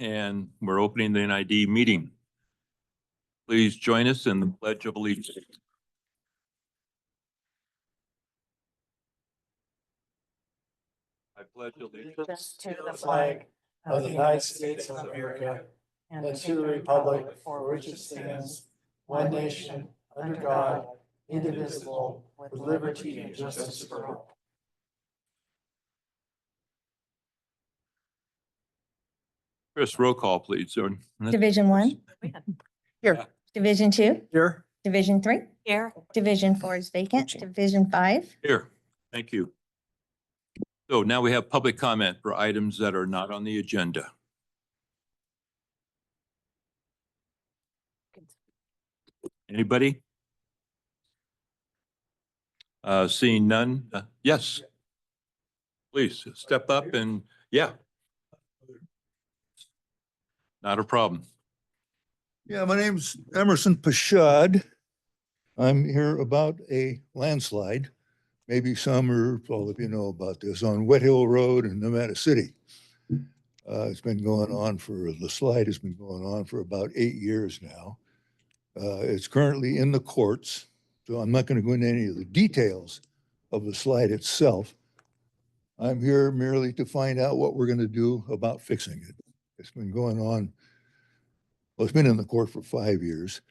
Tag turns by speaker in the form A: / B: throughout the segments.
A: and we're opening the NID meeting. Please join us in the Pledge of Allegiance. I pledge allegiance
B: to the flag of the United States of America and to the republic for which it stands, one nation, under God, indivisible, with liberty and justice for all.
A: Chris, roll call, please.
C: Division 1.
B: Here.
C: Division 2.
B: Here.
C: Division 3.
B: Here.
C: Division 4 is vacant. Division 5.
A: Here, thank you. So now we have public comment for items that are not on the agenda. Anybody? Seeing none? Yes. Please step up and, yeah. Not a problem.
D: Yeah, my name's Emerson Pashad. I'm here about a landslide. Maybe some or all of you know about this on Wet Hill Road in Nevada City. It's been going on the slide has been going on for about 8 years now. It's currently in the courts, so I'm not going to go into any of the details of the slide itself. I'm here merely to find out what we're going to do about fixing it. It's been going on, well, it's been in the court for 5 years,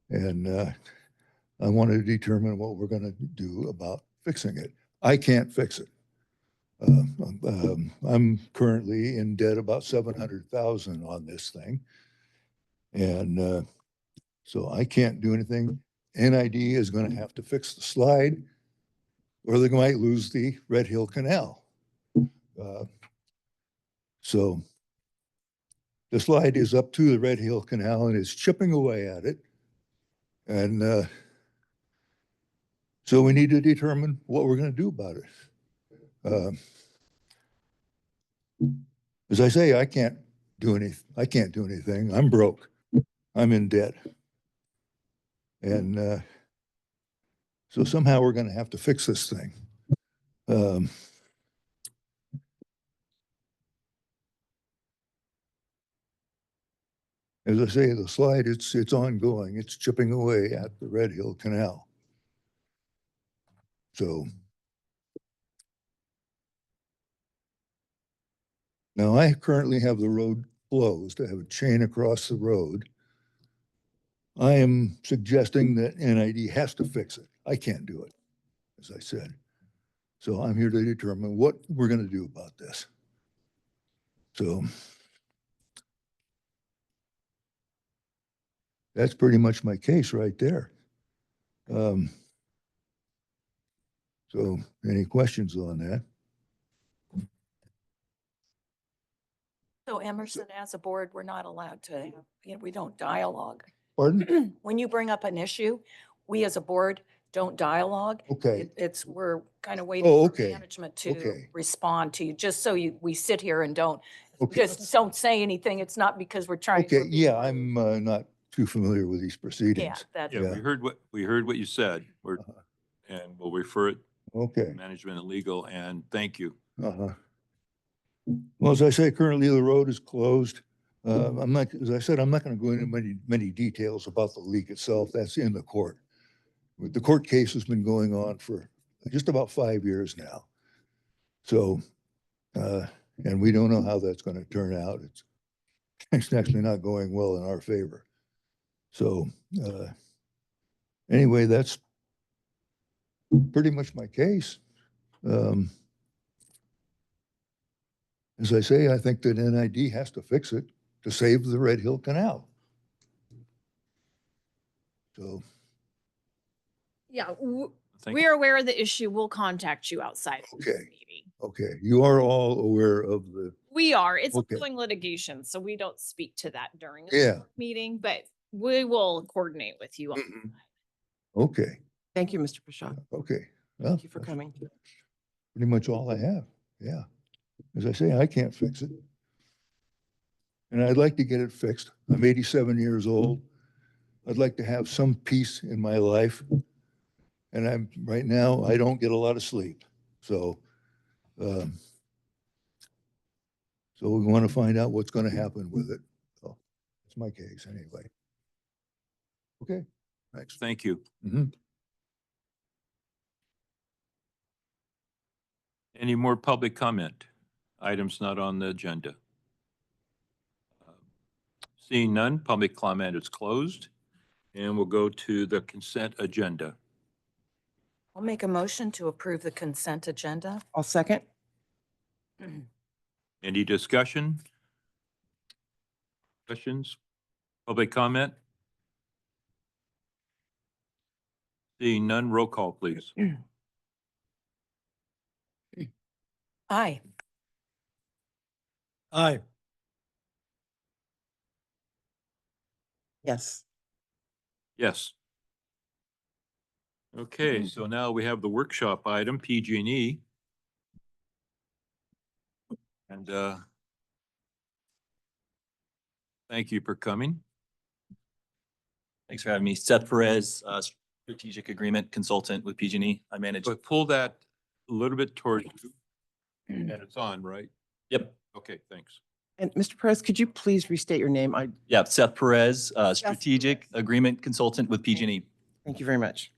D: and I want to determine what we're going to do about fixing it. I can't fix it. I'm currently in debt about $700,000 on this thing, and so I can't do anything. NID is going to have to fix the slide, or they might lose the Red Hill Canal. So the slide is up to the Red Hill Canal and is chipping away at it. And so we need to determine what we're going to do about it. As I say, I can't do anything. I'm broke. I'm in debt. And so somehow we're going to have to fix this thing. As I say, the slide, it's ongoing. It's chipping away at the Red Hill Canal. So now I currently have the road closed. I have a chain across the road. I am suggesting that NID has to fix it. I can't do it, as I said. So I'm here to determine what we're going to do about this. So that's pretty much my case right there. So any questions on that?
E: So Emerson, as a board, we're not allowed to, we don't dialogue.
D: Pardon?
E: When you bring up an issue, we as a board don't dialogue.
D: Okay.
E: We're kind of waiting
D: Oh,
E: for
D: okay.
E: management to
D: Okay.
E: respond to you, just so we sit here and don't,
D: Okay.
E: just don't say anything. It's not because we're trying.
D: Okay.
E: we're being
D: Yeah,
E: rude.
D: I'm not too familiar with these
E: Yeah,
D: proceedings.
E: that's.
A: Yeah, we heard what you said. And we'll refer it
D: Okay.
A: to management and legal, and thank you.
D: Well, as I say, currently the road is closed. I'm not, as I said, I'm not going to go into many details about the leak itself. That's in the court. The court case has been going on for just about 5 years now. So, and we don't know how that's going to turn out. It's actually not going well in our favor. So, anyway, that's pretty much my case. As I say, I think that NID has to fix it to save the Red Hill Canal. So,
F: Yeah,
A: Thank
F: we're aware of the issue. We'll contact you outside of the
D: Okay.
F: meeting.
D: okay, you are all aware of the,
F: We are. It's
D: Okay.
F: ongoing litigation, so we don't speak to that during a
D: yeah,
F: meeting, but we will coordinate with you.
D: Mhm. okay,
B: Thank you, Mr. Prashad.
D: okay. Well,
B: Thank you for
D: that's
B: coming.
D: pretty much all I have, yeah. As I say, I can't fix it. And I'd like to get it fixed. I'm 87 years old. I'd like to have some peace in my life. And right now, I don't get a lot of sleep. So So we want to find out what's going to happen with it. So that's my case anyway. Okay, thanks.
A: Thank you.
D: Mhm.
A: Any more public comment? Items not on the agenda. Seeing none, public comment is closed, and we'll go to the consent agenda.
E: I'll make a motion to approve the consent agenda.
B: I'll second.
A: Any discussion? Questions? Public comment? Seeing none, roll call, please.
E: Aye.
B: Aye. Yes.
A: Yes. Okay, so now we have the workshop item, PG&E. And thank you for coming.
G: Thanks for having me. Seth Perez, strategic agreement consultant with PG&E. I manage.
A: But pull that a little bit towards you. And it's on, right?
G: Yep.
A: Okay, thanks.
B: And Mr. Perez, could you please restate your name?
G: Yeah, Seth Perez, strategic agreement consultant with PG&E.
B: Thank you very much.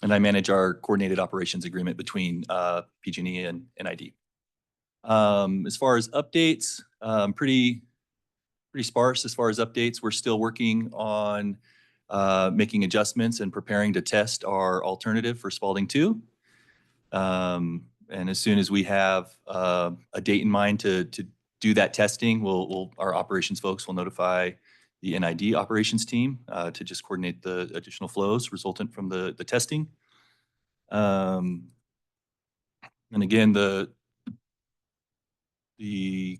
G: And I manage our coordinated operations agreement between PG&E and NID. As far as updates, pretty sparse as far as updates. We're still working on making adjustments and preparing to test our alternative for Spalding 2. And as soon as we have a date in mind to do that testing, our operations folks will notify the NID operations team to just coordinate the additional flows resultant from the testing. And again, the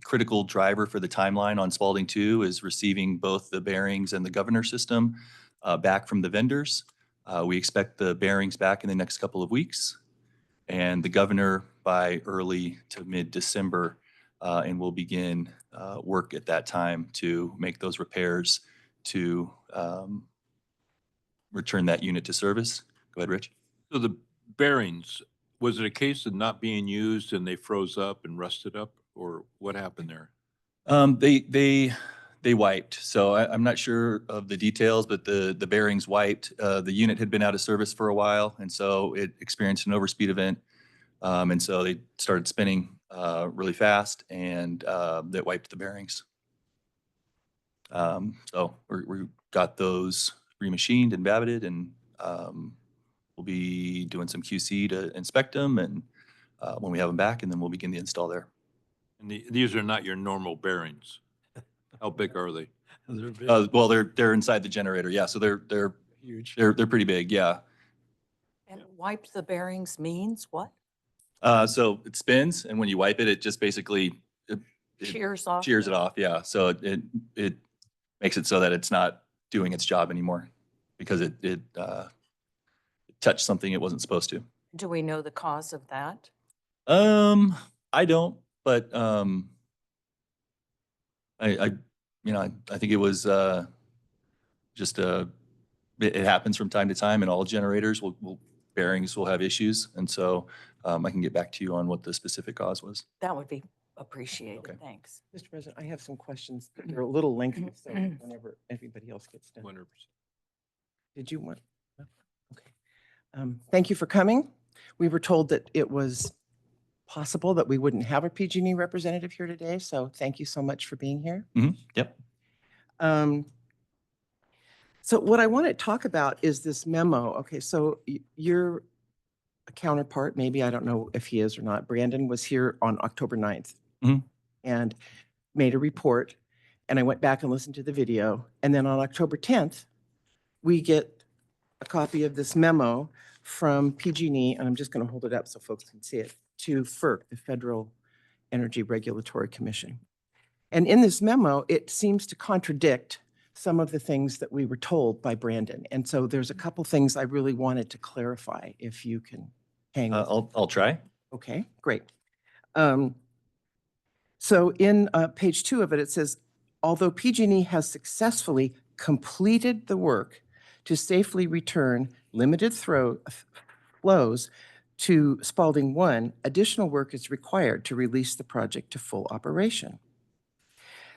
G: critical driver for the timeline on Spalding 2 is receiving both the bearings and the governor system back from the vendors. We expect the bearings back in the next couple of weeks and the governor by early to mid-December. And we'll begin work at that time to make those repairs to return that unit to service. Go ahead, Rich.
A: So the bearings, was it a case of not being used and they froze up and rusted up, or what happened there?
G: They wiped. So I'm not sure of the details, but the bearings wiped. The unit had been out of service for a while, and so it experienced an overspeed event. And so they started spinning really fast, and that wiped the bearings. So we got those remachined and babbited, and we'll be doing some QC to inspect them, and when we have them back, and then we'll begin the install there.
A: And these are not your normal bearings. How big are they?
G: Well, they're inside the generator. Yeah, so they're huge. They're pretty big. Yeah.
E: And wipe the bearings means what?
G: So it spins, and when you wipe it, it just basically it
E: Shears off?
G: shears it off. Yeah. So it makes it so that it's not doing its job anymore because it touched something it wasn't supposed to.
E: Do we know the cause of that?
G: I don't, but I think it was just it happens from time to time, and all generators bearings will have issues, and so I can get back to you on what the specific cause was.
E: That would be appreciated.
G: Okay.
E: Thanks.
B: Mr. President, I have some questions. They're a little lengthy, so whenever everybody else gets done.
A: 100%.
B: Did you want? Okay. Thank you for coming. We were told that it was possible that we wouldn't have a PG&E representative here today, so thank you so much for being here.
G: Yep.
B: So what I want to talk about is this memo. Okay, so you're a counterpart, maybe, I don't know if he is or not. Brandon was here on October 9th and made a report, and I went back and listened to the video. And then on October 10th, we get a copy of this memo from PG&E, and I'm just going to hold it up so folks can see it, to FERC, the Federal Energy Regulatory Commission. And in this memo, it seems to contradict some of the things that we were told by Brandon. And so there's a couple things I really wanted to clarify, if you can hang with me.
G: I'll try.
B: Okay, great. So in page 2 of it, it says, although PG&E has successfully completed the work to safely return limited flows to Spalding 1, additional work is required to release the project to full operation.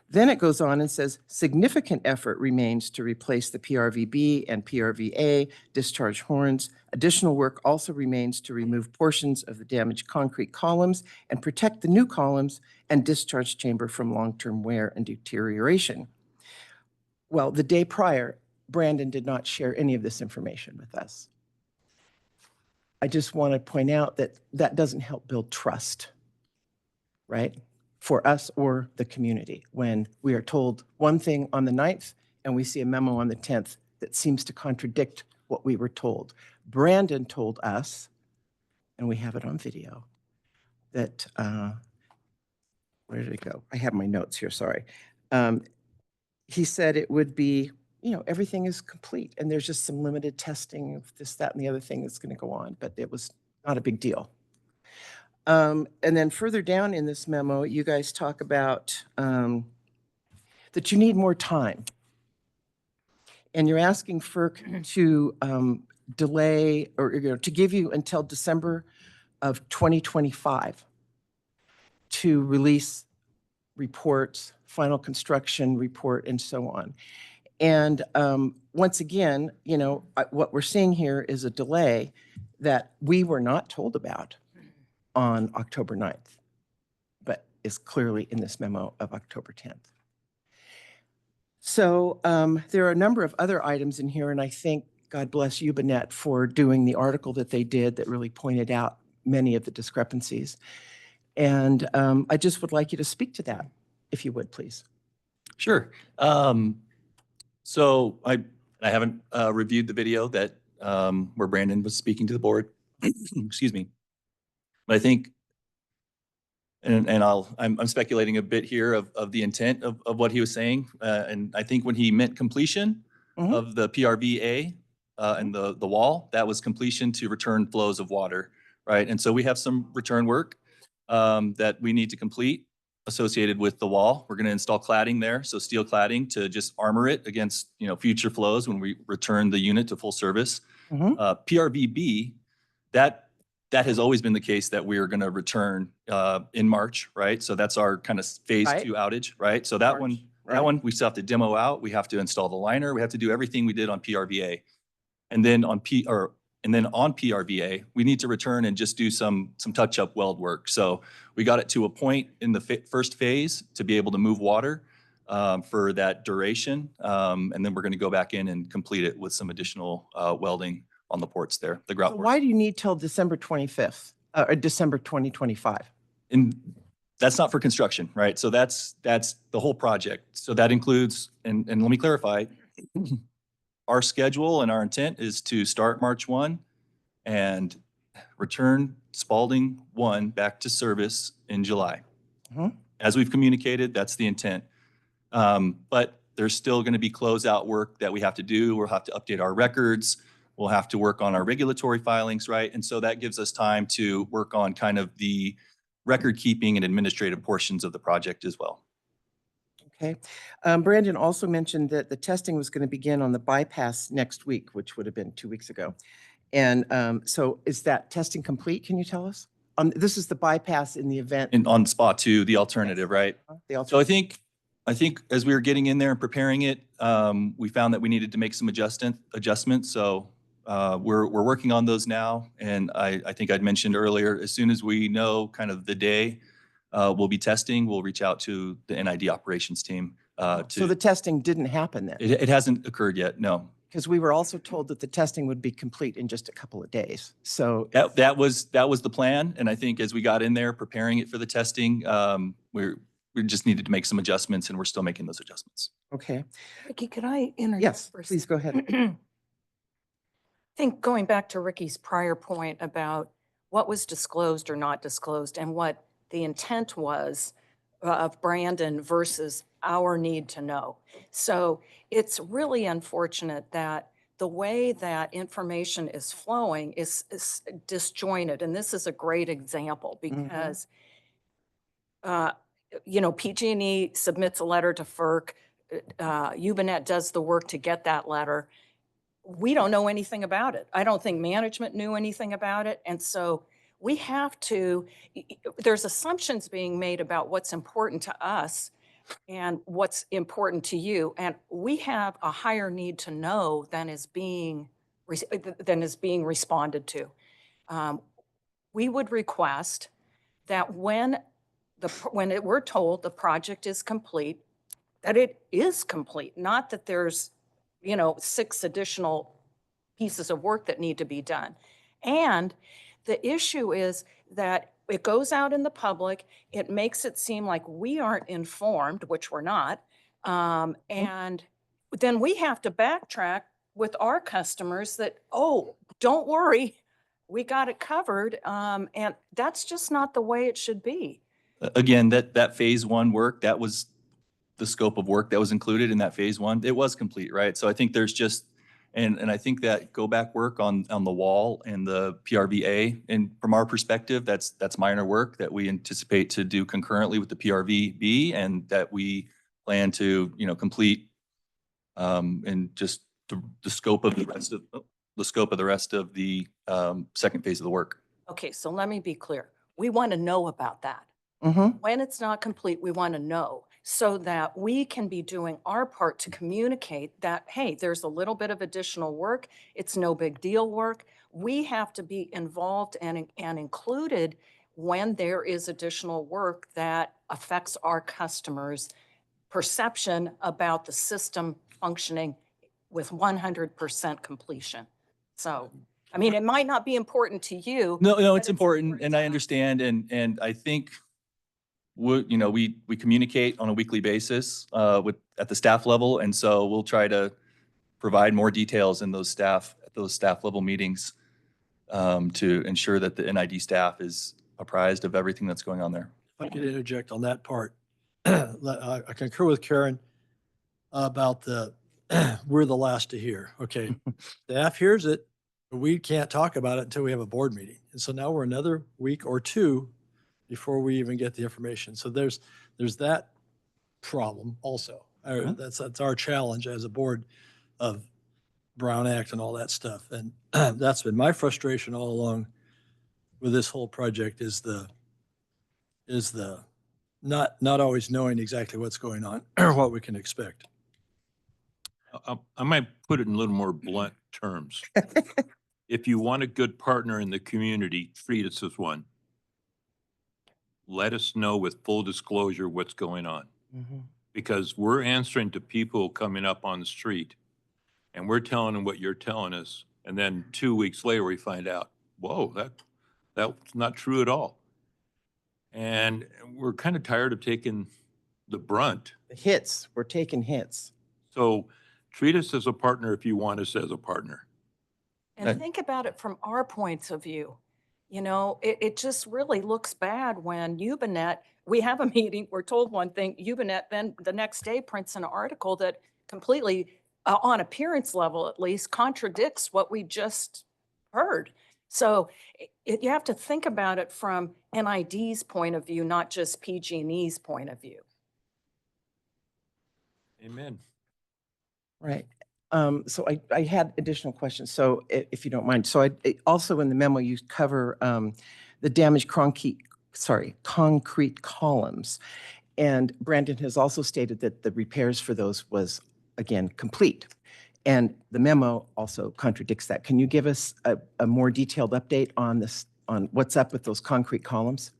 B: Then it goes on and says, significant effort remains to replace the PRVB and PRVA discharge horns. Additional work also remains to remove portions of the damaged concrete columns and protect the new columns and discharge chamber from long-term wear and deterioration. Well, the day prior, Brandon did not share any of this information with us. I just want to point out that that doesn't help build trust, right? For us or the community when we are told one thing on the 9th and we see a memo on the 10th that seems to contradict what we were told. Brandon told us, and we have it on video, that, where did it go? I have my notes here, sorry. He said it would be, everything is complete and there's just some limited testing of this, that, and the other thing that's going to go on, but it was not a big deal. And then further down in this memo, you guys talk about that you need more time. And you're asking FERC to delay or to give you until December of 2025 to release reports, final construction report, and so on. And once again, what we're seeing here is a delay that we were not told about on October 9th, but is clearly in this memo of October 10th. So there are a number of other items in here, and I think God bless UBNet for doing the article that they did that really pointed out many of the discrepancies. And I just would like you to speak to that, if you would, please.
G: Sure. So I haven't reviewed the video that where Brandon was speaking to the board. Excuse me. But I think, and I'm speculating a bit here of the intent of what he was saying. And I think when he meant completion of the PRVA and the wall, that was completion to return flows of water, right? And so we have some return work that we need to complete associated with the wall. We're going to install cladding there, so steel cladding to just armor it against future flows when we return the unit to full service. PRVB, that has always been the case that we are going to return in March, right? So that's our kind of phase 2 outage, right? So that one we still have to demo out. We have to install the liner. We have to do everything we did on PRVA, and then on PRVA, we need to return and just do some touch-up weld work. So we got it to a point in the first phase to be able to move water for that duration, and then we're going to go back in and complete it with some additional welding on the ports there, the grout
B: So
G: ports.
B: why do you need till December 25th or December 2025?
G: And that's not for construction, right? So that's the whole project. So that includes, and let me clarify, our schedule and our intent is to start March 1 and return Spalding 1 back to service in July. As we've communicated, that's the intent. But there's still going to be closeout work that we have to do. We'll have to update our records. We'll have to work on our regulatory filings, right? And so that gives us time to work on kind of the record keeping and administrative portions of the project as well.
B: Okay. Brandon also mentioned that the testing was going to begin on the bypass next week, which would have been 2 weeks ago. And so is that testing complete? Can you tell us? This is the bypass in the event.
G: And on SPA 2, the alternative, right? So I think as we were getting in there and preparing it, we found that we needed to make some adjustments. So we're working on those now. And I think I'd mentioned earlier, as soon as we know kind of the day we'll be testing, we'll reach out to the NID operations team.
B: So the testing didn't happen then?
G: It hasn't occurred yet, no.
B: Because we were also told that the testing would be complete in just a couple of days. So
G: that was the plan. And I think as we got in there preparing it for the testing, we just needed to make some adjustments, and we're still making those adjustments.
B: Okay.
E: Ricky, could I interject?
B: Yes,
E: for a
B: please go ahead.
E: I think going back to Ricky's prior point about what was disclosed or not disclosed and what the intent was of Brandon versus our need to know. So it's really unfortunate that the way that information is flowing is disjointed. And this is a great example because, PG&E submits a letter to FERC, UBNet does the work to get that letter. we don't know anything about it. I don't think management knew anything about it. And so we have to, there's assumptions being made about what's important to us and what's important to you. And we have a higher need to know than is being responded to. We would request that when we're told the project is complete, that it is complete, not that there's, 6 additional pieces of work that need to be done. And the issue is that it goes out in the public, it makes it seem like we aren't informed, which we're not. And then we have to backtrack with our customers that, oh, don't worry, we got it covered. And that's just not the way it should be.
G: Again, that phase one work, that was the scope of work that was included in that phase one. It was complete, right? So I think there's just, and I think that go back work on the wall and the PRVA, and from our perspective, that's minor work that we anticipate to do concurrently with the PRVB, and that we plan to, complete, and just the scope of the rest of the second phase of the work.
E: Okay, so let me be clear. We want to know about that. When it's not complete, we want to know so that we can be doing our part to communicate that, hey, there's a little bit of additional work. It's no big deal work. We have to be involved and included when there is additional work that affects our customers' perception about the system functioning with 100% completion. So, I mean, it might not be important to you.
G: No,
E: but
G: it's important, and
E: to
G: I
E: us.
G: understand, and I think we communicate on a weekly basis at the staff level, and so we'll try to provide more details in those staff level meetings to ensure that the NID staff is apprised of everything that's going on there.
B: If I could interject on that part, I concur with Karen about we're the last to hear. Okay, staff hears it, but we can't talk about it until we have a board meeting. And so now we're another week or two before we even get the information. So there's that problem also. That's our challenge as a board of Brown Act and all that stuff. And that's been my frustration all along with this whole project is the not always knowing exactly what's going on or what we can expect.
A: I might put it in a little more blunt terms. If you want a good partner in the community, treat us as one. Let us know with full disclosure what's going on. Because we're answering to people coming up on the street, and we're telling them what you're telling us. And then 2 weeks later, we find out, whoa, that's not true at all. And we're kind of tired of taking the brunt.
H: The hits, we're taking hits.
A: So treat us as a partner if you want us as a partner.
E: And think about it from our points of view. It just really looks bad when Ubinet, we have a meeting, we're told one thing, Ubinet then the next day prints an article that completely, on appearance level at least, contradicts what we just heard. So you have to think about it from NID's point of view, not just PG&E's point of view.
A: Amen.
H: Right. So I had additional questions. So if you don't mind, so also in the memo, you cover the damaged concrete columns. And Brandon has also stated that the repairs for those was, again, complete. And the memo also contradicts that. Can you give us a more detailed update on this, on what's up with those concrete columns?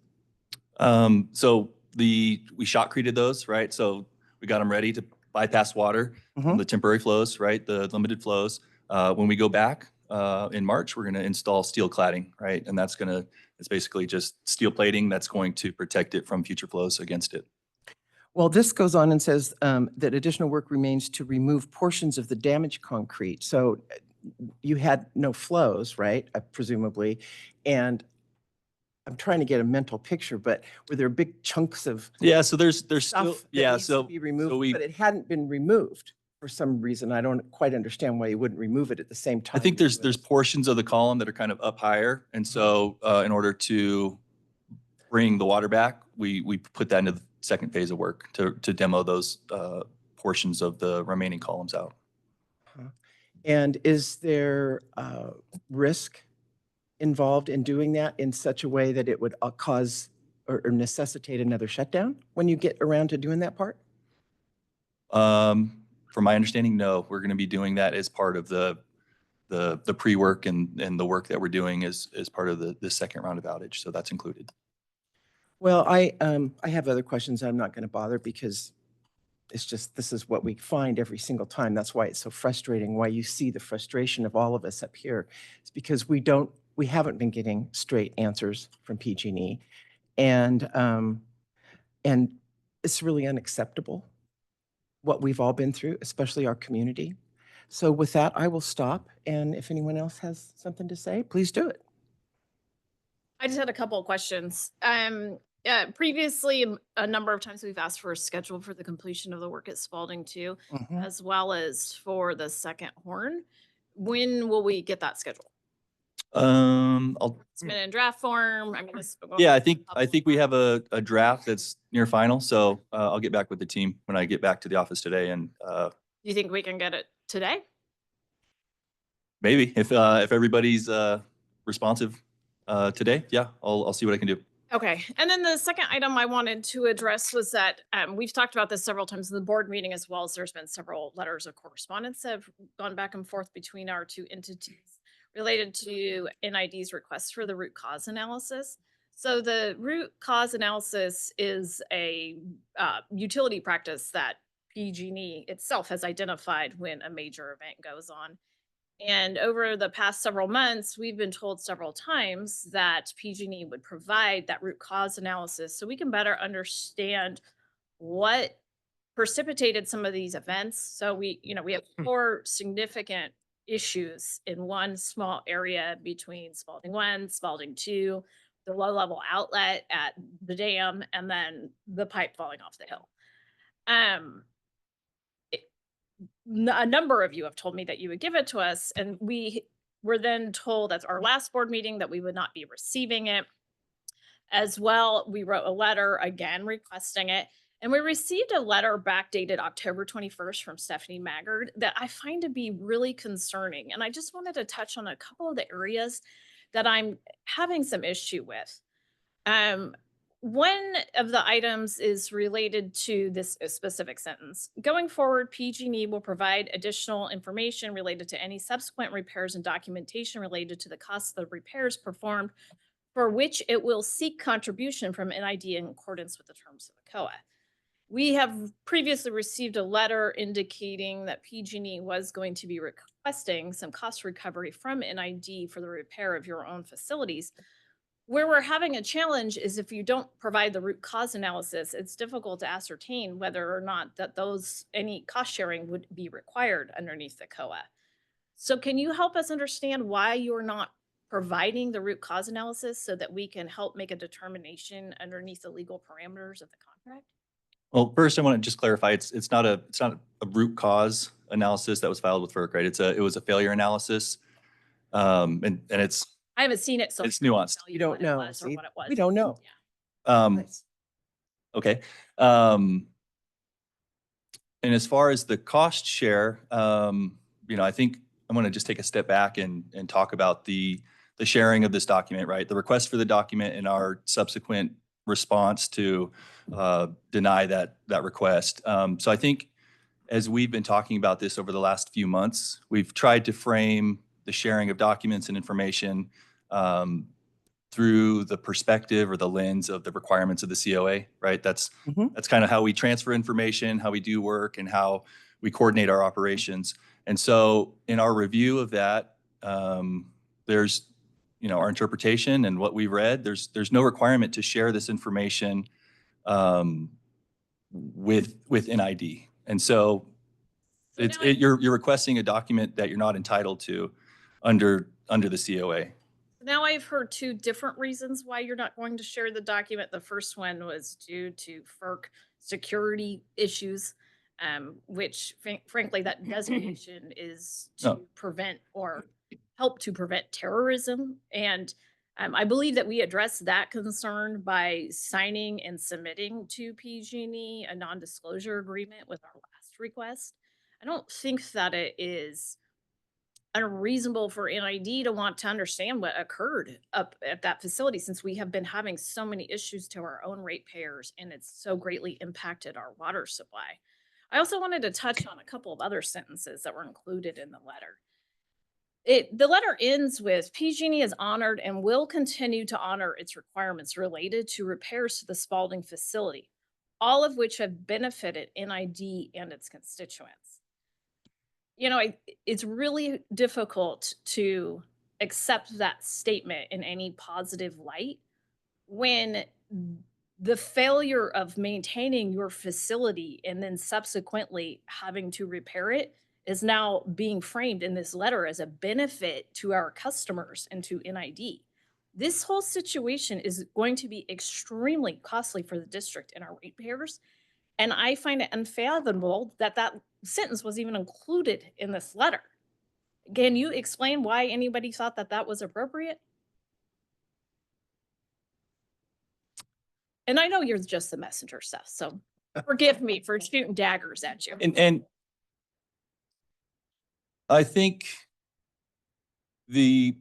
G: So we shotcreted those, right? So we got them ready to bypass water, the temporary flows, right? The limited flows. When we go back in March, we're going to install steel cladding, right? And it's basically just steel plating that's going to protect it from future flows against it.
H: Well, this goes on and says that additional work remains to remove portions of the damaged concrete. So you had no flows, right? Presumably. And I'm trying to get a mental picture, but were there big chunks of
G: Yeah, so there's still,
H: stuff that
G: yeah,
H: needs to
G: so
H: be removed,
G: so we,
H: but it hadn't been removed for some reason. I don't quite understand why you wouldn't remove it at the same time.
G: I think there's portions of the column that are kind of up higher. And so in order to bring the water back, we put that into the second phase of work to demo those portions of the remaining columns out.
H: And is there risk involved in doing that in such a way that it would cause or necessitate another shutdown when you get around to doing that part?
G: From my understanding, no, we're going to be doing that as part of the pre-work and the work that we're doing as part of the second round of outage. So that's included.
H: Well, I have other questions. I'm not going to bother because it's just, this is what we find every single time. That's why it's so frustrating, why you see the frustration of all of us up here. It's because we haven't been getting straight answers from PG&E. And it's really unacceptable what we've all been through, especially our community. So with that, I will stop. And if anyone else has something to say, please do it.
F: I just had a couple of questions. Previously, a number of times we've asked for a schedule for the completion of the work at Spalding 2,
H: Mhm.
F: as well as for the second horn. When will we get that schedule? It's been in draft form. I mean,
G: Yeah, I think we have a draft that's near final. So I'll get back with the team when I get back to the office today, and
F: Do you think we can get it today?
G: maybe if everybody's responsive today, yeah, I'll see what I can do.
F: Okay. And then the second item I wanted to address was that we've talked about this several times in the board meeting, as well as there's been several letters of correspondence that have gone back and forth between our two entities related to NID's request for the root cause analysis. So the root cause analysis is a utility practice that PG&E itself has identified when a major event goes on. And over the past several months, we've been told several times that PG&E would provide that root cause analysis so we can better understand what precipitated some of these events. So we have 4 significant issues in one small area between Spalding 1, Spalding 2, the low level outlet at the dam, and then the pipe falling off the hill. A number of you have told me that you would give it to us, and we were then told at our last board meeting that we would not be receiving it. As well, we wrote a letter again requesting it, and we received a letter backdated October 21st from Stephanie Maggard that I find to be really concerning. And I just wanted to touch on a couple of the areas that I'm having some issue with. One of the items is related to this specific sentence. Going forward, PG&E will provide additional information related to any subsequent repairs and documentation related to the cost of the repairs performed, for which it will seek contribution from NID in accordance with the terms of the COA. We have previously received a letter indicating that PG&E was going to be requesting some cost recovery from NID for the repair of your own facilities. Where we're having a challenge is if you don't provide the root cause analysis, it's difficult to ascertain whether or not that any cost sharing would be required underneath the COA. So can you help us understand why you're not providing the root cause analysis so that we can help make a determination underneath the legal parameters of the contract?
G: Well, first I want to just clarify, it's not a root cause analysis that was filed with FERC, right? It was a failure analysis. And it's
F: I haven't seen it, so
G: it's
F: I can't
G: nuanced.
F: tell
H: You don't
F: what it
H: know.
F: was or
H: See?
F: what it was.
H: We don't know.
F: Yeah.
H: Nice.
G: Okay. And as far as the cost share, I think I'm going to just take a step back and talk about the sharing of this document, right? The request for the document and our subsequent response to deny that request. So I think as we've been talking about this over the last few months, we've tried to frame the sharing of documents and information through the perspective or the lens of the requirements of the COA, right? That's kind of how we transfer information, how we do work, and how we coordinate our operations. And so in our review of that, there's, our interpretation and what we read, there's no requirement to share this information with NID. And so you're requesting a document that you're not entitled to under the COA.
F: Now I've heard 2 different reasons why you're not going to share the document. The first one was due to FERC security issues, which frankly, that designation is to prevent or help to prevent terrorism. And I believe that we addressed that concern by signing and submitting to PG&E a non-disclosure agreement with our last request. I don't think that it is unreasonable for NID to want to understand what occurred up at that facility, since we have been having so many issues to our own ratepayers and it's so greatly impacted our water supply. I also wanted to touch on a couple of other sentences that were included in the letter. The letter ends with PG&E has honored and will continue to honor its requirements related to repairs to the Spalding facility, all of which have benefited NID and its constituents. You know, it's really difficult to accept that statement in any positive light when the failure of maintaining your facility and then subsequently having to repair it is now being framed in this letter as a benefit to our customers and to NID. This whole situation is going to be extremely costly for the district and our ratepayers. And I find it unfathomable that that sentence was even included in this letter. Can you explain why anybody thought that that was appropriate? And I know you're just the messenger stuff, so forgive me for shooting daggers at you.
G: And I think we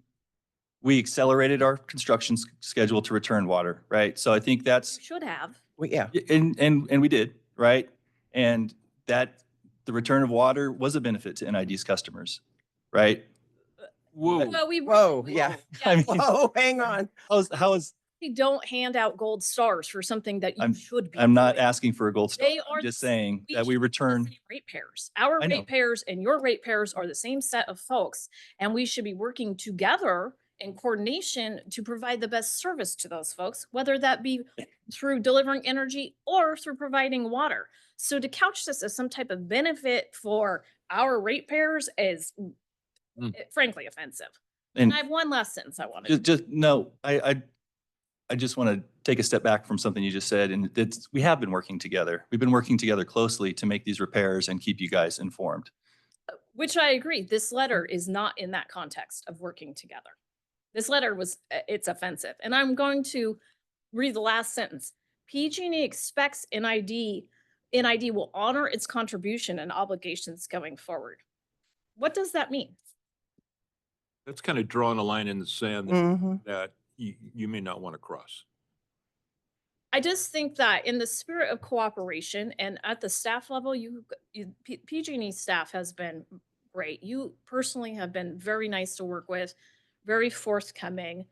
G: accelerated our construction schedule to return water, right? So I think that's,
F: Should have.
H: Well, yeah.
G: and we did, right? And that the return of water was a benefit to NID's customers, right?
A: Whoa.
F: Well,
H: Whoa, yeah.
G: I mean,
H: Whoa, hang on.
G: how is,
F: we don't hand out gold stars for something that you should be.
G: I'm not
F: doing.
G: asking for a gold star.
F: They are
G: I'm just
F: the-
G: saying that we
F: should be the
G: return.
F: same ratepayers. Our
G: I know.
F: ratepayers and your ratepayers are the same set of folks, and we should be working together in coordination to provide the best service to those folks, whether that be through delivering energy or through providing water. So to couch this as some type of benefit for our ratepayers is frankly offensive. And I have one last sentence I want to.
G: Just no, I just want to take a step back from something you just said, and we have been working together. We've been working together closely to make these repairs and keep you guys informed.
F: Which I agree. This letter is not in that context of working together. This letter it's offensive. And I'm going to read the last sentence. PG&E expects NID will honor its contribution and obligations going forward. What does that mean?
A: That's kind of drawing a line in the sand
H: Mhm.
A: that you may not want to cross.
F: I just think that in the spirit of cooperation and at the staff level, PG&E staff has been great. You personally have been very nice to work with, very forthcoming.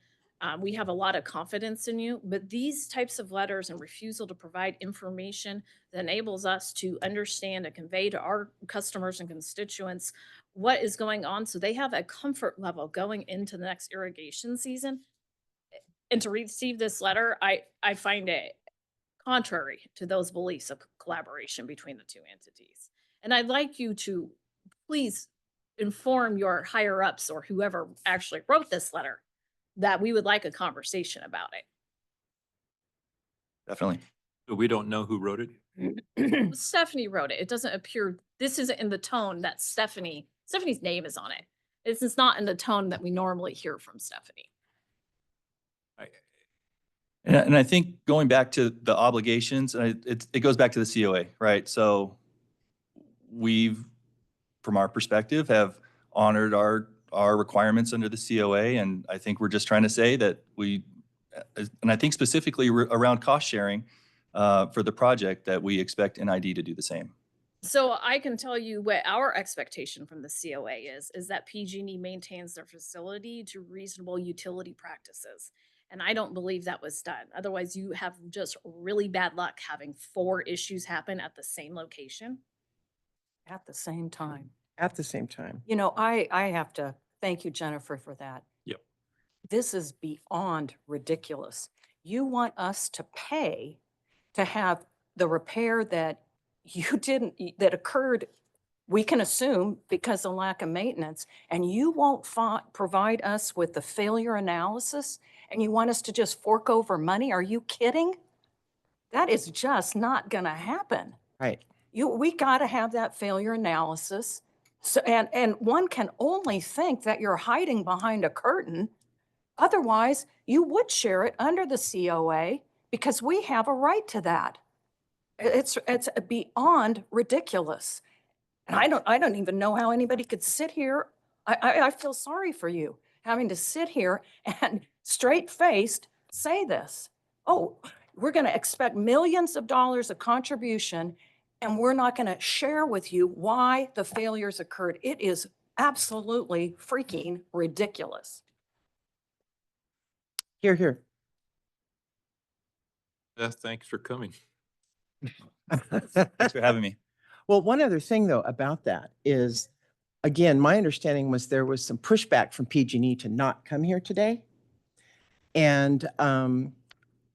F: We have a lot of confidence in you, but these types of letters and refusal to provide information that enables us to understand and convey to our customers and constituents what is going on so they have a comfort level going into the next irrigation season. And to receive this letter, I find it contrary to those beliefs of collaboration between the two entities. And I'd like you to please inform your higher ups or whoever actually wrote this letter that we would like a conversation about it.
G: Definitely.
A: So we don't know who wrote it?
F: Stephanie wrote it. It doesn't appear, this isn't in the tone that Stephanie's name is on it. This is not in the tone that we normally hear from Stephanie.
G: And I think going back to the obligations, it goes back to the COA, right? So we've, from our perspective, have honored our requirements under the COA. And I think we're just trying to say that and I think specifically around cost sharing for the project, that we expect NID to do the same.
F: So I can tell you what our expectation from the COA is that PG&E maintains their facility to reasonable utility practices. And I don't believe that was done. Otherwise, you have just really bad luck having 4 issues happen at the same location.
E: At the same time.
H: At the same time.
E: You know, I have to thank you, Jennifer, for that.
A: Yep.
E: This is beyond ridiculous. You want us to pay to have the repair that that occurred, we can assume because of lack of maintenance, and you won't provide us with the failure analysis, and you want us to just fork over money? Are you kidding? That is just not going to happen.
H: Right.
E: We got to have that failure analysis. So, and one can only think that you're hiding behind a curtain. Otherwise, you would share it under the COA because we have a right to that. It's beyond ridiculous. And I don't even know how anybody could sit here I feel sorry for you having to sit here and straight-faced say this. Oh, we're going to expect millions of dollars of contribution, and we're not going to share with you why the failures occurred. It is absolutely freaking ridiculous.
H: Here, here.
A: Beth, thanks for coming.
G: Thanks for having me.
H: Well, one other thing though about that is, again, my understanding was there was some pushback from PG&E to not come here today. And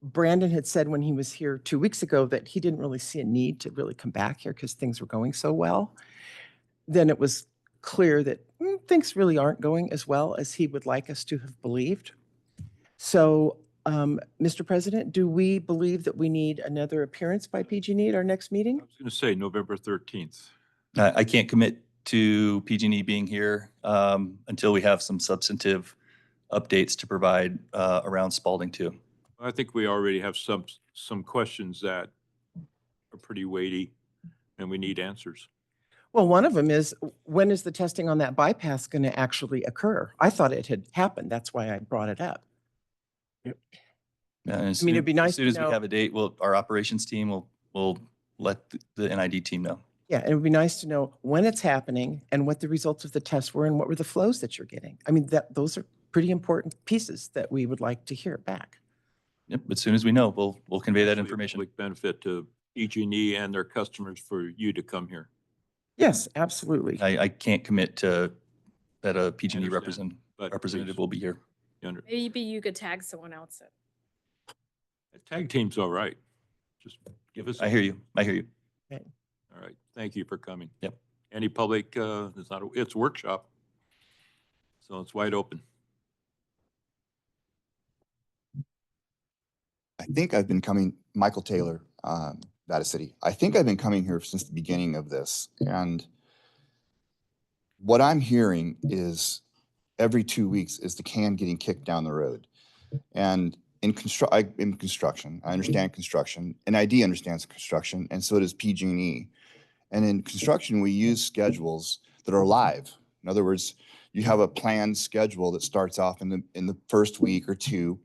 H: Brandon had said when he was here 2 weeks ago that he didn't really see a need to really come back here because things were going so well. Then it was clear that things really aren't going as well as he would like us to have believed. So, Mr. President, do we believe that we need another appearance by PG&E at our next meeting?
A: I was going to say November 13th.
G: I can't commit to PG&E being here until we have some substantive updates to provide around Spalding 2.
A: I think we already have some questions that are pretty weighty and we need answers.
H: Well, one of them is, when is the testing on that bypass going to actually occur? I thought it had happened. That's why I brought it up.
G: And
H: I mean, it'd be nice
G: as soon
H: to
G: as we
H: know-
G: have a date, our operations team will let the NID team know.
H: Yeah, it would be nice to know when it's happening and what the results of the tests were and what were the flows that you're getting. I mean, those are pretty important pieces that we would like to hear back.
G: Yep, as soon as we know, we'll convey that
A: Actually, a
G: information.
A: public benefit to PG&E and their customers for you to come here.
H: Yes, absolutely.
G: I can't commit to that a PG&E
A: Understand, but
G: representative
A: please.
G: will be here.
F: Maybe you could tag someone else in.
A: Tag team's all right. Just give us.
G: I hear you. I hear you.
A: All right. Thank you for coming.
G: Yep.
A: Any public, it's a workshop. So it's wide open.
I: I think I've been coming, Michael Taylor, Nevada City. I think I've been coming here since the beginning of this. And what I'm hearing is every 2 weeks is the can getting kicked down the road. And in construction, I understand construction, NID understands construction, and so does PG&E. And in construction, we use schedules that are live. In other words, you have a planned schedule that starts off in the first week or two,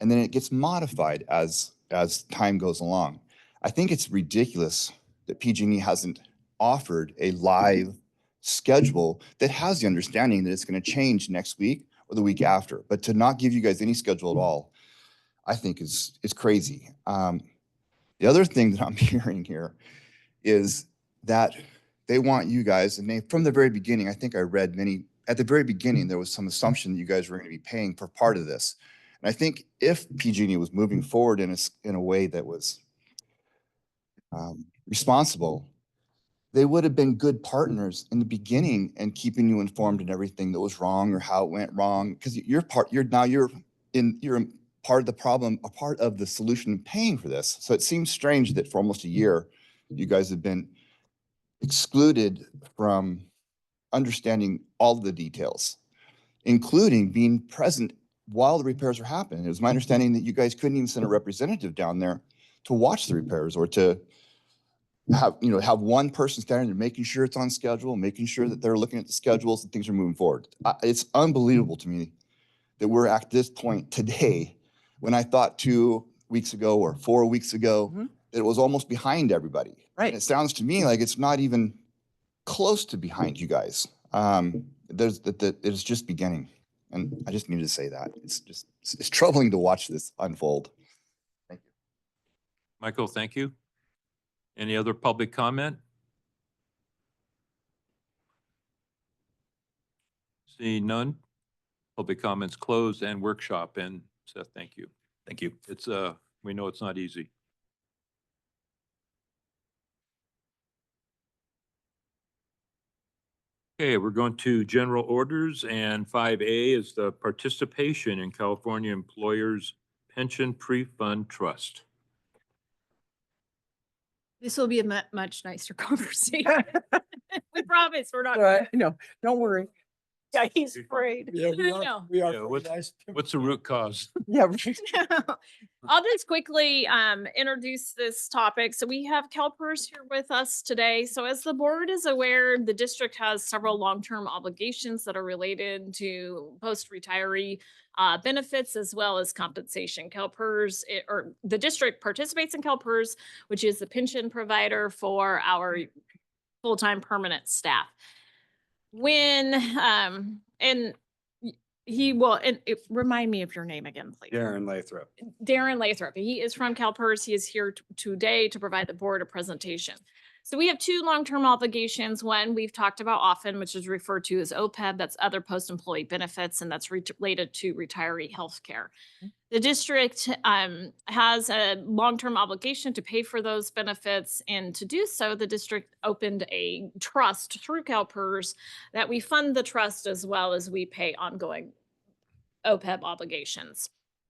I: and then it gets modified as time goes along. I think it's ridiculous that PG&E hasn't offered a live schedule that has the understanding that it's going to change next week or the week after. But to not give you guys any schedule at all, I think is crazy. The other thing that I'm hearing here is that they want you guys, and from the very beginning, I think I read at the very beginning, there was some assumption that you guys were going to be paying for part of this. And I think if PG&E was moving forward in a way that was responsible, they would have been good partners in the beginning and keeping you informed in everything that was wrong or how it went wrong. Because you're part of the problem, a part of the solution in paying for this. So it seems strange that for almost a year, you guys have been excluded from understanding all of the details, including being present while the repairs are happening. It was my understanding that you guys couldn't even send a representative down there to watch the repairs or to have one person standing there making sure it's on schedule, making sure that they're looking at the schedules and things are moving forward. It's unbelievable to me that we're at this point today when I thought 2 weeks ago or 4 weeks ago that it was almost behind everybody.
H: Right.
I: And it sounds to me like it's not even close to behind you guys. It's just beginning. And I just needed to say that. It's troubling to watch this unfold. Thank you.
A: Michael, thank you. Any other public comment? Seeing none, public comments closed and workshop. And Seth, thank you.
G: Thank you.
A: It's we know it's not easy. Okay, we're going to general orders, and 5A is the participation in California Employers Pension Prefund Trust.
F: This will be a much nicer conversation. We promise we're not.
H: No, don't worry.
E: Yeah, he's afraid.
B: Yeah, we
F: I
B: are,
F: know.
B: we are
A: Yeah,
B: pretty
A: what's-
B: nice.
A: What's the root cause?
H: Yeah, right.
F: I'll just quickly introduce this topic. So we have CalPERS here with us today. So as the board is aware, the district has several long-term obligations that are related to post-retiree benefits as well as compensation. CalPERS, or the district participates in CalPERS, which is the pension provider for our full-time permanent staff. When and he will, and remind me of your name again, please.
J: Darren Lathrop.
F: Darren Lathrop. He is from CalPERS. He is here today to provide the board a presentation. So we have two long-term obligations. One we've talked about often, which is referred to as OPEB. That's other post-employee benefits, and that's related to retiree health care. The district has a long-term obligation to pay for those benefits, and to do so, the district opened a trust through CalPERS that we fund the trust as well as we pay ongoing OPEB obligations.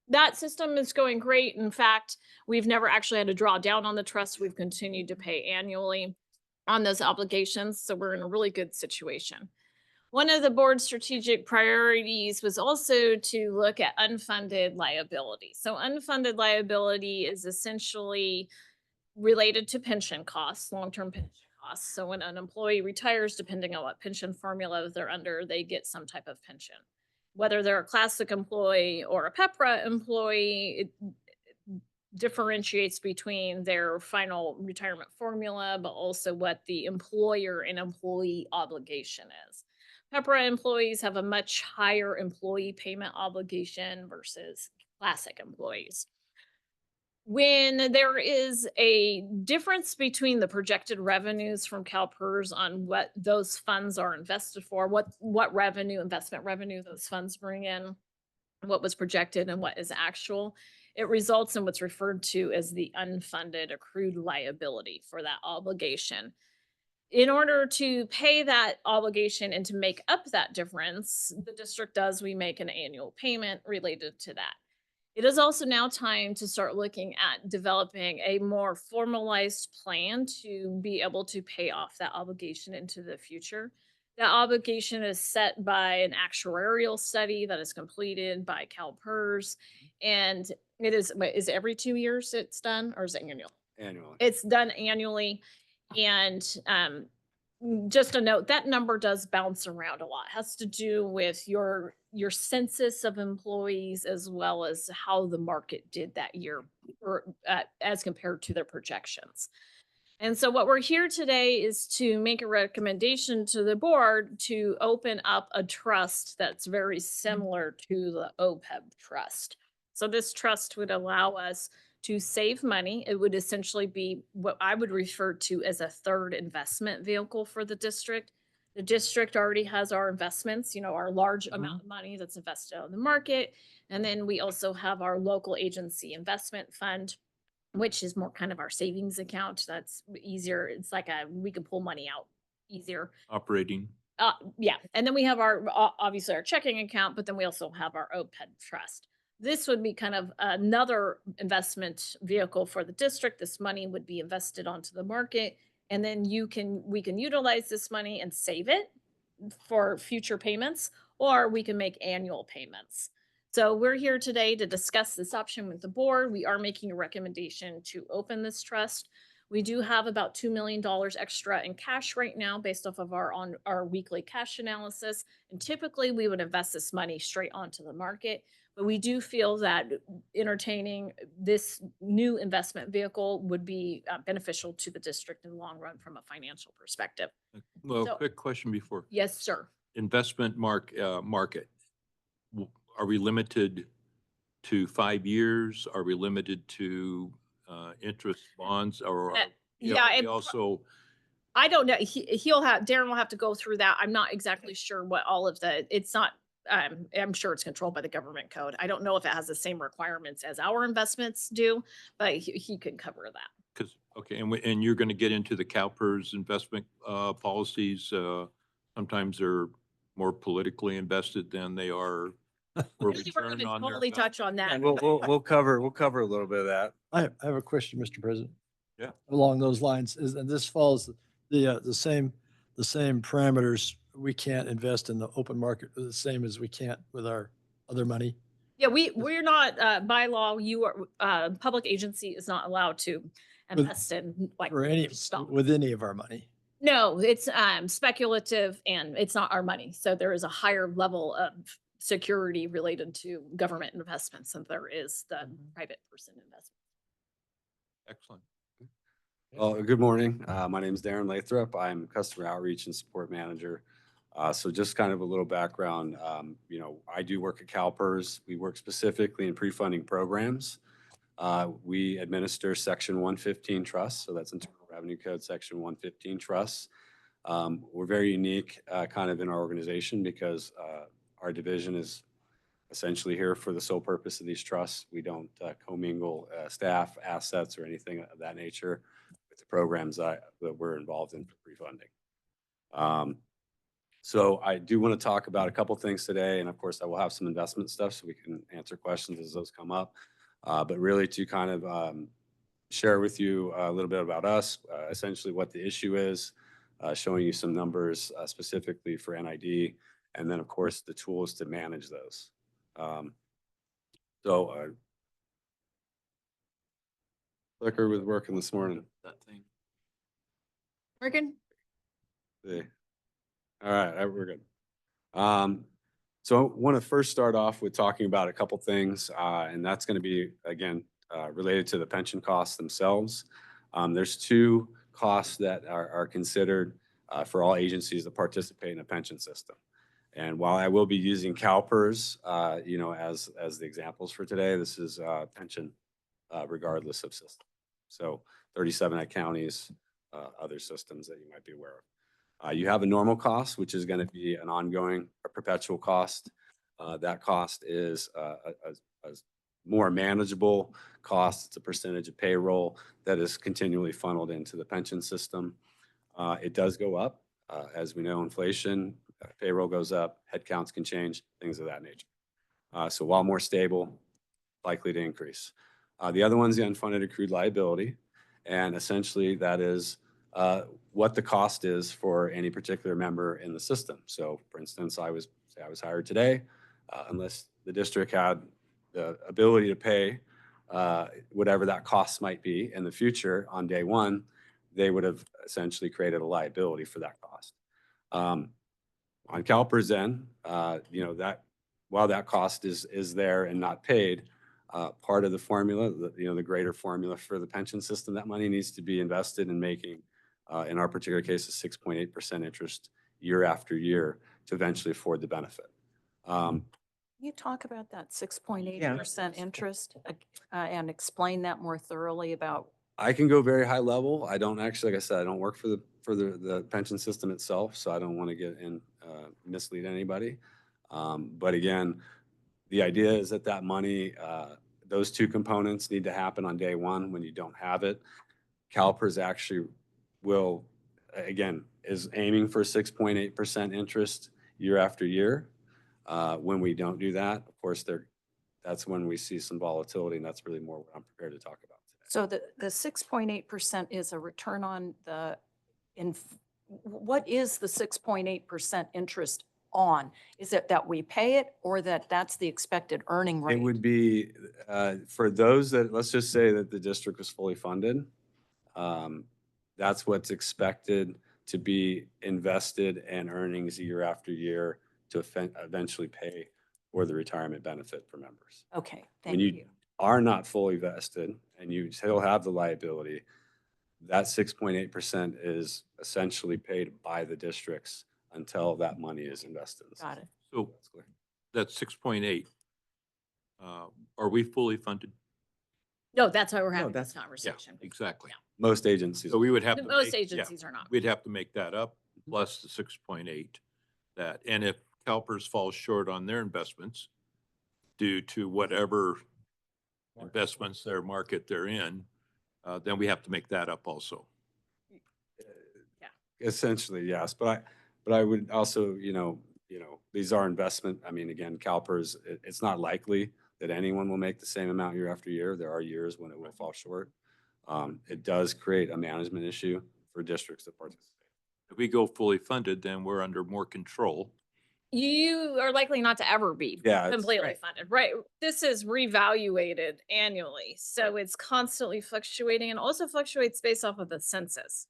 F: That system is going great. In fact, we've never actually had to draw down on the trust. We've continued to pay annually on those obligations, so we're in a really good situation. One of the board's strategic priorities was also to look at unfunded liability. So unfunded liability is essentially related to pension costs, long-term pension costs. So when an employee retires, depending on what pension formula they're under, they get some type of pension. Whether they're a classic employee or a PEPRA employee, it differentiates between their final retirement formula, but also what the employer and employee obligation is. PEPRA employees have a much higher employee payment obligation versus classic employees. When there is a difference between the projected revenues from CalPERS on what those funds are invested for, what revenue, investment revenue those funds bring in, what was projected and what is actual, it results in what's referred to as the unfunded accrued liability for that obligation. In order to pay that obligation and to make up that difference, the district we make an annual payment related to that. It is also now time to start looking at developing a more formalized plan to be able to pay off that obligation into the future. That obligation is set by an actuarial study that is completed by CalPERS, and it is every 2 years it's done, or is it annual?
J: Annually.
F: It's done annually. And just a note, that number does bounce around a lot. It has to do with your census of employees as well as how the market did that year or as compared to their projections. And so what we're here today is to make a recommendation to the board to open up a trust that's very similar to the OPEB trust. So this trust would allow us to save money. It would essentially be what I would refer to as a third investment vehicle for the district. The district already has our investments, our large amount of money that's invested on the market. And then we also have our local agency investment fund, which is more kind of our savings account. That's easier. It's like we can pull money out easier.
A: Operating.
F: Yeah. And then we have obviously our checking account, but then we also have our OPEB trust. This would be kind of another investment vehicle for the district. This money would be invested onto the market, and then we can utilize this money and save it for future payments, or we can make annual payments. So we're here today to discuss this option with the board. We are making a recommendation to open this trust. We do have about $2 million extra in cash right now based off of our weekly cash analysis. And typically we would invest this money straight onto the market. But we do feel that entertaining this new investment vehicle would be beneficial to the district in the long run from a financial perspective.
A: Well,
F: So-
A: quick question before.
F: Yes, sir.
A: Investment market. Are we limited to 5 years? Are we limited to interest bonds or?
F: Yeah,
A: We also,
F: I don't know. Darren will have to go through that. I'm not exactly sure what all of it's not, I'm sure it's controlled by the government code. I don't know if it has the same requirements as our investments do, but he can cover that.
A: because, okay, and you're going to get into the CalPERS investment policies. Sometimes they're more politically invested than they are.
F: We're going to totally touch on that.
J: And we'll cover a little bit of that.
B: I have a question, Mr. President.
A: Yeah.
B: Along those lines, and this follows the same parameters we can't invest in the open market the same as we can't with our other money?
F: Yeah, we're not, by law, you are, public agency is not allowed to invest in like
B: For any,
F: stock.
B: with any of our money?
F: No, it's speculative and it's not our money. So there is a higher level of security related to government investments than there is the private person investment.
A: Excellent.
J: Well, good morning. My name is Darren Lathrop. I'm Customer Outreach and Support Manager. So just kind of a little background, you know, I do work at CalPERS. We work specifically in pre-funding programs. We administer Section 115 trusts, so that's Internal Revenue Code Section 115 trusts. We're very unique kind of in our organization because our division is essentially here for the sole purpose of these trusts. We don't commingle staff, assets, or anything of that nature with the programs that we're involved in for pre-funding. So I do want to talk about a couple things today, and of course I will have some investment stuff so we can answer questions as those come up. But really to kind of share with you a little bit about us, essentially what the issue is, showing you some numbers specifically for NID, and then of course the tools to manage those. Clicker was working this morning.
A: That thing.
F: Morgan?
J: See. All right, we're good. So I want to first start off with talking about a couple things, and that's going to be, again, related to the pension costs themselves. There's two costs that are considered for all agencies that participate in a pension system. And while I will be using CalPERS, you know, as the examples for today, this is pension regardless of system. So 37 counties, other systems that you might be aware of. You have a normal cost, which is going to be an ongoing or perpetual cost. That cost is a more manageable cost. It's a percentage of payroll that is continually funneled into the pension system. It does go up. As we know, inflation, payroll goes up, headcounts can change, things of that nature. So while more stable, likely to increase. The other one's the unfunded accrued liability. And essentially that is what the cost is for any particular member in the system. So for instance, I was hired today, unless the district had the ability to pay whatever that cost might be in the future on day one, they would have essentially created a liability for that cost. On CalPERS then, you know, that while that cost is there and not paid, part of the formula, you know, the greater formula for the pension system, that money needs to be invested in making, in our particular case, a 6.8% interest year after year to eventually afford the benefit.
E: Can you talk about that 6.8% interest and explain that more thoroughly about?
J: I can go very high level. I don't actually, like I said, I don't work for the pension system itself, so I don't want to get in mislead anybody. But again, the idea is that money, those two components need to happen on day one when you don't have it. CalPERS actually will, again, is aiming for 6.8% interest year after year. When we don't do that, of course, that's when we see some volatility, and that's really more what I'm prepared to talk about today.
E: So the 6.8% is a return on what is the 6.8% interest on? Is it that we pay it or that's the expected earning rate?
J: It would be, for those that, let's just say that the district was fully funded, that's what's expected to be invested in earnings year after year to eventually pay for the retirement benefit for members.
E: Okay,
J: When
E: thank
J: you
E: you.
J: are not fully vested and you still have the liability, that 6.8% is essentially paid by the districts until that money is invested.
E: Got it.
A: So
J: That's clear.
A: that's 6.8. Are we fully funded?
F: No, that's why we're
H: No,
F: having
H: that's-
F: this conversation.
A: Exactly.
J: Most agencies.
A: So we would have to
F: Most
A: make, yeah,
F: agencies are not.
A: we'd have to make that up plus the 6.8 that, and if CalPERS falls short on their investments due to whatever investments their market they're in, then we have to make that up also.
J: Essentially, yes, but I would also, you know, these are investment. I mean, again, CalPERS, it's not likely that anyone will make the same amount year after year. There are years when it will fall short. It does create a management issue for districts that participate.
A: If we go fully funded, then we're under more control.
F: You are likely not to ever be
J: Yeah, it's-
F: completely
H: Right.
F: funded, right? This is revaluated annually, so it's constantly fluctuating and also fluctuates based off of the census.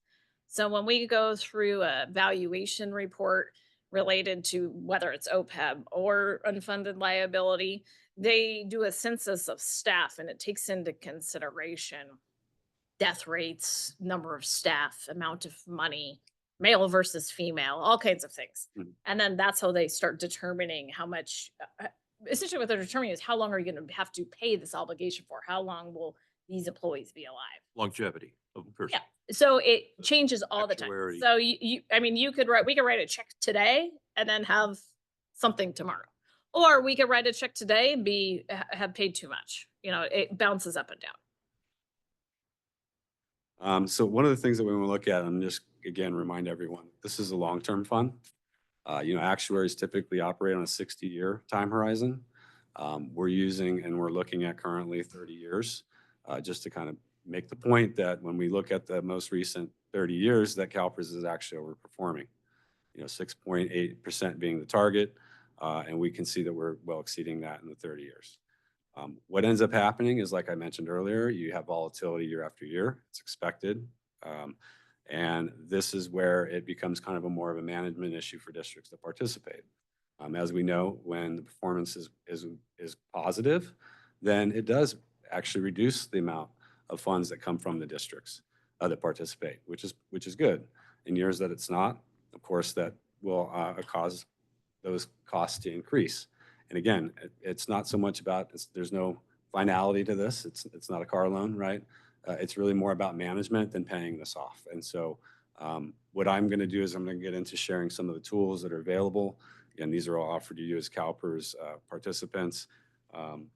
F: So when we go through a valuation report related to whether it's OPEB or unfunded liability, they do a census of staff and it takes into consideration death rates, number of staff, amount of money, male versus female, all kinds of things.
J: Mhm.
F: And then that's how they start determining how much, essentially what they're determining is how long are you going to have to pay this obligation for? How long will these employees be alive?
A: Longevity of a person.
F: Yeah. So it changes all the time.
A: Actuary.
F: So I mean, we could write a check today and then have something tomorrow. Or we could write a check today and have paid too much. You know, it bounces up and down.
J: So one of the things that we want to look at, and just again, remind everyone, this is a long-term fund. Actuaries typically operate on a 60-year time horizon. We're using and we're looking at currently 30 years, just to kind of make the point that when we look at the most recent 30 years, that CalPERS is actually overperforming. 6.8% being the target, and we can see that we're well exceeding that in the 30 years. What ends up happening is, like I mentioned earlier, you have volatility year after year. It's expected. And this is where it becomes kind of more of a management issue for districts to participate. As we know, when the performance is positive, then it does actually reduce the amount of funds that come from the districts that participate, which is good. In years that it's not, of course, that will cause those costs to increase. And again, it's not so much about, there's no finality to this. It's not a car loan, right? It's really more about management than paying this off. And so what I'm going to do is I'm going to get into sharing some of the tools that are available. And these are all offered to you as CalPERS participants. Kind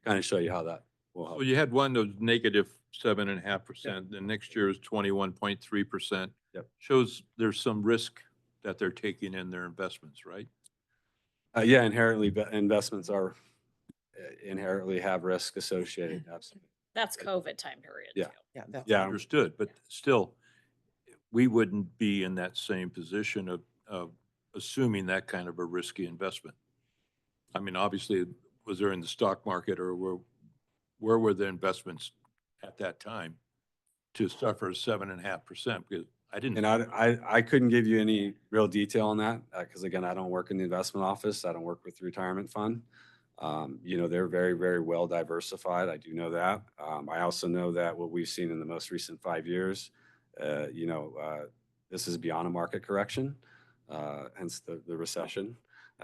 J: of show you how that will help.
A: Well, you had one that was negative 7.5%, and next year is 21.3%.
J: Yep.
A: Shows there's some risk that they're taking in their investments, right?
J: Yeah, inherently, investments are inherently have risk associated. Absolutely.
F: That's COVID time period.
J: Yeah.
F: too.
H: Yeah, that's.
J: Yeah.
A: Understood, but still, we wouldn't be in that same position of assuming that kind of a risky investment. I mean, obviously, was there in the stock market, or where were the investments at that time to suffer 7.5%? Because I didn't.
J: And I couldn't give you any real detail on that because again, I don't work in the investment office. I don't work with the retirement fund. They're very, very well diversified. I do know that. I also know that what we've seen in the most recent 5 years, this is beyond a market correction, hence the recession.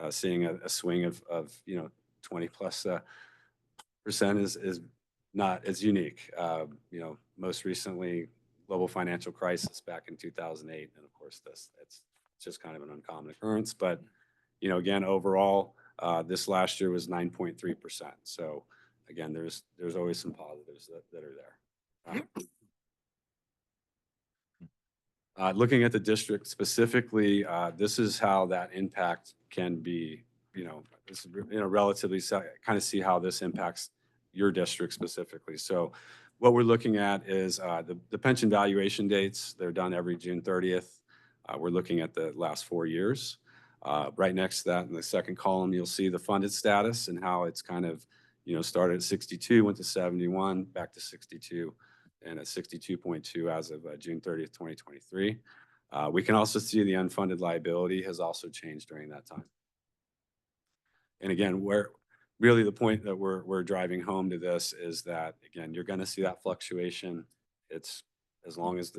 J: Seeing a swing of 20+ percent is not as unique. Most recently, global financial crisis back in 2008, and of course it's just kind of an uncommon occurrence. But again, overall, this last year was 9.3%. So again, there's always some positives that are there. Looking at the district specifically, this is how that impact can be, relatively kind of see how this impacts your district specifically. So what we're looking at is the pension valuation dates. They're done every June 30th. We're looking at the last 4 years. Right next to that, in the second column, you'll see the funded status and how it's kind of, started at 62, went to 71, back to 62, and at 62.2 as of June 30th, 2023. We can also see the unfunded liability has also changed during that time. And again, really the point that we're driving home to this is that, again, you're going to see that fluctuation. It's as long as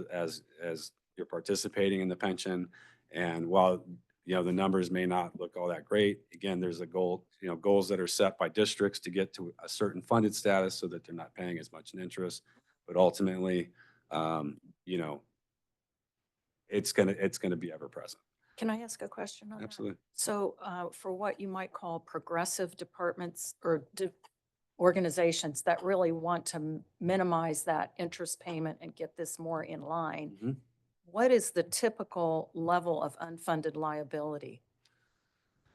J: you're participating in the pension. And while the numbers may not look all that great, again, there's a goal, goals that are set by districts to get to a certain funded status so that they're not paying as much in interest. But ultimately, it's gonna be ever present.
E: Can I ask a question on that?
J: Absolutely.
E: So for what you might call progressive departments or organizations that really want to minimize that interest payment and get this more in line,
J: Mhm.
E: what is the typical level of unfunded liability?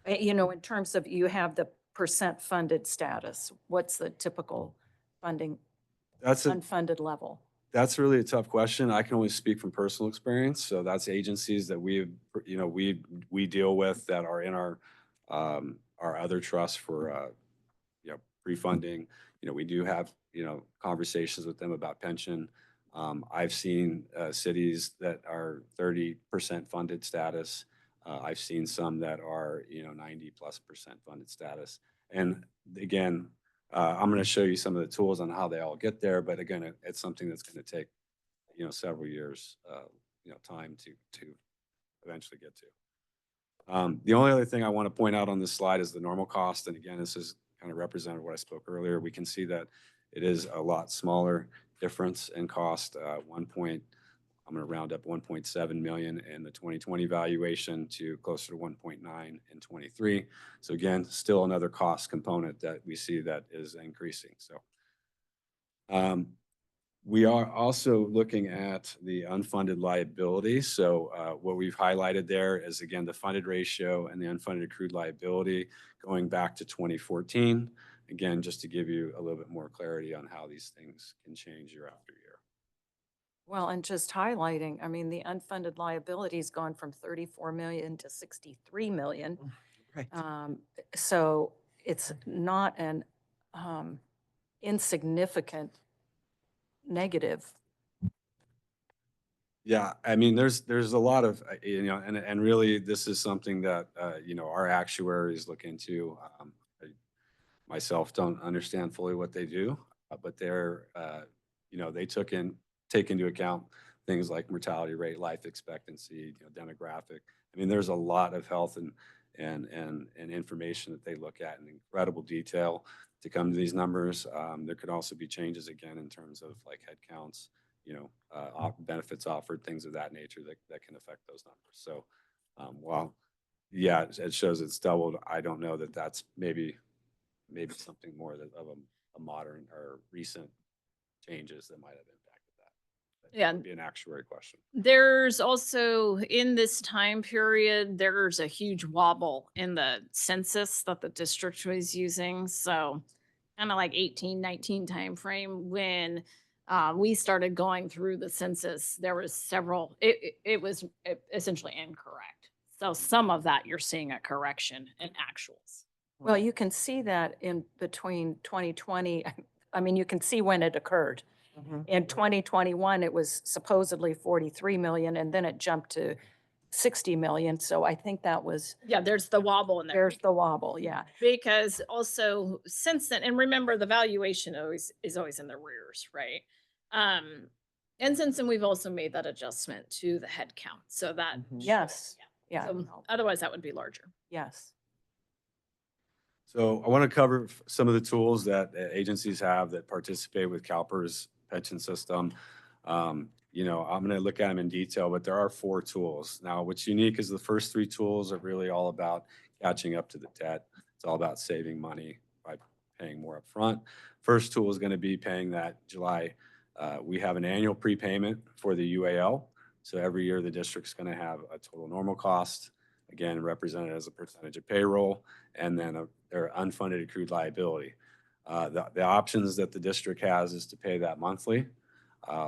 E: In terms of you have the percent funded status, what's the typical funding
J: That's a
E: unfunded level?
J: That's really a tough question. I can only speak from personal experience. So that's agencies that we deal with that are in our other trusts for, pre-funding. We do have, conversations with them about pension. I've seen cities that are 30% funded status. I've seen some that are, 90+% funded status. And again, I'm going to show you some of the tools on how they all get there. But again, it's something that's going to take, several years, time to eventually get to. The only other thing I want to point out on this slide is the normal cost. And again, this is kind of represented what I spoke earlier. We can see that it is a lot smaller difference in cost. I'm going to round up 1.7 million in the 2020 valuation to closer to 1.9 in 23. So again, still another cost component that we see that is increasing. So we are also looking at the unfunded liability. So what we've highlighted there is, again, the funded ratio and the unfunded accrued liability going back to 2014. Again, just to give you a little bit more clarity on how these things can change year after year.
E: Well, and just highlighting, I mean, the unfunded liability's gone from 34 million to 63 million.
H: Right.
E: So it's not an insignificant negative.
J: Yeah, I mean, there's a lot of, and really this is something that, our actuaries look into. I myself don't understand fully what they do, but they're, they take into account things like mortality rate, life expectancy, demographic. I mean, there's a lot of health and information that they look at in incredible detail to come to these numbers. There could also be changes again in terms of like head counts, benefits offered, things of that nature that can affect those numbers. So while, yeah, it shows it's doubled, I don't know that that's maybe something more of a modern or recent changes that might have impacted that.
F: Yeah.
J: That would be an actuary question.
F: There's also, in this time period, there's a huge wobble in the census that the district was using. So kind of like 18, 19 timeframe when we started going through the census, there was several, it was essentially incorrect. So some of that you're seeing a correction in actuals.
E: Well, you can see that in between 2020, I mean, you can see when it occurred. In 2021, it was supposedly 43 million, and then it jumped to 60 million. So I think that was,
F: Yeah, there's the wobble in there.
E: there's the wobble, yeah.
F: Because also since then, and remember the valuation is always in the rears, right? And since then, we've also made that adjustment to the head count. So that,
E: Yes, yeah,
F: so otherwise that would be larger.
E: yes.
J: So I want to cover some of the tools that agencies have that participate with CalPERS pension system. I'm going to look at them in detail, but there are 4 tools. Now, what's unique is the first 3 tools are really all about catching up to the debt. It's all about saving money by paying more upfront. First tool is going to be paying that July. We have an annual prepayment for the UAL. So every year the district's going to have a total normal cost, again, represented as a percentage of payroll, and then their unfunded accrued liability. The options that the district has is to pay that monthly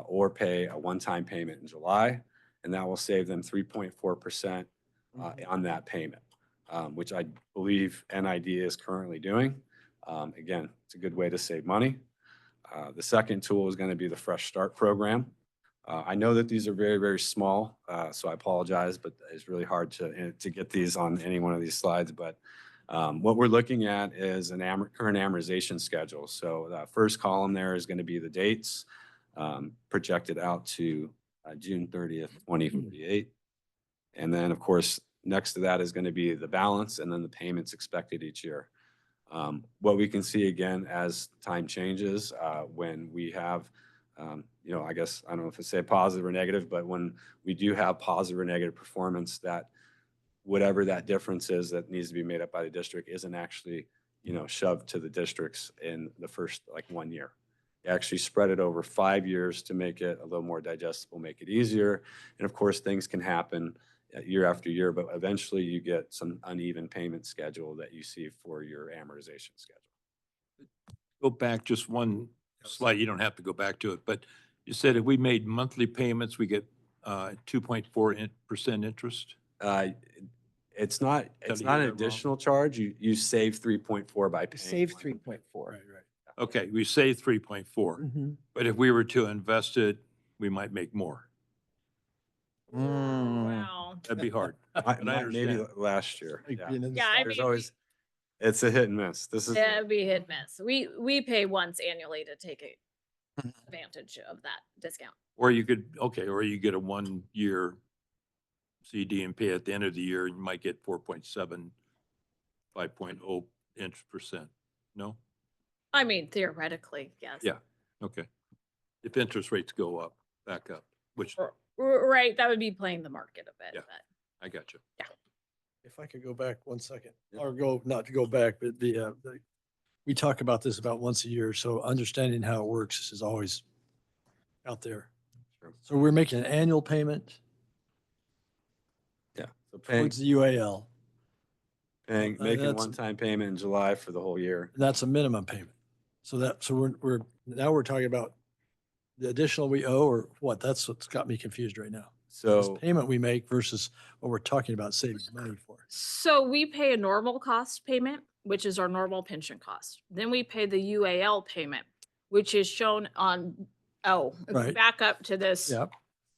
J: or pay a one-time payment in July, and that will save them 3.4% on that payment, which I believe NID is currently doing. Again, it's a good way to save money. The second tool is going to be the Fresh Start program. I know that these are very, very small, so I apologize, but it's really hard to get these on any one of these slides. But what we're looking at is an current amortization schedule. So the first column there is going to be the dates projected out to June 30th, 2048. And then, of course, next to that is going to be the balance and then the payments expected each year. What we can see again as time changes when we have I guess, I don't know if it's say positive or negative, but when we do have positive or negative performance, that whatever that difference is that needs to be made up by the district isn't actually, shoved to the districts in the first 1 year. You actually spread it over 5 years to make it a little more digestible, make it easier. And of course, things can happen year after year, but eventually you get some uneven payment schedule that you see for your amortization schedule.
A: Go back just one slide. You don't have to go back to it, but You said if we made monthly payments, we get 2.4% interest?
J: It's not
A: Did I hear
J: an
A: that wrong?
J: additional charge. You save 3.4 by paying.
H: Save
J: monthly.
H: 3.4.
J: Right.
A: Okay, we saved 3.4,
H: Mhm.
A: but if we were to invest it, we might make more.
F: Wow.
A: That'd be hard.
J: Maybe
A: understand.
J: last year.
H: Like
J: Yeah.
H: being in the
F: Yeah, I
H: stock.
J: There's
F: mean,
J: always, it's a hit and miss. This is,
F: it'd be hit miss. We pay once annually to take
H: Mm-hmm.
F: advantage of that discount.
A: Or you could, okay, or you get a 1-year CD and pay at the end of the year, you might get 4.7, 5.0 inch percent. No?
F: I mean, theoretically, yes.
A: Yeah, okay. If interest rates go up, back up, which
F: Right, that would be playing the market a bit,
A: Yeah.
F: but
A: I got you.
B: If I could go back 1 second, or not to go back, but we talk about this about once a year, so understanding how it works is always out there.
J: Sure.
B: So we're making an annual payment
J: yeah. So paying,
B: towards the UAL,
J: making
B: that's-
J: one-time payment in July for the whole year.
B: and that's a minimum payment. So we're talking about the additional we owe, or what? That's what's got me confused right now. This
J: So,
B: payment we make versus what we're talking about saving money for.
F: so we pay a normal cost payment, which is our normal pension cost. Then we pay the UAL payment, which is shown on, if you
B: Right.
F: back up to this
B: Yep.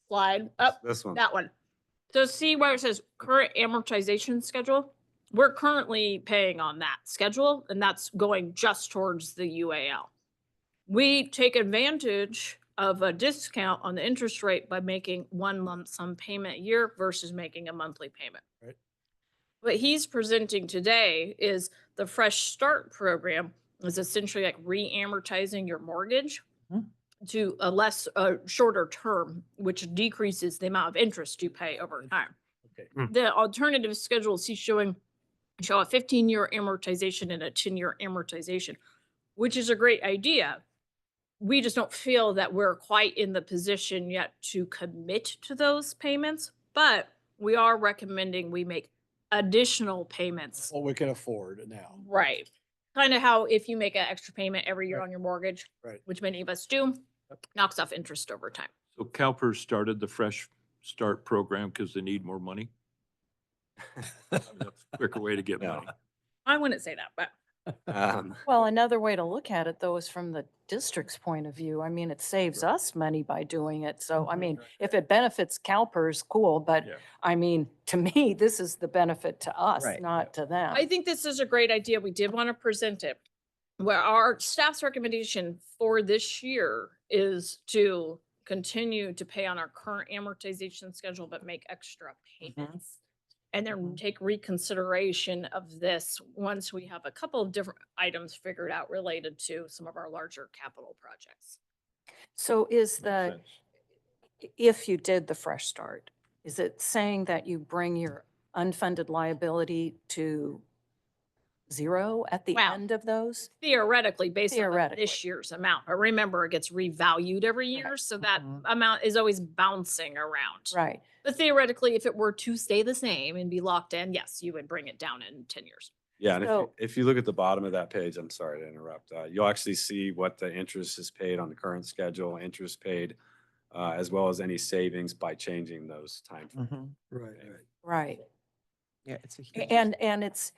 F: slide, up,
J: this one,
F: that one. So see where it says current amortization schedule? We're currently paying on that schedule, and that's going just towards the UAL. We take advantage of a discount on the interest rate by making one lump sum payment a year versus making a monthly payment.
B: Right.
F: What he's presenting today is the Fresh Start program is essentially like re-amortizing your mortgage to a shorter term, which decreases the amount of interest you pay over time.
B: Okay.
F: The alternative schedules he's showing show a 15-year amortization and a 10-year amortization, which is a great idea. We just don't feel that we're quite in the position yet to commit to those payments, but we are recommending we make additional payments.
B: What we can afford now.
F: Right. Kind of how if you make an extra payment every year
B: Right.
F: on your mortgage,
B: Right.
F: which many of us do, knocks off interest over time.
A: So CalPERS started the Fresh Start program because they need more money? I mean, that's a quicker way to get
J: No.
A: money.
F: I wouldn't say that, but
E: Well, another way to look at it though is from the district's point of view. I mean, it saves us money by doing it. So, I mean, if it benefits CalPERS, cool, but
A: Yeah.
E: I mean, to me, this is the benefit to us,
H: Right.
E: not to them.
F: I think this is a great idea. We did want to present it. Where our staff's recommendation for this year is to continue to pay on our current amortization schedule, but make extra payments. And then take reconsideration of this once we have a couple of different items figured out related to some of our larger capital projects.
E: So is
A: Makes
E: the,
A: sense.
E: if you did the Fresh Start, is it saying that you bring your unfunded liability to zero at the
F: Wow.
E: end of those?
F: Theoretically, based on
E: Theoretically.
F: this year's amount, but remember, it gets revalued every year, so that amount is always bouncing around.
E: Right.
F: But theoretically, if it were to stay the same and be locked in, yes, you would bring it down in 10 years.
J: yeah, and
E: So-
J: if you look at the bottom of that page, I'm sorry to interrupt, you'll actually see what the interest is paid on the current schedule, interest paid, as well as any savings by changing those time.
B: Right.
E: Right.
H: Yeah, it's a huge.
E: And it's,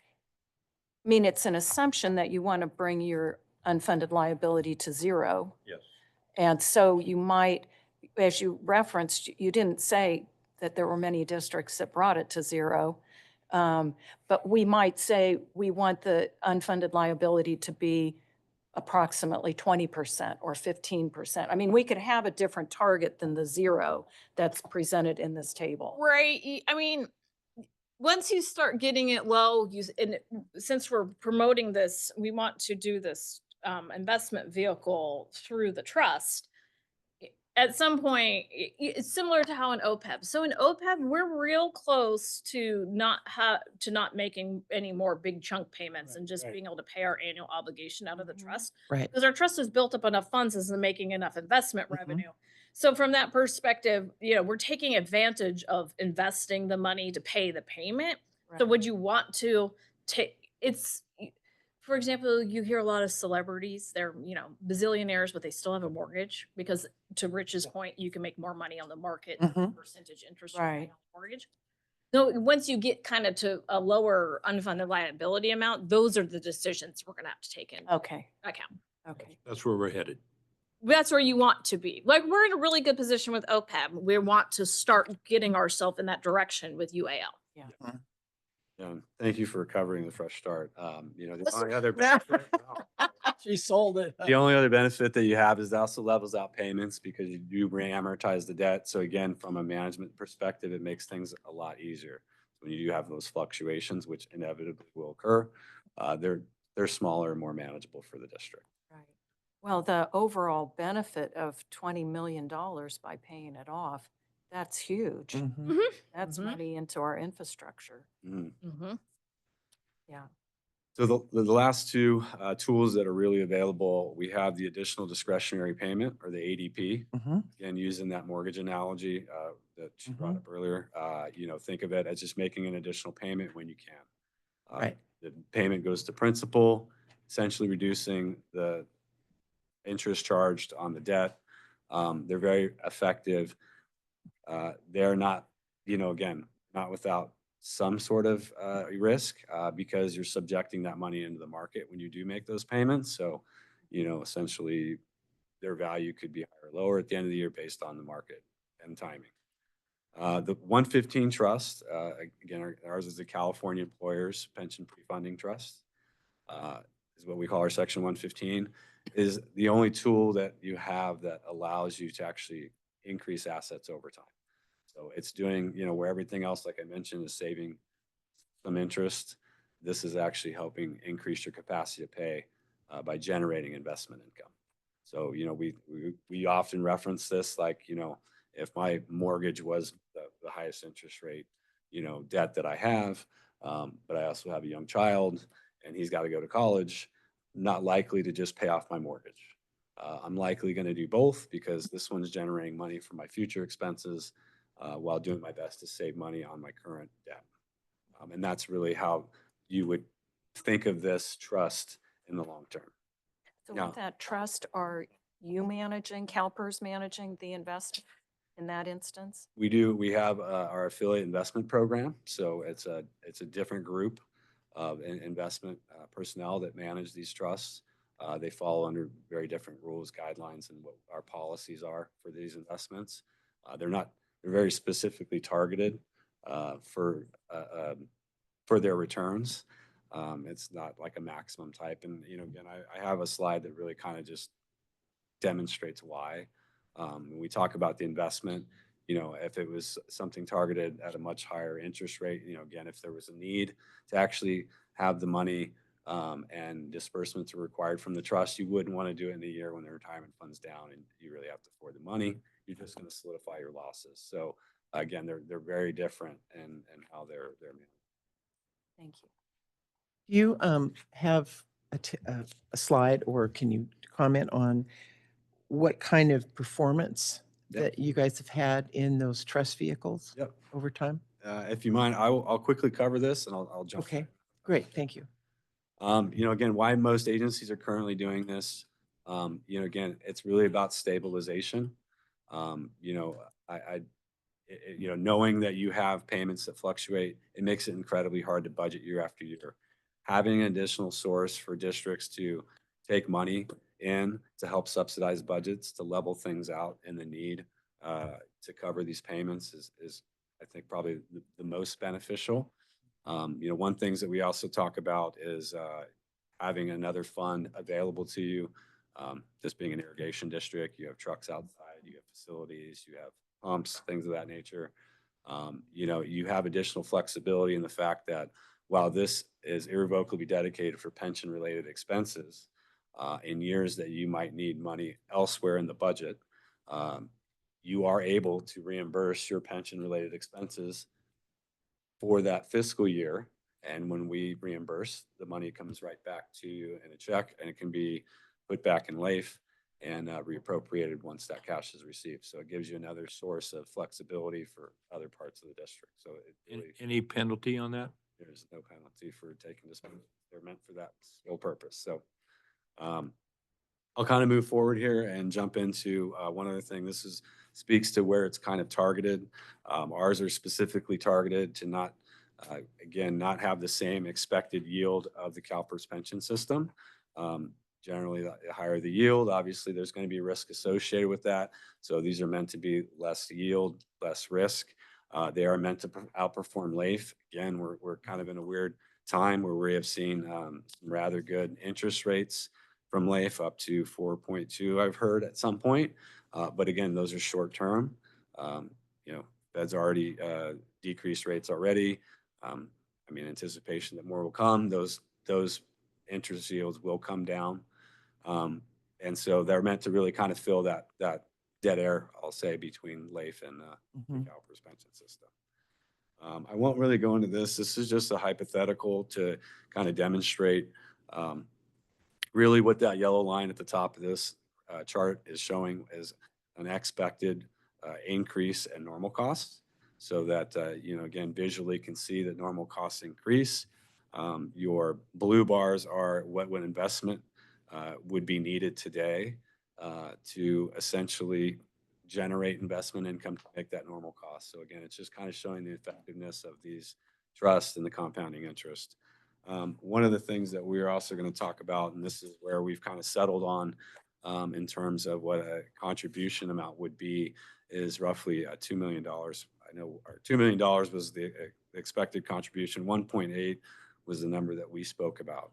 E: I mean, it's an assumption that you want to bring your unfunded liability to zero.
A: Yes.
E: And so you might, as you referenced, you didn't say that there were many districts that brought it to zero. But we might say we want the unfunded liability to be approximately 20% or 15%. I mean, we could have a different target than the zero that's presented in this table.
F: Right. I mean, once you start getting it low, and since we're promoting this, we want to do this investment vehicle through the trust. At some point, it's similar to how in OPEB. So in OPEB, we're real close to not making any more big chunk payments and just
B: right.
F: being able to pay our annual obligation out of the trust.
H: Right.
F: Because our trust is built up enough funds as in making enough investment revenue. So from that perspective, we're taking advantage of investing the money to pay the payment. So
E: Right.
F: would you want to take, for example, you hear a lot of celebrities, they're, bazillionaires, but they still have a mortgage because to Rich's point, you can make more money on the market than the
E: Mhm.
F: percentage interest rate
E: Right.
F: on the mortgage. So once you get kind of to a lower unfunded liability amount, those are the decisions we're gonna have to take into
E: Okay,
F: account.
E: okay.
A: That's where we're headed.
F: That's where you want to be. Like, we're in a really good position with OPEB. We want to start getting ourselves in that direction with UAL.
J: Yeah, thank you for covering the fresh start. The
F: Listen-
J: only other
B: She sold it.
J: the only other benefit that you have is it also levels out payments because you do re-amortize the debt. So again, from a management perspective, it makes things a lot easier. When you do have those fluctuations, which inevitably will occur, they're smaller and more manageable for the district.
E: Right. Well, the overall benefit of $20 million by paying it off, that's huge.
H: Mhm.
E: That's
F: Mhm.
E: money into our infrastructure.
J: Mhm.
F: Mm-hmm.
E: Yeah.
J: So the last two tools that are really available, we have the additional discretionary payment or the ADP.
H: Mhm.
J: Again, using that mortgage analogy that you brought up earlier, think of it as just making an additional payment when you can.
H: Right.
J: The payment goes to principal, essentially reducing the interest charged on the debt. They're very effective. They're not, again, not without some sort of risk because you're subjecting that money into the market when you do make those payments. So, essentially their value could be higher or lower at the end of the year based on the market and timing. The 115 Trust, again, ours is the California Employers Pension Prefunding Trust, is what we call our Section 115, is the only tool that you have that allows you to actually increase assets over time. So it's doing, where everything else, like I mentioned, is saving some interest. This is actually helping increase your capacity to pay by generating investment income. So, we often reference this, like, if my mortgage was the highest interest rate, debt that I have, but I also have a young child and he's got to go to college, not likely to just pay off my mortgage. I'm likely going to do both because this one's generating money for my future expenses while doing my best to save money on my current debt. And that's really how you would think of this trust in the long term.
E: So
J: Yeah.
E: with that trust, are you managing, CalPERS managing the investment in that instance?
J: We have our affiliate investment program. So it's a different group of investment personnel that manage these trusts. They fall under very different rules, guidelines, and what our policies are for these investments. They're very specifically targeted for their returns. It's not like a maximum type. And, again, I have a slide that really kind of just demonstrates why. When we talk about the investment, if it was something targeted at a much higher interest rate, again, if there was a need to actually have the money and disbursements are required from the trust, you wouldn't want to do it in a year when the retirement fund's down and you really have to afford the money. You're just going to solidify your losses. So again, they're very different in how they're managed.
E: Thank you.
H: Do you have a slide, or can you comment on what kind of performance
J: Yep.
H: that you guys have had in those trust vehicles
J: Yep.
H: over time?
J: If you mind, I'll quickly cover this and I'll jump.
H: Okay, great, thank you.
J: Again, why most agencies are currently doing this, again, it's really about stabilization. Knowing that you have payments that fluctuate, it makes it incredibly hard to budget year after year. Having an additional source for districts to take money in to help subsidize budgets, to level things out, and the need to cover these payments is I think, probably the most beneficial. One things that we also talk about is having another fund available to you. Just being an irrigation district, you have trucks outside, you have facilities, you have pumps, things of that nature. You have additional flexibility in the fact that while this is irrevocably dedicated for pension-related expenses, in years that you might need money elsewhere in the budget, you are able to reimburse your pension-related expenses for that fiscal year. And when we reimburse, the money comes right back to you in a check, and it can be put back in LAIF and reappropriated once that cash is received. So it gives you another source of flexibility for other parts of the district. So it really,
A: Any penalty on that?
J: there's no penalty for taking this money. they're meant for that sole purpose. So I'll kind of move forward here and jump into one other thing. This speaks to where it's kind of targeted. Ours are specifically targeted to not, again, not have the same expected yield of the CalPERS pension system. Generally, the higher the yield, obviously, there's going to be risk associated with that. So these are meant to be less yield, less risk. They are meant to outperform LAIF. Again, we're kind of in a weird time where we have seen some rather good interest rates from LAIF up to 4.2, I've heard at some point. But again, those are short term. You know, Fed's already decreased rates already. I mean, anticipation that more will come. Those interest yields will come down. And so they're meant to really kind of fill that dead air, I'll say, between LAIF and the CalPERS pension system. I won't really go into this. This is just a hypothetical to kind of demonstrate really what that yellow line at the top of this chart is showing is an expected increase in normal costs. So that, you know, again, visually can see that normal costs increase. Your blue bars are what investment would be needed today to essentially generate investment income to make that normal cost. So again, it's just kind of showing the effectiveness of these trusts and the compounding interest. One of the things that we're also going to talk about, and this is where we've kind of settled on in terms of what a contribution amount would be, is roughly $2 million. I know our $2 million was the expected contribution. 1.8 was the number that we spoke about.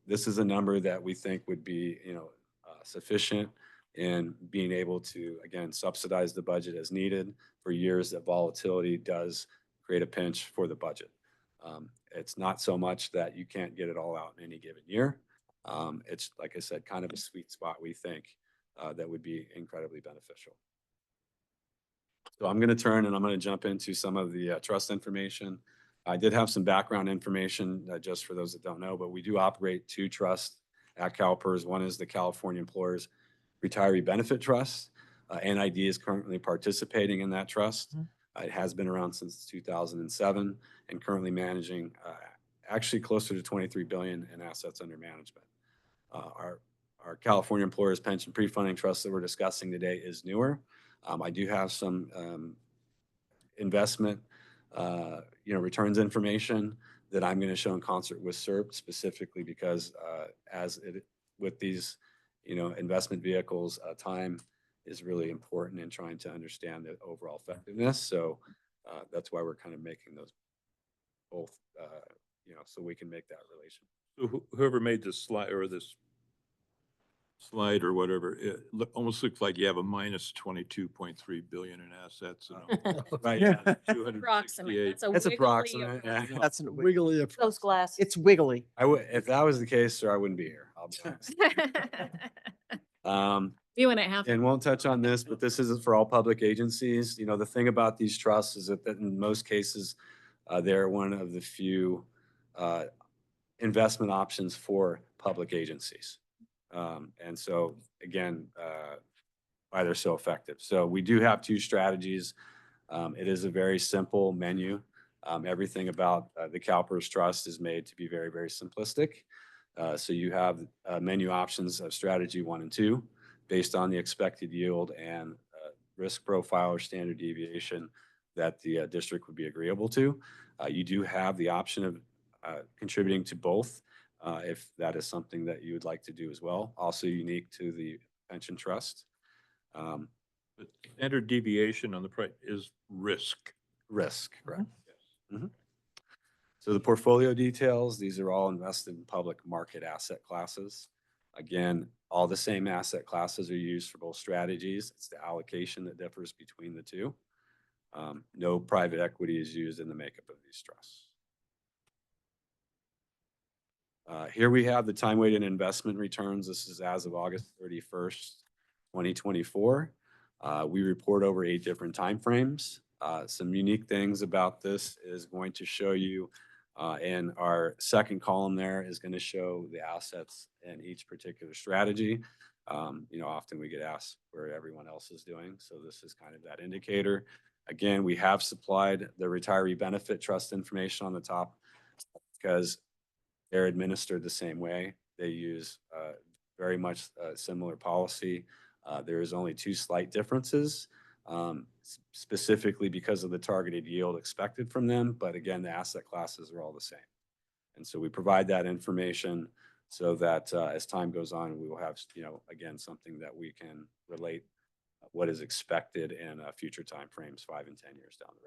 J: This is a number that we think would be, you know, sufficient in being able to, again, subsidize the budget as needed for years that volatility does create a pinch for the budget. It's not so much that you can't get it all out in any given year. It's, like I said, kind of a sweet spot, we think, that would be incredibly beneficial. So I'm going to turn and I'm going to jump into some of the trust information. I did have some background information just for those that don't know, but we do operate two trusts at CalPERS. One is the California Employers Retiree Benefit Trust. NID is currently participating in that trust. It has been around since 2007 and currently managing actually closer to 23 billion in assets under management. Our California Employers Pension Pre-Funding Trust that we're discussing today is newer. I do have some investment, you know, returns information that I'm going to show in concert with CEPPT, specifically because with these, you know, investment vehicles, time is really important in trying to understand the overall effectiveness. So that's why we're kind of making those both, you know, so we can make that relation.
A: So whoever made this slide or whatever, it almost looks like you have a minus 22.3 billion in assets.
J: Right.
F: Approximate.
J: That's approximate. Yeah.
H: That's
B: Wiggly.
E: Those glasses.
H: it's wiggly.
J: If that was the case, sir, I wouldn't be here. I'll be honest.
F: You and I have.
J: And won't touch on this, but this isn't for all public agencies. You know, the thing about these trusts is that in most cases, they're one of the few investment options for public agencies. And so, again, why they're so effective. So we do have two strategies. It is a very simple menu. Everything about the CalPERS Trust is made to be very, very simplistic. So you have menu options of strategy 1 and 2 based on the expected yield and risk profile or standard deviation that the district would be agreeable to. You do have the option of contributing to both if that is something that you would like to do as well. Also unique to the pension trust.
A: But standard deviation on the price is risk.
J: Risk, correct. Yes. So the portfolio details, these are all invested in public market asset classes. Again, all the same asset classes are used for both strategies. It's the allocation that differs between the two. No private equity is used in the makeup of these trusts. Here we have the time-weighted investment returns. This is as of August 31st, 2024. We report over 8 different timeframes. Some unique things about this is going to show you in our second column there is going to show the assets in each particular strategy. You know, often we get asked where everyone else is doing. So this is kind of that indicator. Again, we have supplied the retiree benefit trust information on the top because They're administered the same way. They use very much a similar policy. There is only two slight differences, specifically because of the targeted yield expected from them. But again, the asset classes are all the same. And so we provide that information so that as time goes on, we will have, again, something that we can relate what is expected in future timeframes, 5 and 10 years down the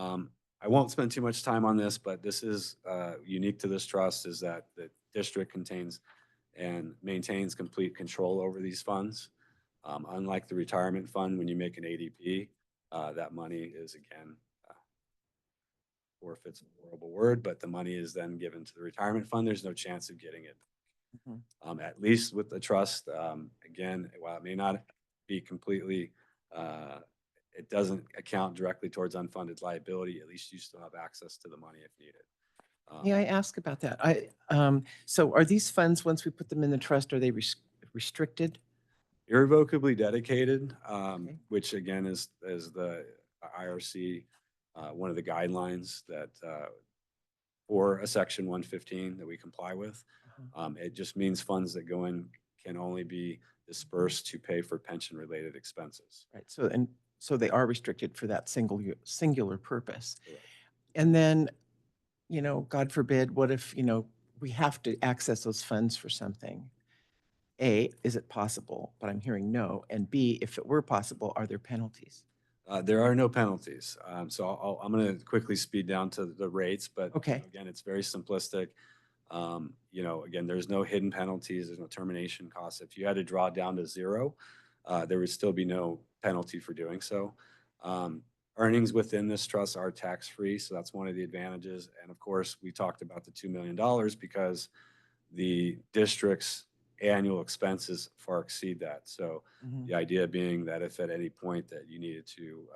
J: road. I won't spend too much time on this, but this is unique to this trust, is that the district contains and maintains complete control over these funds. Unlike the retirement fund, when you make an ADP, that money is again, forfeit's a horrible word, but the money is then given to the retirement fund. There's no chance of getting it. At least with the trust, again, while it may not be completely, it doesn't account directly towards unfunded liability, at least you still have access to the money if needed.
H: May I ask about that? So are these funds, once we put them in the trust, are they restricted?
J: Irrevocably dedicated,
H: Okay.
J: which again is the IRC, one of the guidelines that for a section 115 that we comply with. It just means funds that go in can only be dispersed to pay for pension related expenses.
H: Right. So they are restricted for that singular purpose.
J: Correct.
H: And then, God forbid, what if, we have to access those funds for something? A, is it possible? But I'm hearing no. And B, if it were possible, are there penalties?
J: There are no penalties. So I'm going to quickly speed down to the rates, but
H: Okay.
J: again, it's very simplistic. Again, there's no hidden penalties. There's no termination costs. If you had to draw down to zero, there would still be no penalty for doing so. Earnings within this trust are tax-free, so that's one of the advantages. And of course, we talked about the $2 million because the district's annual expenses far exceed that. So
H: Mhm.
J: the idea being that if at any point that you needed to,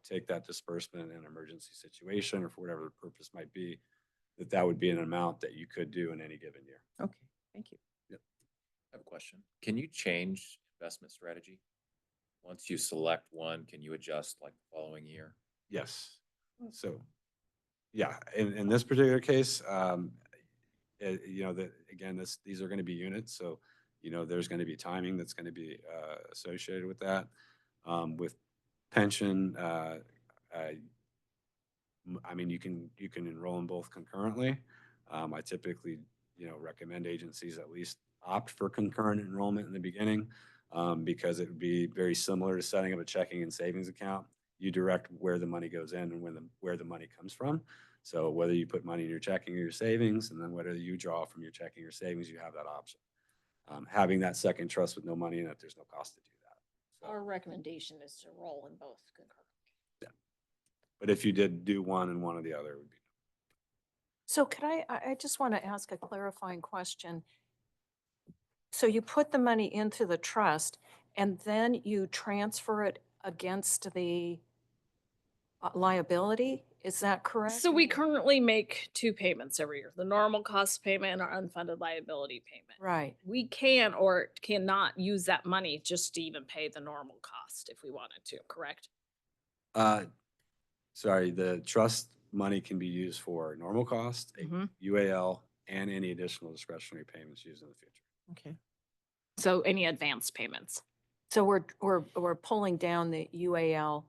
J: take that disbursement in an emergency situation or for whatever the purpose might be, that would be an amount that you could do in any given year.
H: Okay, thank you.
J: Yep.
K: I have a question. Can you change investment strategy? Once you select one, can you adjust like the following year?
J: Yes. So, yeah, in this particular case, these are going to be units. So, there's going to be timing that's going to be associated with that. With pension, you can enroll in both concurrently. I typically, recommend agencies at least opt for concurrent enrollment in the beginning because it would be very similar to setting up a checking and savings account. You direct where the money goes in and where the money comes from. So whether you put money in your checking or your savings, and then whether you draw from your checking or savings, you have that option. Having that second trust with no money in it, there's no cost to do that. So,
E: Our recommendation is to roll in both concurrently.
J: yeah. But if you did do one and one or the other, it would be.
E: So could I just want to ask a clarifying question. So you put the money into the trust and then you transfer it against the liability? Is that correct?
F: So we currently make two payments every year, the normal cost payment and our unfunded liability payment.
E: Right.
F: We can or cannot use that money just to even pay the normal cost if we wanted to, correct?
J: Sorry, the trust money can be used for normal cost, UAL, and any additional discretionary payments used in the future.
H: Okay.
F: So any advance payments.
E: So we're pulling down the UAL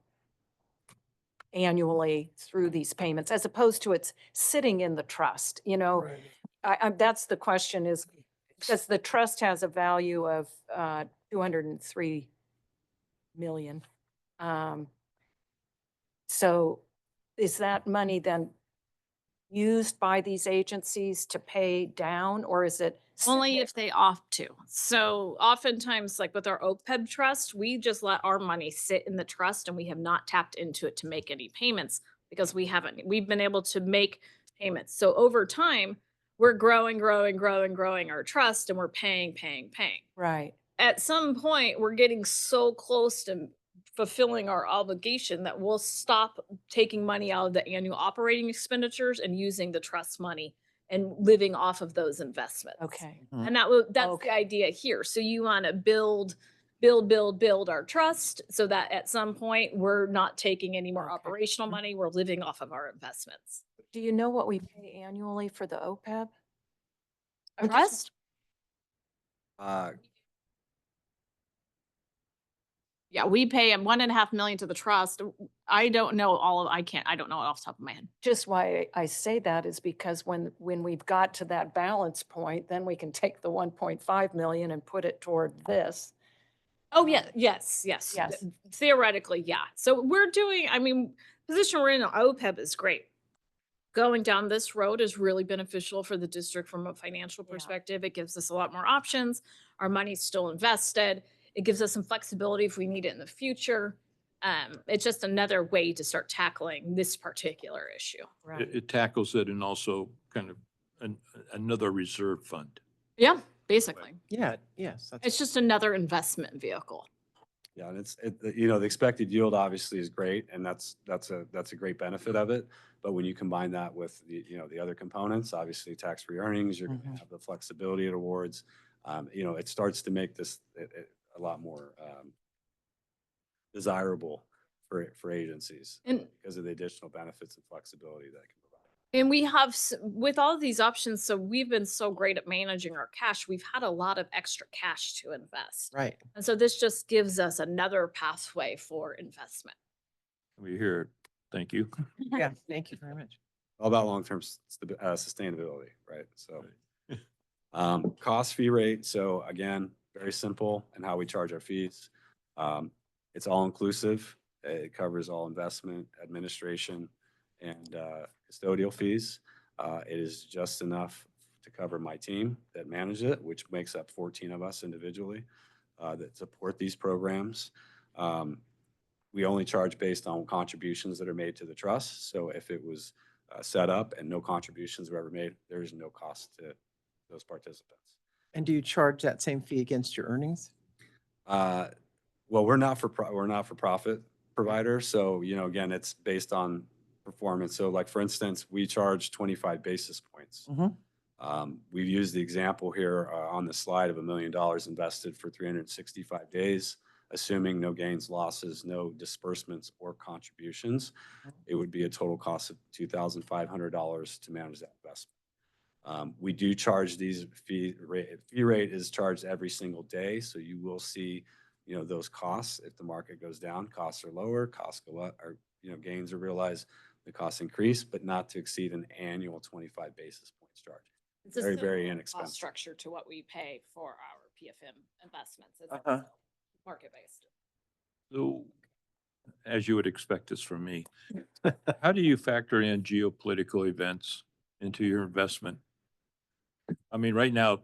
E: annually through these payments as opposed to it's sitting in the trust,
B: Right.
E: that's the question is, because the trust has a value of 203 million. So is that money then used by these agencies to pay down, or is it?
F: Only if they opt to. So oftentimes, like with our OPEB trust, we just let our money sit in the trust and we have not tapped into it to make any payments because we've been able to make payments. So over time, we're growing our trust and we're paying.
E: Right.
F: At some point, we're getting so close to fulfilling our obligation that we'll stop taking money out of the annual operating expenditures and using the trust money and living off of those investments.
E: Okay.
F: And that's
E: Okay.
F: the idea here. So you want to build our trust so that at some point we're not taking any more
E: Okay.
F: operational money. We're living off of our investments.
E: Do you know what we pay annually for the OPEB?
F: A
E: I'm just-
F: trust?
J: Uh,
F: Yeah, we pay 1.5 million to the trust. I don't know I don't know it off the top of my head.
E: Just why I say that is because when we've got to that balance point, then we can take the 1.5 million and put it toward this.
F: Oh, yeah, yes.
E: Yes.
F: Theoretically, yeah. So we're doing, I mean, position we're in, OPEB is great. Going down this road is really beneficial for the district from a financial
E: Yeah.
F: perspective. It gives us a lot more options. Our money's still invested. It gives us some flexibility if we need it in the future. It's just another way to start tackling this particular issue.
A: It tackles it and also kind of another reserve fund.
F: Yeah, basically.
H: Yeah, yes. That's
F: It's just another investment vehicle.
J: Yeah, and the expected yield obviously is great, and that's a great benefit of it. But when you combine that with the other components, obviously tax-free earnings, you're going to have the flexibility it awards. It starts to make this a lot more desirable for agencies
F: And
J: because of the additional benefits and flexibility that it can provide.
F: And we have, with all these options, so we've been so great at managing our cash, we've had a lot of extra cash to invest.
H: right.
F: And so this just gives us another pathway for investment.
A: We hear it. Thank you.
H: Yeah, thank you very much.
J: All about long-term sustainability, right? So,
A: Right.
J: cost fee rate. So again, very simple in how we charge our fees. It's all inclusive. It covers all investment, administration, and custodial fees. It is just enough to cover my team that manage it, which makes up 14 of us individually that support these programs. We only charge based on contributions that are made to the trust. So if it was set up and no contributions were ever made, there is no cost to those participants.
H: And do you charge that same fee against your earnings?
J: Well, we're not for profit provider. So, again, it's based on performance. So like, for instance, we charge 25 basis points. We've used the example here on the slide of $1 million invested for 365 days, assuming no gains, losses, no disbursements or contributions. It would be a total cost of $2,500 to manage that investment. We do charge these fee rate is charged every single day. So you will see, those costs. If the market goes down, costs are lower, costs go up, or, gains are realized, the costs increase, but not to exceed an annual 25 basis points charge.
F: It's a
J: Very,
F: similar
J: very
F: cost
J: inexpensive.
F: structure to what we pay for our PFM investments. It's
H: Uh-huh.
F: market-based.
A: So, as you would expect this from me, how do you factor in geopolitical events into your investment? I mean, right now,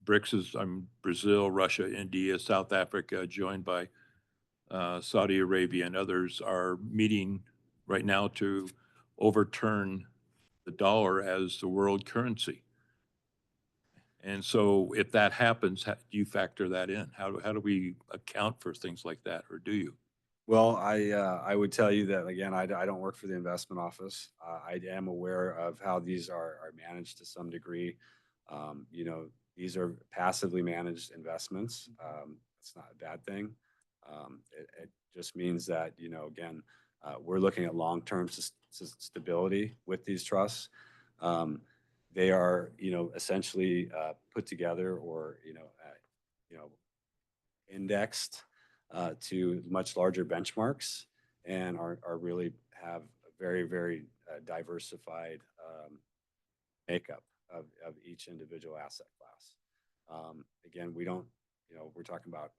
A: BRICS is Brazil, Russia, India, South Africa, joined by Saudi Arabia and others are meeting right now to overturn the dollar as the world currency. And so if that happens, do you factor that in? How do we account for things like that, or do you?
J: Well, I would tell you that, again, I don't work for the investment office. I am aware of how these are managed to some degree. These are passively managed investments. It's not a bad thing. It just means that, again, we're looking at long-term stability with these trusts. They are, essentially put together or, indexed to much larger benchmarks and are really have a very, very diversified makeup of each individual asset class. Again, we don't, we're talking about,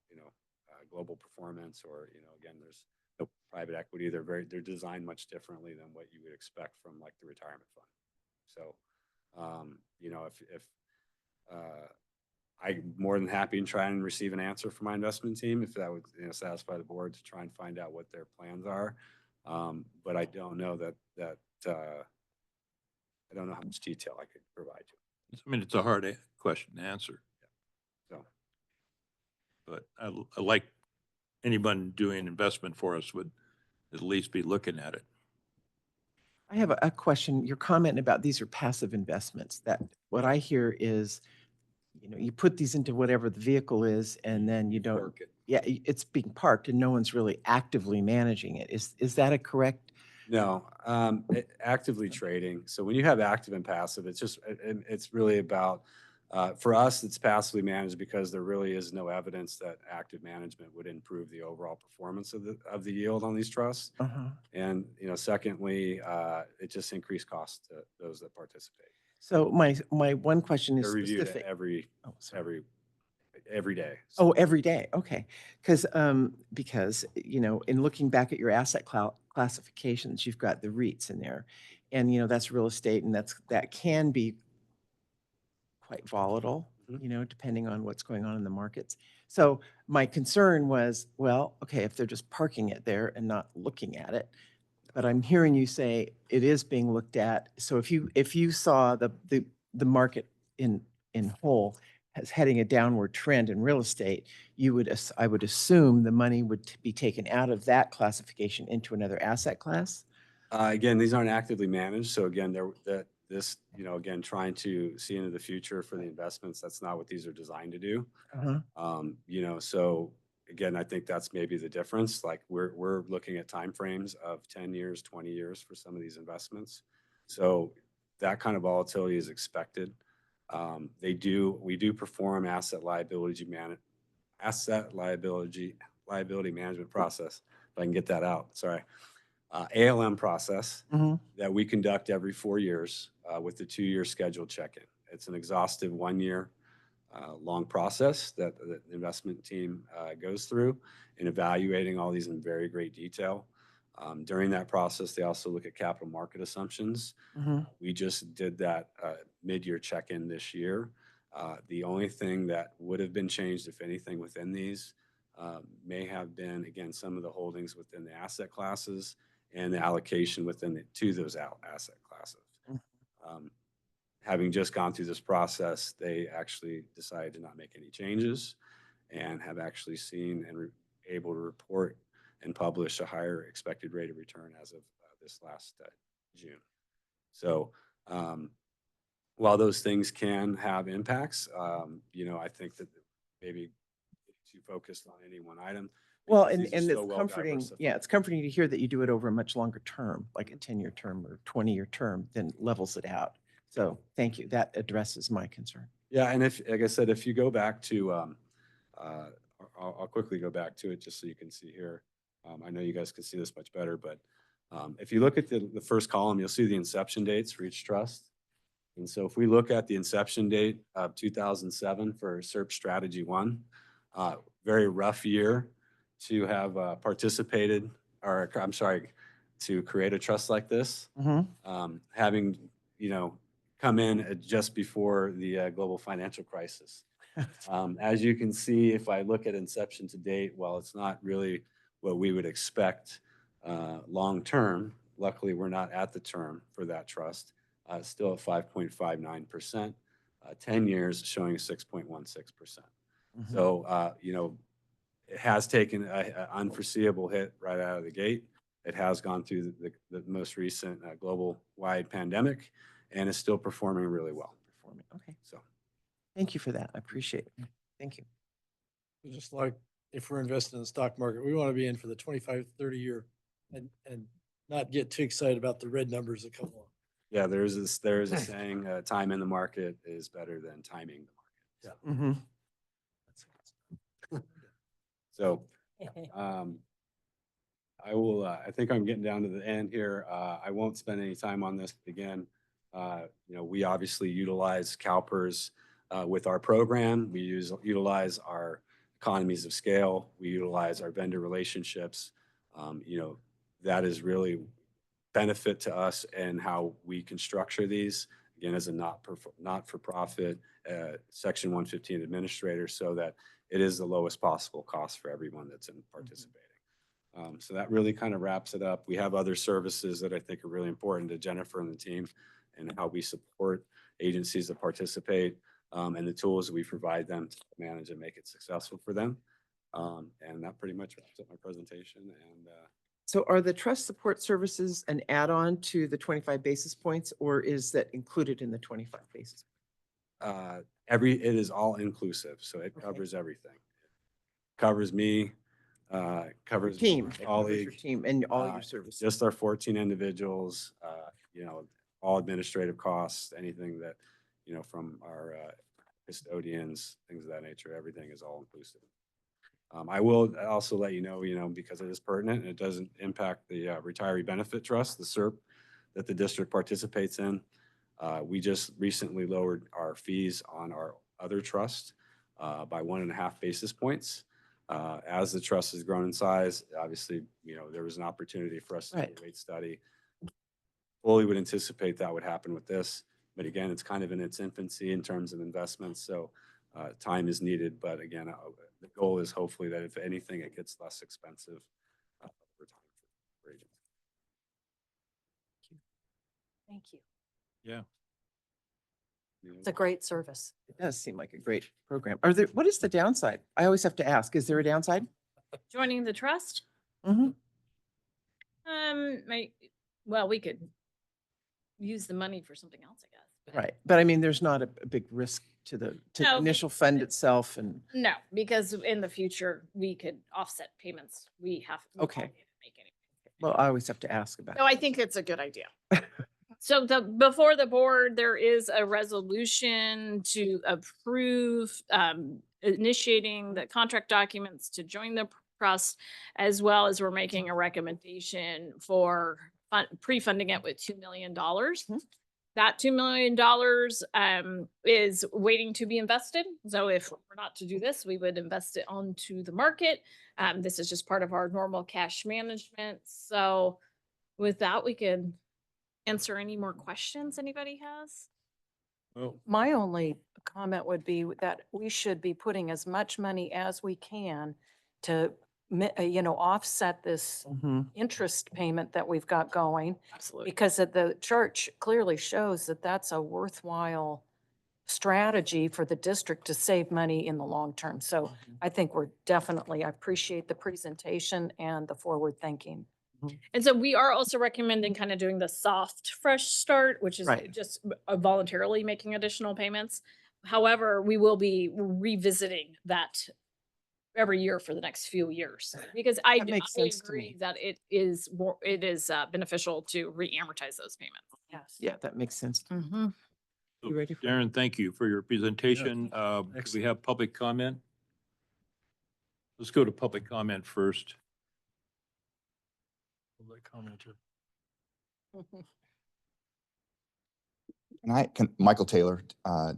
J: global performance or, again, there's no private equity. They're designed much differently than what you would expect from like the retirement fund. So, if I'm more than happy to try and receive an answer from my investment team if that would satisfy the board to try and find out what their plans are. But I don't know that I don't know how much detail I could provide you.
A: I mean, it's a hard question to answer.
J: So,
A: but I like anyone doing investment for us would at least be looking at it.
H: I have a question. Your comment about these are passive investments. That what I hear is, you put these into whatever the vehicle is, and then you don't.
A: Park it.
H: Yeah, it's being parked, and no one's really actively managing it. Is that a correct
J: No, actively trading. So when you have active and passive, it's just, it's really about, for us, it's passively managed because there really is no evidence that active management would improve the overall performance of the yield on these trusts.
H: Uh-huh.
J: And, secondly, it just increased costs to those that participate.
H: So my one question is
J: They're reviewed
H: specific.
J: oh,
H: sorry.
J: every day.
H: Oh, every day. Okay. Because, in looking back at your asset classifications, you've got the REITs in there. And, that's real estate and that can be quite volatile,
J: Mhm.
H: depending on what's going on in the markets. So my concern was, well, okay, if they're just parking it there and not looking at it, but I'm hearing you say it is being looked at. So if you saw the market in whole as heading a downward trend in real estate, I would assume the money would be taken out of that classification into another asset class?
J: Again, these aren't actively managed. So again, again, trying to see into the future for the investments, that's not what these are designed to do.
H: Uh-huh.
J: So again, I think that's maybe the difference. Like we're looking at timeframes of 10 years, 20 years for some of these investments. So that kind of volatility is expected. We do perform asset liability management process. If I can get that out, sorry. ALM process
H: Mhm.
J: that we conduct every 4 years with the 2-year scheduled check-in. It's an exhaustive 1-year long process that the investment team goes through in evaluating all these in very great detail. During that process, they also look at capital market assumptions.
H: Mhm.
J: We just did that mid-year check-in this year. The only thing that would have been changed, if anything, within these may have been, again, some of the holdings within the asset classes and the allocation to those asset classes.
H: Mhm.
J: Having just gone through this process, they actually decided to not make any changes and have actually seen and able to report and publish a higher expected rate of return as of this last June. So while those things can have impacts, I think that maybe too focused on any one item.
H: Well,
J: because
H: and
J: these are
H: it's
J: so well
H: comforting,
J: diversified.
H: yeah, it's comforting to hear that you do it over a much longer term, like a 10-year term or 20-year term, then levels it out. So thank you. That addresses my concern.
J: Yeah, and like I said, if you go back to, I'll quickly go back to it just so you can see here. I know you guys can see this much better, but if you look at the first column, you'll see the inception dates for each trust. And so if we look at the inception date of 2007 for CEPPT Strategy 1, very rough year to have participated, or I'm sorry, to create a trust like this. Having, come in just before the global financial crisis. As you can see, if I look at inception to date, while it's not really what we would expect long-term, luckily we're not at the term for that trust, still at 5.59%, 10 years showing 6.16%. So, it has taken an unforeseeable hit right out of the gate. It has gone through the most recent global-wide pandemic and is still performing really well.
H: Okay.
J: So,
H: Thank you for that. I appreciate it. Thank you.
B: Just like if we're investing in the stock market, we want to be in for the 25, 30 year and not get too excited about the red numbers that come along.
J: yeah, there is a saying, time in the market is better than timing the market.
H: Mm-hmm.
J: So, I think I'm getting down to the end here. I won't spend any time on this. Again, we obviously utilize CalPERS with our program. We utilize our economies of scale. We utilize our vendor relationships. That is really benefit to us and how we can structure these, again, as a not-for-profit Section 115 administrator, so that it is the lowest possible cost for everyone that's participating. So that really kind of wraps it up. We have other services that I think are really important to Jennifer and the team, and how we support agencies that participate, and the tools that we provide them to manage and make it successful for them. And that pretty much wraps up my presentation. And
H: So are the trust support services an add-on to the 25 basis points, or is that included in the 25 basis?
J: it is all inclusive, so it covers everything. Covers me, Covers
H: Team,
J: my
H: it covers your
J: colleague,
H: team and all
J: uh,
H: your services.
J: just our 14 individuals, all administrative costs, anything that, from our custodians, things of that nature, everything is all inclusive. I will also let you know, because it is pertinent and it doesn't impact the retiree benefit trust, the SERP that the district participates in. We just recently lowered our fees on our other trust by 1.5 basis points. As the trust has grown in size, obviously, there was an opportunity for us to do
H: Right.
J: a rate study. Fully would anticipate that would happen with this, but again, it's kind of in its infancy in terms of investments, so time is needed. But again, the goal is hopefully that if anything, it gets less expensive over time for agents.
E: Thank you.
A: Yeah.
E: It's a great service.
H: It does seem like a great program. What is the downside? I always have to ask, is there a downside?
F: Joining the trust?
H: Mhm.
F: Well, we could use the money for something else, I guess. but-
H: Right. But I mean, there's not a big risk to the
F: No,
H: initial fund itself and,
F: No, because in the future, we could offset payments. We have. we
H: Okay.
F: won't make any.
H: well, I always have to ask about.
F: No, I think it's a good idea. So before the board, there is a resolution to approve initiating the contract documents to join the trust, as well as we're making a recommendation for pre-funding it with $2 million. That $2 million is waiting to be invested. So if we're not to do this, we would invest it onto the market. This is just part of our normal cash management. So with that, we can answer any more questions anybody has.
A: Well,
E: My only comment would be that we should be putting as much money as we can to, offset this
H: Mhm.
E: interest payment that we've got going.
F: Absolutely.
E: Because the church clearly shows that that's a worthwhile strategy for the district to save money in the long term. So I think I appreciate the presentation and the forward thinking.
F: And so we are also recommending kind of doing the soft fresh start, which is
H: Right.
F: just voluntarily making additional payments. However, we will be revisiting that every year for the next few years because I
H: That makes sense to
F: agree
H: me.
F: that it is beneficial to re-amortize those payments.
E: Yes.
H: Yeah, that makes sense.
F: Mm-hmm.
A: so
H: You ready for-
A: Darren, thank you for your presentation. Do we have public comment? Let's go to public comment first.
I: Michael Taylor,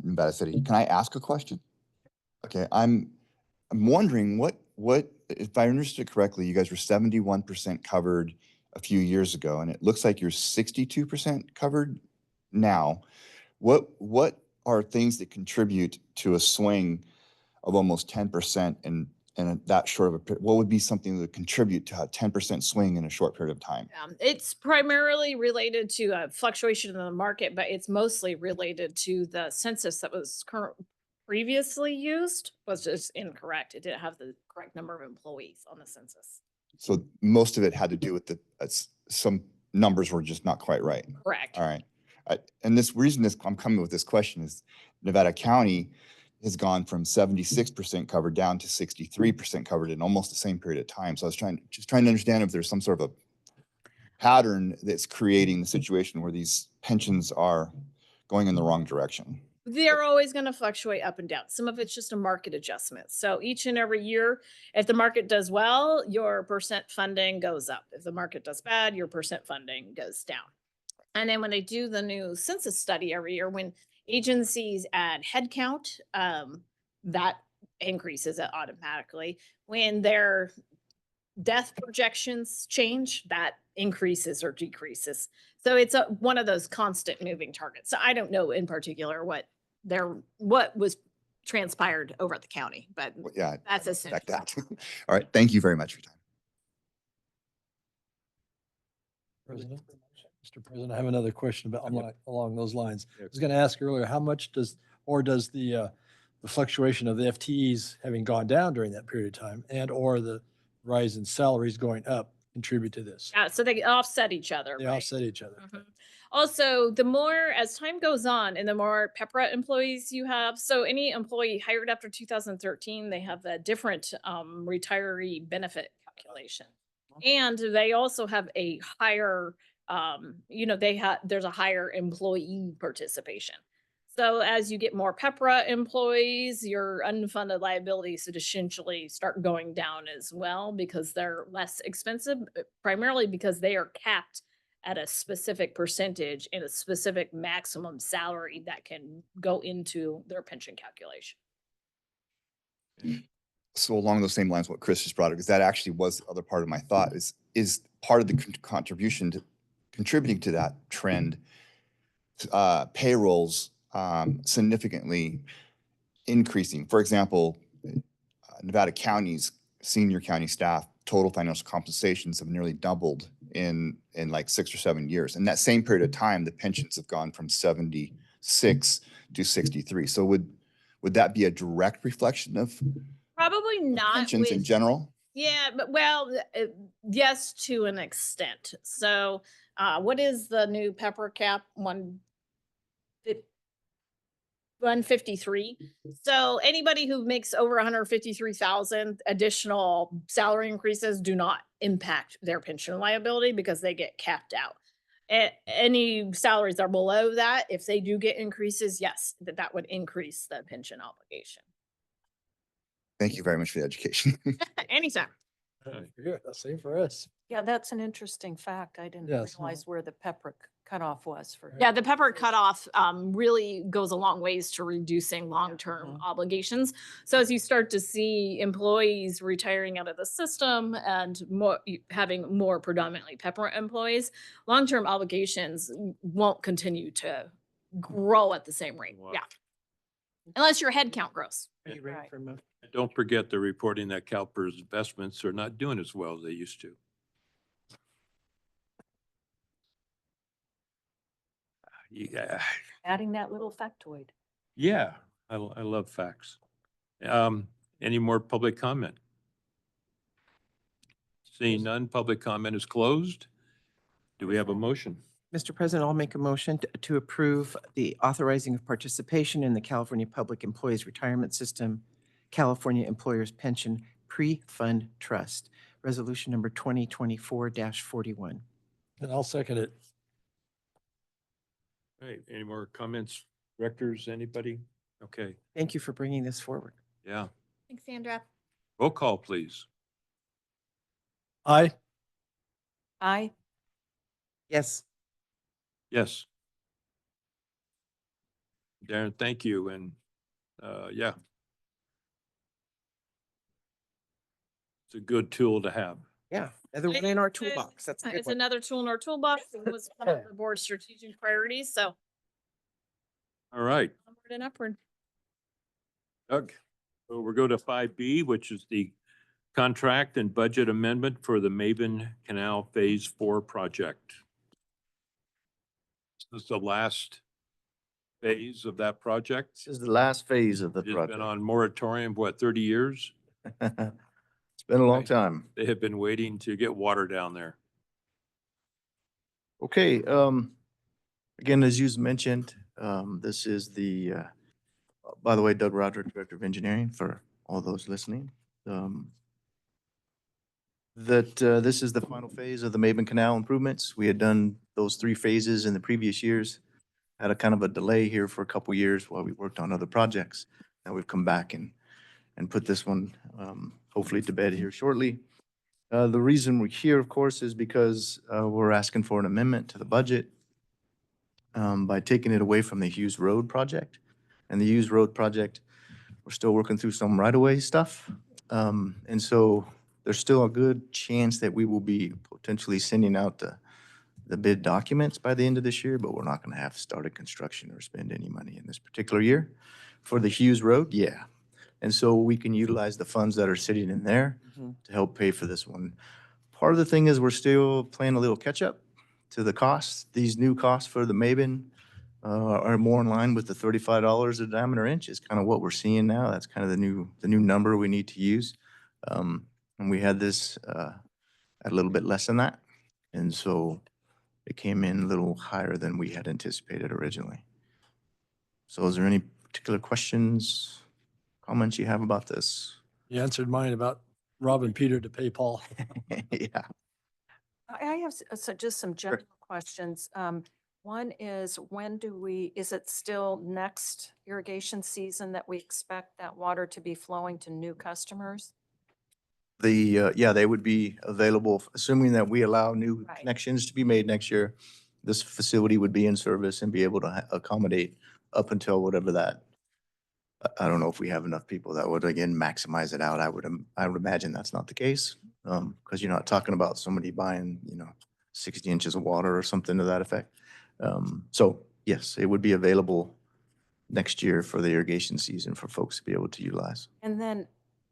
I: Nevada City, can I ask a question? Okay, I'm wondering if I understood correctly, you guys were 71% covered a few years ago, and it looks like you're 62% covered now. What are things that contribute to a swing of almost 10% in that short of a period? What would be something that would contribute to a 10% swing in a short period of time?
F: It's primarily related to a fluctuation in the market, but it's mostly related to the census that was previously used was just incorrect. It didn't have the correct number of employees on the census.
I: So most of it had to do with some numbers were just not quite right.
F: Correct.
I: All right. And I'm coming with this question is Nevada County has gone from 76% covered down to 63% covered in almost the same period of time. So I was trying to understand if there's some sort of a pattern that's creating the situation where these pensions are going in the wrong direction.
F: They're always going to fluctuate up and down. Some of it's just a market adjustment. So each and every year, if the market does well, your percent funding goes up. If the market does bad, your percent funding goes down. And then when they do the new census study every year, when agencies add headcount, that increases it automatically. When their death projections change, that increases or decreases. So it's one of those constant moving targets. So I don't know in particular what was transpired over at the county, but
I: Well, yeah,
F: that's
I: I
F: essentially.
I: expect that. All right. Thank you very much for your time.
B: Mr. President, I have another question along those lines.
J: Yeah.
B: I was going to ask earlier, how much does the fluctuation of the FTEs having gone down during that period of time and or the rise in salaries going up contribute to this.
F: Yeah, so they offset each other,
B: They
F: right?
B: offset each other.
F: Mhm. Also, the more as time goes on and the more PEPRA employees you have, so any employee hired after 2013, they have a different retiree benefit calculation. And they also have a higher, there's a higher employee participation. So as you get more PEPRA employees, your unfunded liabilities would essentially start going down as well because they're less expensive, primarily because they are capped at a specific percentage and a specific maximum salary that can go into their pension calculation.
I: So along those same lines, what Chris just brought up, because that actually was the other part of my thought is part of the contribution to contributing to that trend, payrolls significantly increasing. For example, Nevada County's senior county staff total financial compensations have nearly doubled in like 6 or 7 years. In that same period of time, the pensions have gone from 76 to 63. So would that be a direct reflection of
F: Probably not
I: pensions in
F: with,
I: general?
F: yeah, but well, yes, to an extent. So, what is the new PEPRA cap? 153. So anybody who makes over 153,000, additional salary increases do not impact their pension liability because they get capped out. Any salaries that are below that, if they do get increases, yes, that would increase the pension obligation.
I: Thank you very much for the education.
F: Anytime.
B: Good, that's same for us.
E: Yeah, that's an interesting fact. I didn't
B: Yes.
E: realize where the PEPRA cutoff was for.
F: Yeah, the PEPR cutoff really goes a long ways to reducing long-term
E: Mhm.
F: obligations. So as you start to see employees retiring out of the system and having more predominantly PEPR employees, long-term obligations won't continue to grow at the same rate.
A: Wow.
F: Yeah. Unless your head count grows.
H: Are you ready
E: Right.
H: for a motion?
A: And don't forget the reporting that CalPERS investments are not doing as well as they used to. Yeah,
E: Adding that little factoid.
A: yeah, I love facts. Any more public comment? Seeing none, public comment is closed. Do we have a motion?
H: Mr. President, I'll make a motion to approve the authorizing of participation in the California Public Employees Retirement System, California Employers Pension Prefund Trust, resolution number 2024-41.
B: And I'll second it.
A: All right, any more comments? Directors, anybody? Okay,
H: Thank you for bringing this forward.
A: yeah.
F: Thanks, Sandra.
A: Roll call, please.
B: Aye.
E: Aye.
H: Yes.
A: Yes. Darren, thank you. And, yeah. It's a good tool to have.
H: Yeah, another one in our toolbox. That's a good
F: It's
H: one.
F: another tool in our toolbox. It was one of the board's strategic priorities. So
A: All right,
F: onward and upward.
A: Doug. So we'll go to 5B, which is the contract and budget amendment for the Maben Canal Phase 4 project. This is the last phase of that project.
L: This is the last phase of the
A: It's been
L: project.
A: on moratorium, what, 30 years?
L: It's been a long
A: Right.
L: time.
A: They have been waiting to get water down there.
L: Okay, again, as you mentioned, this is the, by the way, Doug Roderick, Director of Engineering, for all those listening. This is the final phase of the Maben Canal improvements. We had done those 3 phases in the previous years. Had a kind of a delay here for a couple years while we worked on other projects. Now we've come back and put this one hopefully to bed here shortly. The reason we're here, of course, is because we're asking for an amendment to the budget by taking it away from the Hughes Road project. And the Hughes Road project, we're still working through some right-of-way stuff. And so there's still a good chance that we will be potentially sending out the bid documents by the end of this year, but we're not going to have started construction or spend any money in this particular year. For the Hughes Road, yeah. And so we can utilize the funds that are sitting in there
H: Mhm.
L: to help pay for this one. Part of the thing is we're still playing a little catch-up to the costs. These new costs for the Maben are more in line with the $35 a diameter inch is kind of what we're seeing now. That's kind of the new number we need to use. And we had this at a little bit less than that. And so it came in a little higher than we had anticipated originally. So is there any particular questions, comments you have about this?
B: You answered mine about robbing Peter to pay Paul.
L: Yeah.
E: I have just some general questions. One is is it still next irrigation season that we expect that water to be flowing to new customers?
L: Yeah, they would be available, assuming that we allow new
E: Right.
L: connections to be made next year. This facility would be in service and be able to accommodate up until whatever that. I don't know if we have enough people that would, again, maximize it out. I would imagine that's not the case. Because you're not talking about somebody buying, 60 inches of water or something to that effect. So yes, it would be available next year for the irrigation season for folks to be able to utilize.
E: And then,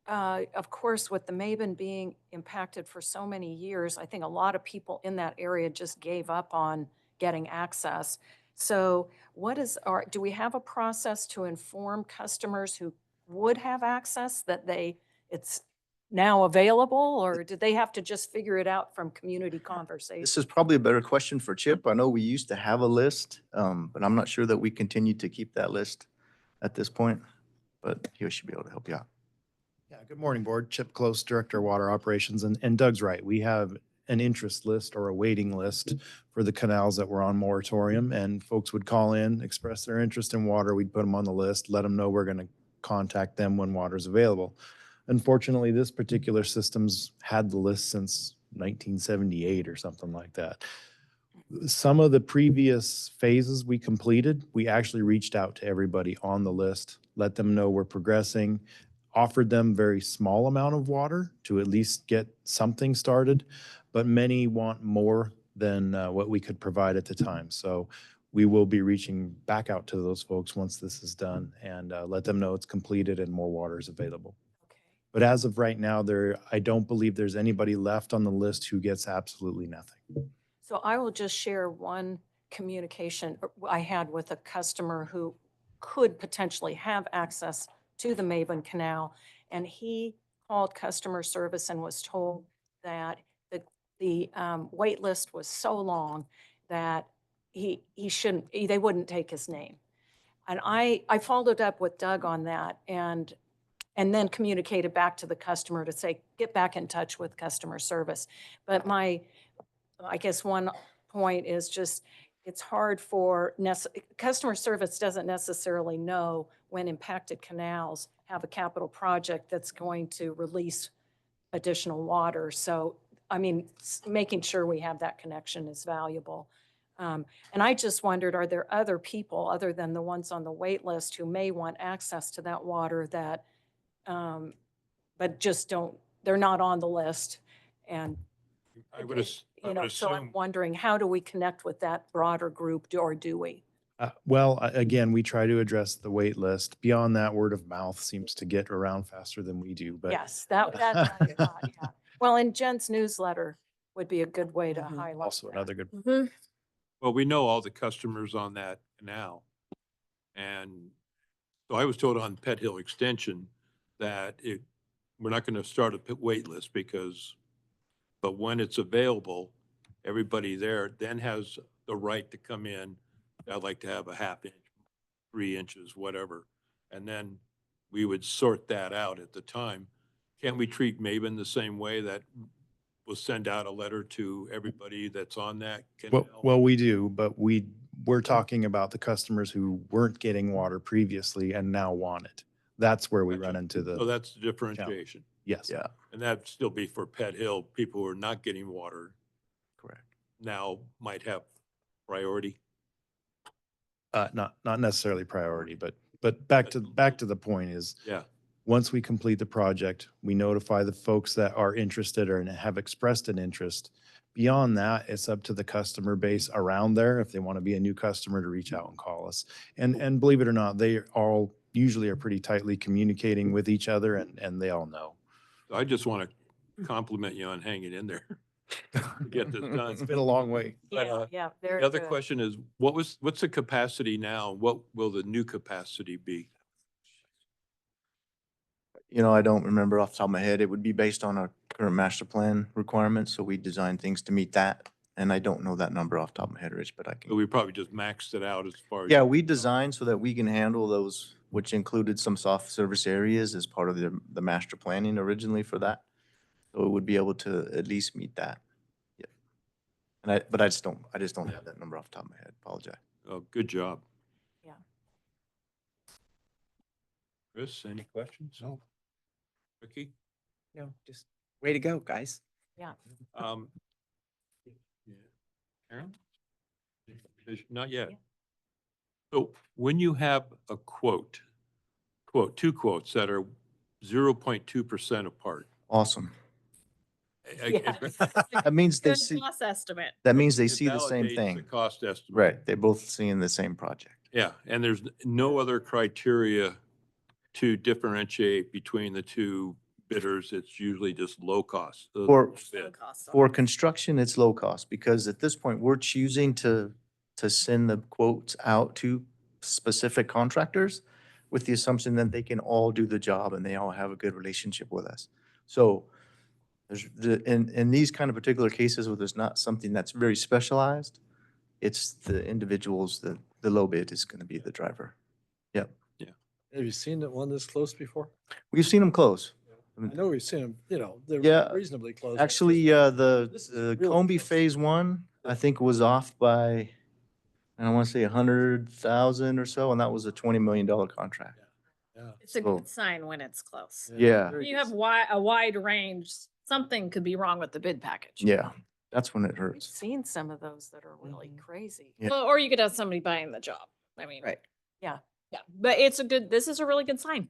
E: of course, with the Maben being impacted for so many years, I think a lot of people in that area just gave up on getting access. So do we have a process to inform customers who would have access that it's now available, or did they have to just figure it out from community conversation?
L: This is probably a better question for Chip. I know we used to have a list, but I'm not sure that we continue to keep that list at this point, but he should be able to help you out.
M: Yeah, good morning, Board. Chip Close, Director of Water Operations, and Doug's right. We have an interest list or a waiting list for the canals that were on moratorium, and folks would call in, express their interest in water. We'd put them on the list, let them know we're going to contact them when water's available. Unfortunately, this particular system's had the list since 1978 or something like that. Some of the previous phases we completed, we actually reached out to everybody on the list, let them know we're progressing, offered them very small amount of water to at least get something started, but many want more than what we could provide at the time. So we will be reaching back out to those folks once this is done and let them know it's completed and more water is available.
E: Okay.
M: But as of right now, I don't believe there's anybody left on the list who gets absolutely nothing.
E: So I will just share one communication I had with a customer who could potentially have access to the Maben Canal. And he called customer service and was told that the wait list was so long that they wouldn't take his name. And I followed up with Doug on that and then communicated back to the customer to say, get back in touch with customer service. But I guess one point is just, it's hard for, customer service doesn't necessarily know when impacted canals have a capital project that's going to release additional water. So, I mean, making sure we have that connection is valuable. And I just wondered, are there other people other than the ones on the wait list who may want access to that water that, but just they're not on the list? And
A: I would
E: so I'm
A: assume,
E: wondering, how do we connect with that broader group, or do we?
M: Well, again, we try to address the wait list. Beyond that, word of mouth seems to get around faster than we do. But
E: Yes, that's what I thought, yeah. Well, and Jen's newsletter would be a good way to highlight
M: also
E: that.
M: another good.
A: well, we know all the customers on that canal. And so I was told on Pet Hill Extension that we're not going to start a wait list but when it's available, everybody there then has the right to come in. I'd like to have a half inch, 3 inches, whatever. And then we would sort that out at the time. Can't we treat Maben the same way, that we'll send out a letter to everybody that's on that canal?
M: Well, we do, but we're talking about the customers who weren't getting water previously and now want it. That's where we
A: Gotcha.
M: run into
A: So that's the differentiation.
M: yes.
L: Yeah,
A: And that'd still be for Pet Hill. People who are not getting water
L: correct.
A: now might have priority.
M: Not necessarily priority, but back to the point is,
A: Yeah.
M: once we complete the project, we notify the folks that are interested or have expressed an interest. Beyond that, it's up to the customer base around there, if they want to be a new customer, to reach out and call us. And believe it or not, they all usually are pretty tightly communicating with each other, and they all know.
A: I just want to compliment you on hanging in there to get this done.
M: It's been a long way.
A: But,
E: Yeah, very
A: the other
E: good.
A: question is, what's the capacity now? What will the new capacity be?
L: You know, I don't remember off the top of my head. It would be based on our current master plan requirements, so we design things to meet that. And I don't know that number off the top of my head, Rich, but I
A: So
L: can.
A: we probably just maxed it out as far as.
L: Yeah, we designed so that we can handle those, which included some soft service areas as part of the master planning originally for that. So it would be able to at least meet that. Yeah. And but I just don't have that number off the top of my head. Apologize.
A: Oh, good job.
E: Yeah.
A: Chris, any questions?
M: No.
A: Ricky?
H: No, just way to go, guys.
E: Yeah.
A: Um, yeah. Aaron? Not yet.
E: Yeah.
A: So when you have a two quotes that are 0.2% apart.
L: Awesome.
E: Yeah.
L: That means they
F: Good
L: see,
F: cost estimate.
L: that means they
A: it
L: see the same
A: validates
L: thing.
A: The cost estimate.
L: Right, they're both seeing the same project.
A: Yeah, and there's no other criteria to differentiate between the two bidders. It's usually just low cost. the
L: Or-
A: bid.
L: For construction, it's low cost because at this point, we're choosing to send the quotes out to specific contractors with the assumption that they can all do the job and they all have a good relationship with us. So in these kind of particular cases where there's not something that's very specialized, it's the individuals, the low bid is going to be the driver. Yep.
B: Have you seen that one this close before?
L: We've seen them close.
B: I know we've seen them, you know, they're
L: Yeah,
B: reasonably close.
L: Actually,
B: This is
L: the
B: really
L: Combi
B: close.
L: Phase One, I think was off by, I don't want to say 100,000 or so, and that was a $20 million contract.
B: Yeah.
F: It's a
L: So-
F: good sign when it's close.
L: Yeah,
B: very
F: You
B: good.
F: have a wide range, something could be wrong with the bid package.
L: yeah, that's when it
E: We've
L: hurts.
E: seen some of those that are really crazy.
L: Yeah.
F: Well, or you could have somebody buying the job. I mean.
H: Right.
F: Yeah, but this is a really good sign.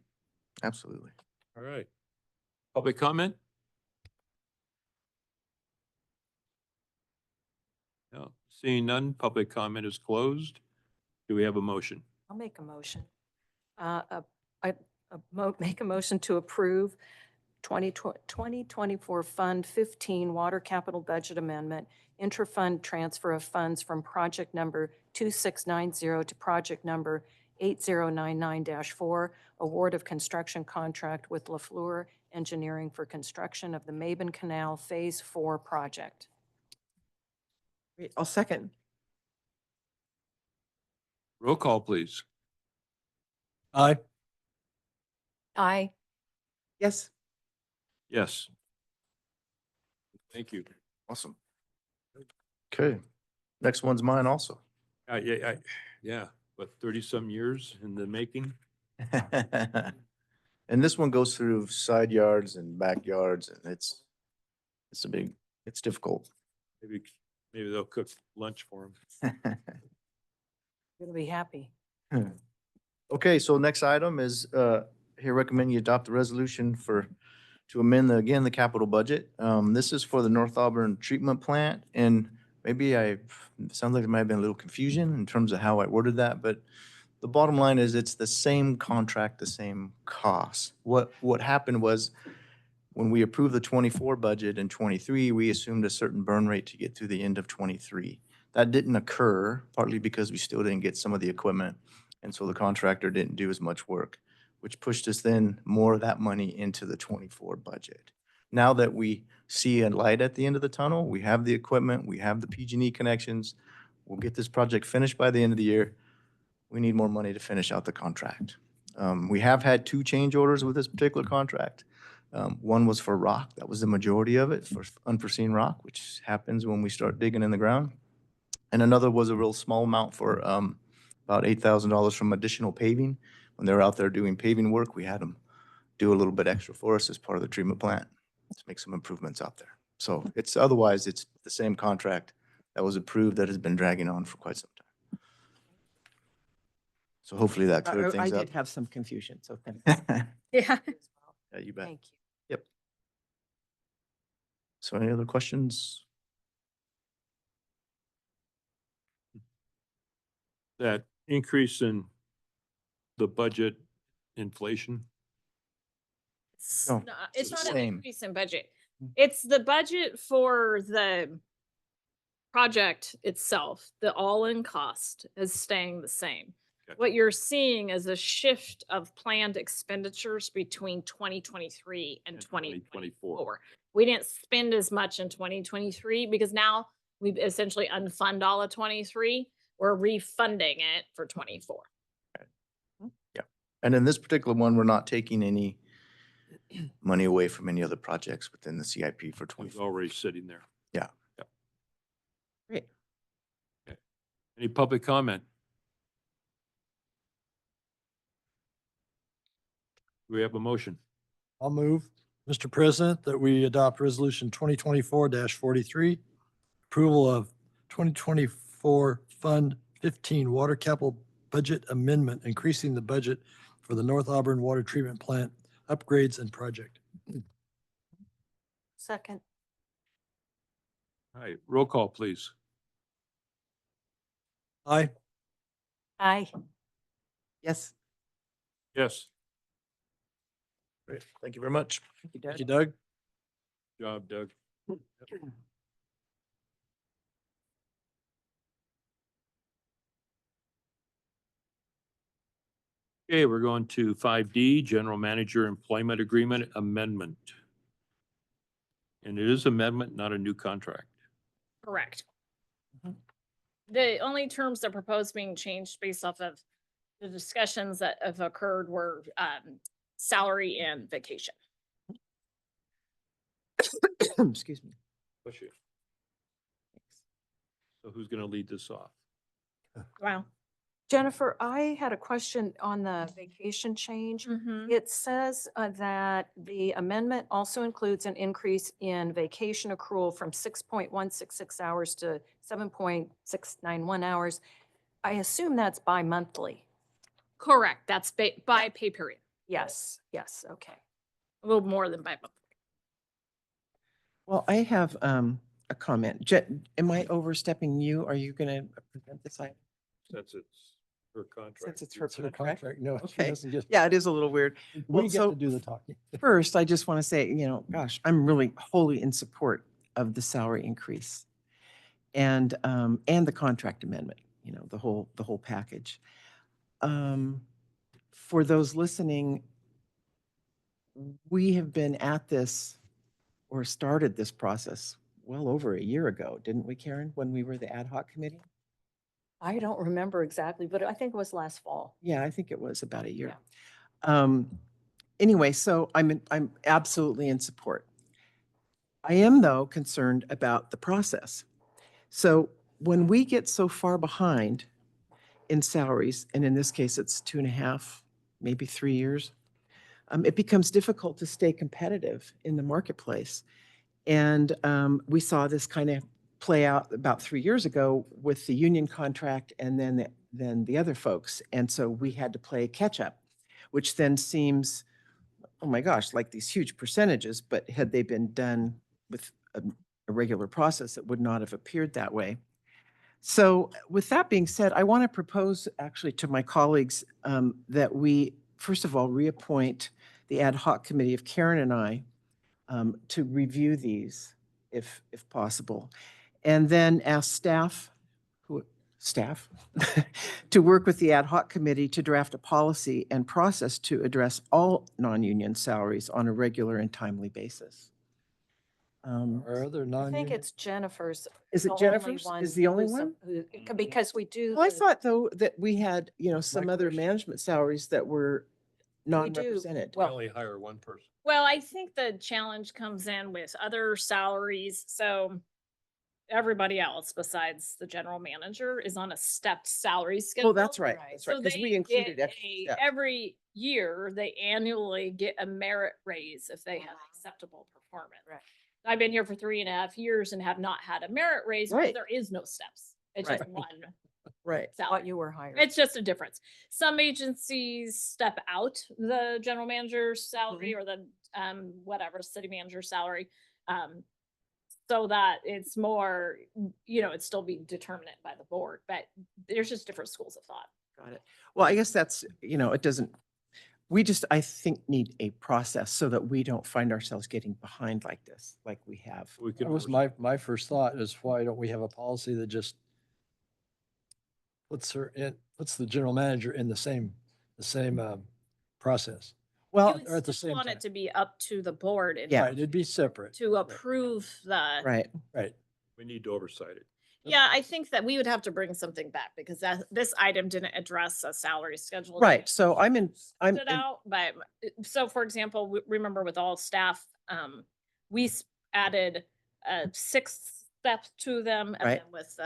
L: Absolutely.
A: All right. Public comment? No, seeing none, public comment is closed. Do we have a motion?
E: I'll make a motion. Make a motion to approve 2024 Fund 15 Water Capital Budget Amendment, intra-fund transfer of funds from project number 2690 to project number 8099-4, award of construction contract with LaFleur Engineering for construction of the Maben Canal Phase 4 project.
H: Great. I'll second.
A: Roll call, please.
B: Aye.
E: Aye.
H: Yes.
A: Yes. Thank you.
L: Awesome. Okay, next one's mine also.
A: Yeah, but 30-some years in the making.
L: And this one goes through side yards and backyards, and it's difficult.
A: Maybe they'll cook lunch for them.
E: Gonna be happy.
L: Okay, so next item is, here recommend you adopt the resolution to amend again, the capital budget. This is for the North Auburn treatment plant, and maybe it sounds like there might have been a little confusion in terms of how I worded that, but the bottom line is it's the same contract, the same cost. What happened was when we approved the 24 budget in 23, we assumed a certain burn rate to get through the end of 23. That didn't occur, partly because we still didn't get some of the equipment. And so the contractor didn't do as much work, which pushed us then more of that money into the 24 budget. Now that we see a light at the end of the tunnel, we have the equipment, we have the PG&E connections, we'll get this project finished by the end of the year. We need more money to finish out the contract. We have had 2 change orders with this particular contract. One was for rock, that was the majority of it, for unforeseen rock, which happens when we start digging in the ground. And another was a real small amount for about $8,000 from additional paving. When they were out there doing paving work, we had them do a little bit extra for us as part of the treatment plant to make some improvements out there. So otherwise it's the same contract that was approved that has been dragging on for quite some time. So hopefully that cleared
H: I
L: things up.
H: did have some confusion, so thank
F: Yeah.
L: Yeah, you bet.
E: Thank you.
L: Yep. So any other questions?
A: That increase in the budget inflation.
F: It's
L: No,
F: not-
L: it's
F: it's
L: the
F: not an
L: same.
F: increase in budget. It's the budget for the project itself. The all-in cost is staying the same. What you're seeing is a shift of planned expenditures between 2023 and
A: And
F: 2024. We didn't spend as much in 2023 because now we've essentially unfund all of 23. We're refunding it for 24.
L: Yeah. And in this particular one, we're not taking any money away from any other projects within the CIP for
A: It's
L: 24.
A: already sitting there.
L: Yeah.
H: Great.
A: Any public comment? Do we have a motion?
B: I'll move, Mr. President, that we adopt resolution 2024-43, approval of 2024 Fund 15 Water Capital Budget Amendment, increasing the budget for the North Auburn Water Treatment Plant upgrades and project.
E: Second.
A: All right, roll call, please.
B: Aye.
E: Aye.
H: Yes.
A: Yes.
L: Great. Thank you very much.
H: Thank you,
B: Thank
H: Doug.
B: you, Doug.
A: Job, Doug. Okay, we're going to 5D, General Manager Employment Agreement Amendment. And it is amendment, not a new contract.
F: Correct. The only terms that proposed being changed based off of the discussions that have occurred were salary and vacation.
H: Excuse me.
A: Bless you. So who's going to lead this off?
F: Wow.
E: Jennifer, I had a question on the vacation change. It says that the amendment also includes an increase in vacation accrual from 6.166 hours to 7.691 hours. I assume that's bi-monthly.
F: Correct. That's by pay period.
E: Yes, yes, okay.
F: A little more than by month.
H: Well, I have a comment. Am I overstepping you? Are you going to present this item?
A: Since it's her contract.
H: Since it's her
B: It's her
H: contract?
B: contract. No, she
H: Okay.
B: doesn't get.
H: Yeah, it is a little weird.
B: We
H: Well,
B: get
H: so
B: to do the talking.
H: first, I just want to say, gosh, I'm really wholly in support of the salary increase and the contract amendment, the whole package. For those listening, we have been at this or started this process well over a year ago, didn't we, Karen, when we were the ad hoc committee?
E: I don't remember exactly, but I think it was last fall.
H: Yeah, I think it was about a year. Anyway, so I'm absolutely in support. I am, though, concerned about the process. So when we get so far behind in salaries, and in this case, it's 2.5, maybe 3 years, it becomes difficult to stay competitive in the marketplace. And we saw this kind of play out about 3 years ago with the union contract and then the other folks. And so we had to play catch up, which then seems, oh my gosh, like these huge percentages, but had they been done with a regular process, it would not have appeared that way. So with that being said, I want to propose actually to my colleagues that we, first of all, reappoint the ad hoc committee of Karen and I to review these if possible. And then ask staff to work with the ad hoc committee to draft a policy and process to address all non-union salaries on a regular and timely basis.
B: Or other
E: I think
B: non-union.
E: it's Jennifer's.
H: Is it
E: the only
H: Jennifer's?
E: one
H: Is the only
E: who's a-
H: one?
E: who- Because we do.
H: Well, I
E: the-
H: thought though that we had, some other
B: question.
H: management salaries that were
E: We do.
H: non-represented.
E: Well,
A: Only hire one person.
F: Well, I think the challenge comes in with other salaries. So everybody else besides the general manager is on a stepped salary schedule.
H: Oh, that's right.
E: Right.
H: That's right.
F: So
H: Because
F: they
H: we included
F: get
H: extra steps.
F: every year, they annually get a merit raise if they have acceptable performance.
E: Right.
F: I've been here for 3.5 years and have not had a merit raise because
H: Right.
F: there is no steps. It's
H: Right.
F: just one
H: Right.
E: What
F: salary.
E: you were hired.
F: It's just a difference. Some agencies step out the general manager's salary or the whatever city manager's salary. So that it's more, it's still being determined by the board, but there's just different schools of thought.
H: Got it. Well, I guess that's, it doesn't, we just, I think, need a process so that we don't find ourselves getting behind like this, like we have.
A: We
B: That
A: can.
B: was my first thought is why don't we have a policy that just puts the general manager in the same process.
F: You
B: Well,
F: would
B: or at the
F: still
B: same
F: want
B: time.
F: it to be up to the board in
H: Yeah.
B: Right, it'd be separate.
F: to approve the.
H: Right.
B: Right.
A: We need to oversight it.
F: Yeah, I think that we would have to bring something back because this item didn't address a salary schedule.
H: Right. So I'm in, I'm,
F: It out, but so for example, remember with all staff, we added 6 steps to them, and
H: Right.
F: then with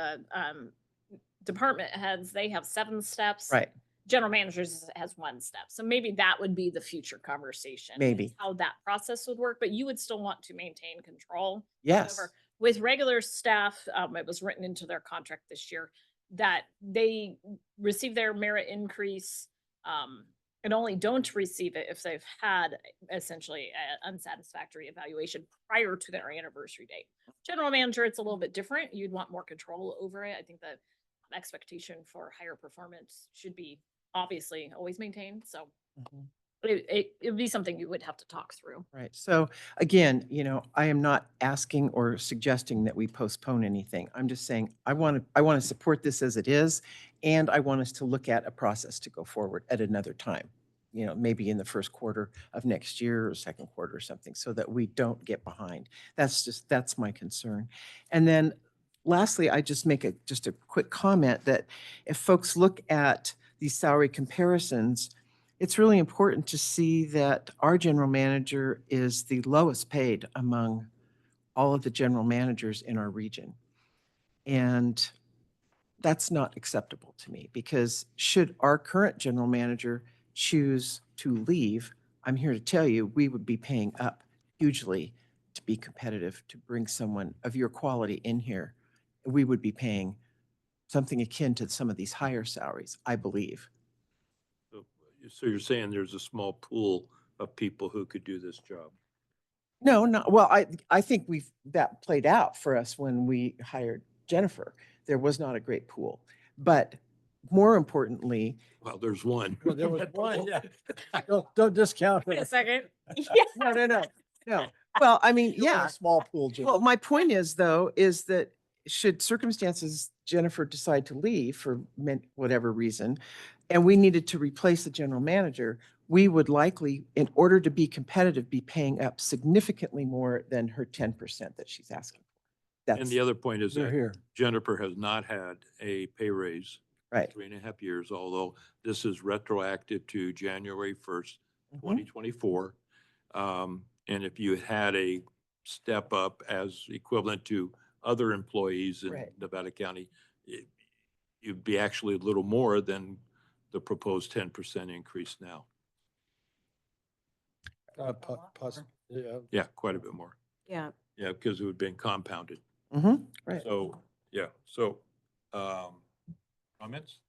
F: department heads, they have 7 steps.
H: right.
F: General managers has 1 step, so maybe that would be the future conversation. is
H: Maybe.
F: how that process would work, but you would still want to maintain control.
H: Yes.
F: However, with regular staff, it was written into their contract this year that they receive their merit increase, and only don't receive it if they've had essentially an unsatisfactory evaluation prior to their anniversary date. General manager, it's a little bit different. You'd want more control over it. I think the expectation for higher performance should be obviously always maintained. So
H: Mhm.
F: it would be something you would have to talk through.
H: Right. So again, I am not asking or suggesting that we postpone anything. I'm just saying I want to support this as it is, and I want us to look at a process to go forward at another time. Maybe in the first quarter of next year or second quarter or something, so that we don't get behind. That's my concern. And then lastly, I just make a quick comment that if folks look at these salary comparisons, it's really important to see that our general manager is the lowest paid among all of the general managers in our region. And that's not acceptable to me, because should our current general manager choose to leave, I'm here to tell you, we would be paying up hugely to be competitive, to bring someone of your quality in here. We would be paying something akin to some of these higher salaries, I believe.
A: So you're saying there's a small pool of people who could do this job?
H: No, well, I think that played out for us when we hired Jennifer. There was not a great pool, but more importantly,
A: Well, there's one.
B: Well, there was one, yeah. Don't discount
F: Wait a
B: it.
F: second.
H: no. Well, I mean,
B: You want a
H: yeah.
B: Small pool, Jim.
H: Well, my point is though, is that should circumstances Jennifer decide to leave for whatever reason, and we needed to replace the general manager, we would likely, in order to be competitive, be paying up significantly more than her 10% that she's asking.
A: And the other point is
B: They're
A: that
B: here.
A: Jennifer has not had a pay raise in
H: Right.
A: 3.5 years, although this is retroactive to January 1st,
H: Mhm.
A: 2024. And if you had a step up as equivalent to other employees in
H: Right.
A: Nevada County, you'd be actually a little more than the proposed 10% increase now. Yeah, quite a bit more.
E: Yeah.
A: Yeah, because it would have been compounded.
H: Right.
A: So, yeah, so, comments?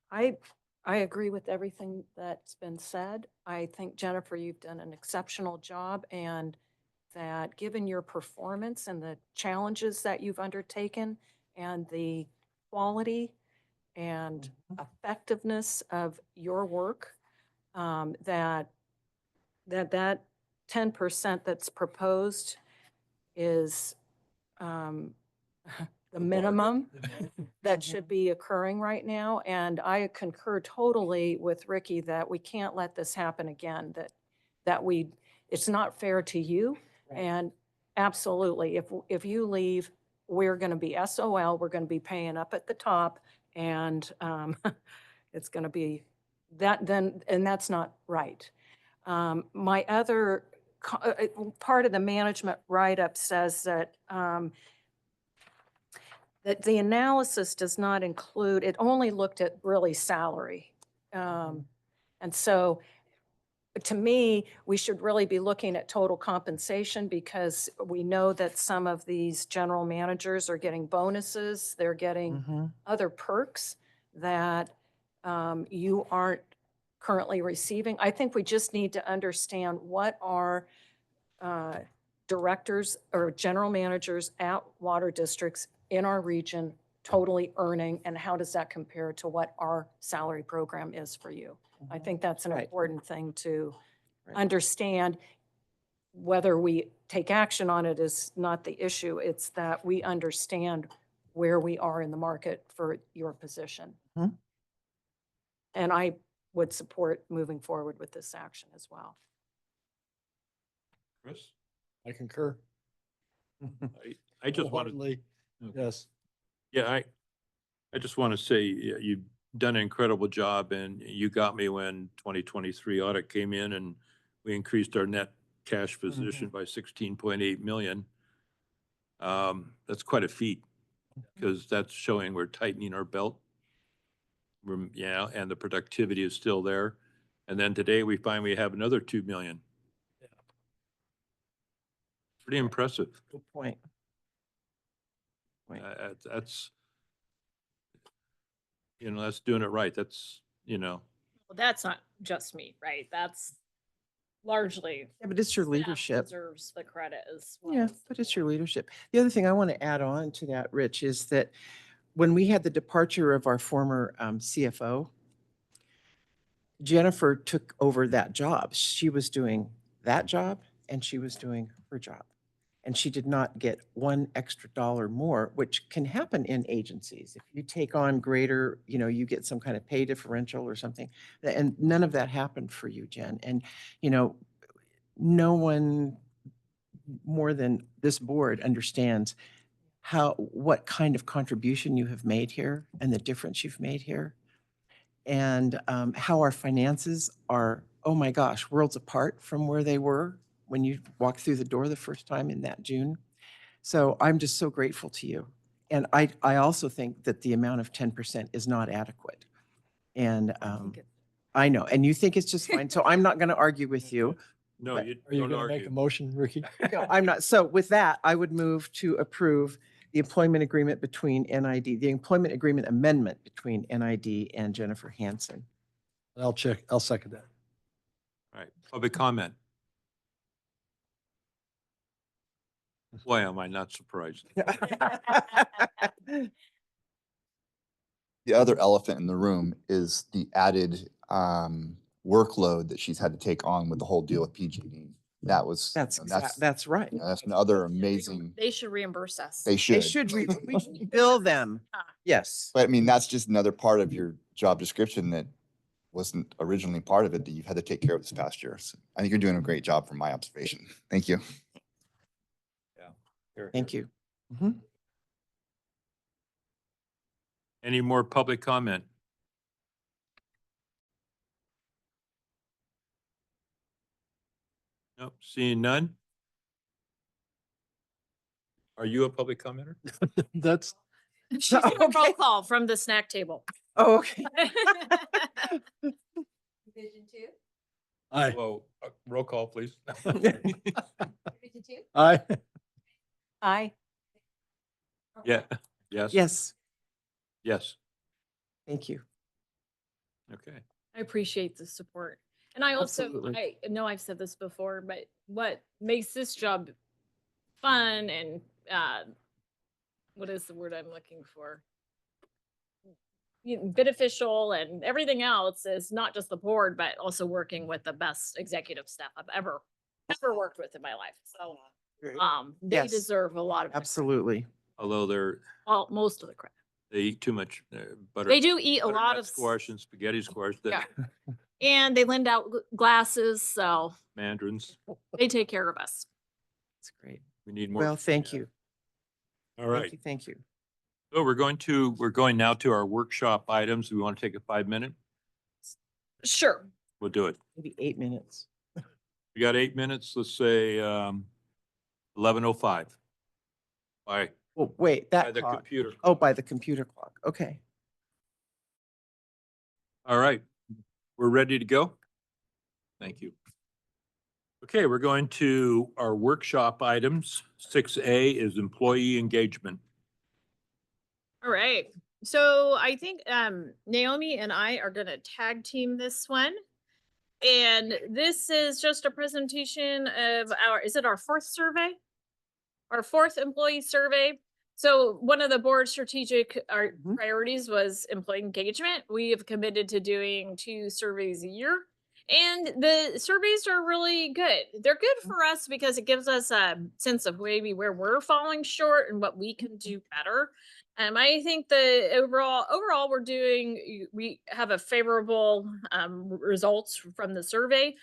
E: I agree with everything that's been said. I think, Jennifer, you've done an exceptional job, and that given your performance and the challenges that you've undertaken and the quality and effectiveness of your work, that 10% that's proposed is the minimum that should be occurring right now. And I concur totally with Ricky that we can't let this happen again, it's not fair to you.
H: Right.
E: And absolutely, if you leave, we're going to be SOL, we're going to be paying up at the top, and it's going to be that then, and that's not right. My other part of the management write-up says that that the analysis does not include, it only looked at really salary. And so to me, we should really be looking at total compensation, because we know that some of these general managers are getting bonuses, they're getting other perks that you aren't currently receiving. I think we just need to understand what our directors or general managers at water districts in our region totally earning, and how does that compare to what our salary program is for you? I think that's an
H: Right.
E: important thing to
H: Right.
E: understand. Whether we take action on it is not the issue. It's that we understand where we are in the market for your position.
H: Mhm.
E: And I would support moving forward with this action as well.
A: Chris?
B: I concur.
A: I just want to,
B: Wholeheartedly, yes.
A: yeah, I just want to say, you've done an incredible job, and you got me when 2023 audit came in and we increased our net cash position by 16.8 million. That's quite a feat, because that's showing we're tightening our belt. Yeah, and the productivity is still there. And then today we find we have another 2 million.
B: Yeah.
A: Pretty impressive.
H: Good point. Right.
A: That's, that's doing it right. That's,
F: Well, that's not just me, right? That's largely.
H: Yeah, but it's your
F: staff
H: leadership.
F: Deserves the credit as well.
H: Yeah,
F: as the
H: but it's your
F: board.
H: leadership. The other thing I want to add on to that, Rich, is that when we had the departure of our former CFO, Jennifer took over that job. She was doing that job and she was doing her job. And she did not get one extra dollar more, which can happen in agencies. If you take on greater, you get some kind of pay differential or something. And none of that happened for you, Jen. And, no one more than this board understands what kind of contribution you have made here and the difference you've made here. And how our finances are, oh my gosh, worlds apart from where they were when you walked through the door the first time in that June. So I'm just so grateful to you. And I also think that the amount of 10% is not adequate. And I know, and you think it's just fine. So I'm not going to argue with you.
A: no,
H: But
A: you
B: Are you
A: don't
B: going to make
A: argue.
B: a motion, Ricky?
H: No, I'm not. So with that, I would move to approve the employment agreement between NID, the employment agreement amendment between NID and Jennifer Hansen.
B: I'll second that.
A: All right, public comment. Why am I not surprised?
I: The other elephant in the room is the added workload that she's had to take on with the whole deal with PG&E. That was,
H: That's right.
I: that's another amazing,
F: They should reimburse us.
I: they
H: They
I: should.
H: we should bill them. Yes.
I: But I mean, that's just another part of your job description that wasn't originally part of it that you've had to take care of this past year. So I think you're doing a great job from my observation. Thank you.
H: Thank you. Mhm.
A: Any more public comment? Nope, seeing none. Are you a public commenter?
B: That's,
F: She's doing a roll
H: Okay.
F: call from the snack table.
H: Oh, okay.
C: Division 2.
B: aye,
A: Whoa, roll call, please.
C: Division 2.
B: aye.
E: Aye.
A: Yeah, yes.
H: Yes,
A: Yes,
H: thank you.
A: okay.
F: I appreciate the support. And I also,
H: Absolutely.
F: I know I've said this before, but what makes this job fun and, what is the word I'm looking for? Beneficial and everything else is not just the board, but also working with the best executive staff I've ever worked with in my life. So, they
H: Yes.
F: deserve a lot of credit.
H: Absolutely.
A: Although
F: Well, most of the credit.
A: they eat too much butter.
F: They do eat a lot
A: butternut
F: of
A: squash and spaghetti squash,
F: Yeah.
A: that
F: and they lend out glasses, so
A: mandarins.
F: they take care of us.
H: That's great.
A: We need more.
H: Well, thank you.
A: All
H: Thank
A: right.
H: you. Thank you.
A: So we're going now to our workshop items. We want to take a 5-minute?
F: Sure.
A: We'll do it.
H: Maybe 8 minutes.
A: We got 8 minutes. Let's say 11:05. By
H: Well, wait,
A: by
H: that
A: the
H: clock.
A: computer.
H: Oh, by the computer clock. Okay.
A: All right, we're ready to go? Thank you. Okay, we're going to our workshop items. 6A is employee engagement.
F: All right. So I think Naomi and I are gonna tag team this one. And this is just a presentation of is it our fourth survey? Our fourth employee survey. So one of the board strategic priorities was employee engagement. We have committed to doing 2 surveys a year. And the surveys are really good. They're good for us because it gives us a sense of maybe where we're falling short and what we can do better. I think the overall we have a favorable results from the survey.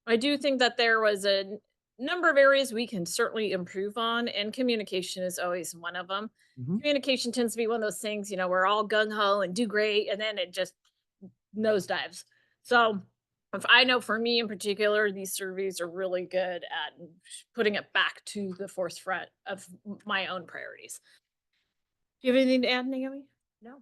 F: I do think that there was a number of areas we can certainly improve on, and communication is always one of them.
H: Mhm.
F: Communication tends to be one of those things, we're all gung ho and do great, and then it just nosedives. So, if I know for me in particular, these surveys are really good at putting it back to the forefront of my own priorities. Do you have anything to add, Naomi?
E: No.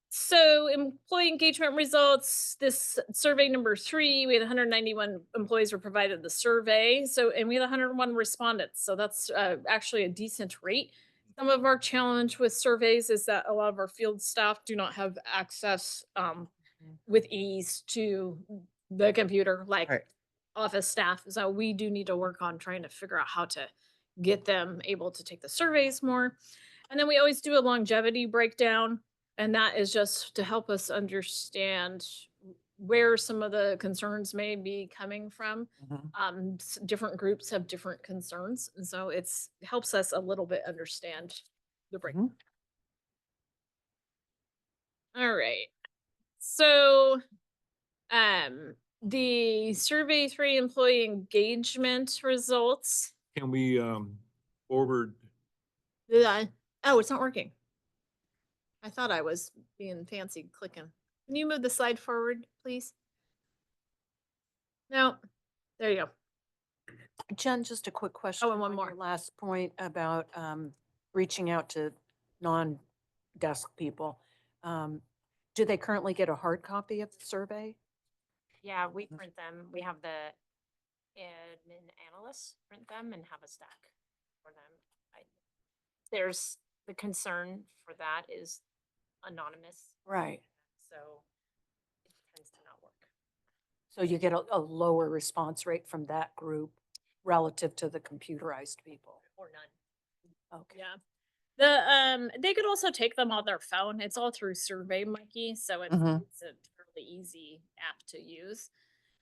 F: So employee engagement results, this survey number 3, we had 191 employees were provided the survey. So, and we had 101 respondents. So that's actually a decent rate. Some of our challenge with surveys is that a lot of our field staff do not have access with ease to the computer like
H: Right.
F: office staff. So we do need to work on trying to figure out how to get them able to take the surveys more. And then we always do a longevity breakdown, and that is just to help us understand where some of the concerns may be coming from.
H: Mhm.
F: Different groups have different concerns, and so helps us a little bit understand the breakdown. All right. So, the survey 3 employee engagement results.
A: Can we forward?
F: Oh, it's not working. I thought I was being fancy clicking. Can you move the slide forward, please? No, there you go.
E: Jen, just a quick question.
F: Oh, and one
E: on
F: more.
E: your last point about reaching out to non-desk people. Do they currently get a hard copy of the survey?
N: Yeah, we print them. We have the admin analysts print them and have a stack for them. There's the concern for that is anonymous,
E: Right.
N: so it tends to not work.
E: So you get a lower response rate from that group relative to the computerized people?
N: Or none.
E: Okay.
F: Yeah. They could also take them on their phone. It's all through Survey Monkey, so it's
H: Mhm.
F: it's a fairly easy app to use.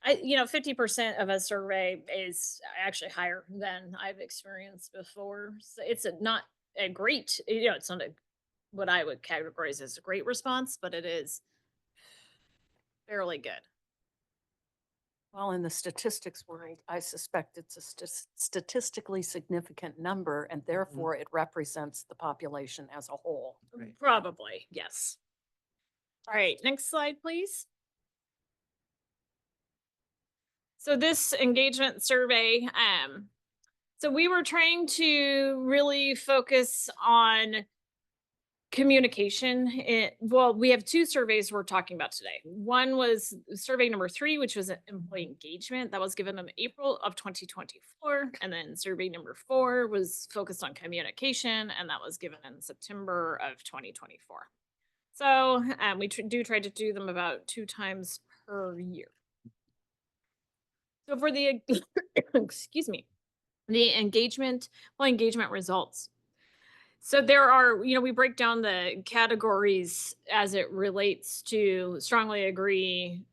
F: 50% of a survey is actually higher than I've experienced before. So not a great, it's not what I would categorize as a great response, but it is fairly good.
E: Well, in the statistics world, I suspect it's a statistically significant number, and therefore it represents the population as a whole.
H: Right.
F: Probably, yes. All right, next slide, please. So this engagement survey, so we were trying to really focus on communication. Well, we have 2 surveys we're talking about today. One was survey number 3, which was employee engagement. That was given in April of 2024. And then survey number 4 was focused on communication, and that was given in September of 2024. So we do try to do them about 2 times per year. So for the, excuse me, the employee engagement results. So there are, we break down the categories as it relates to strongly agree.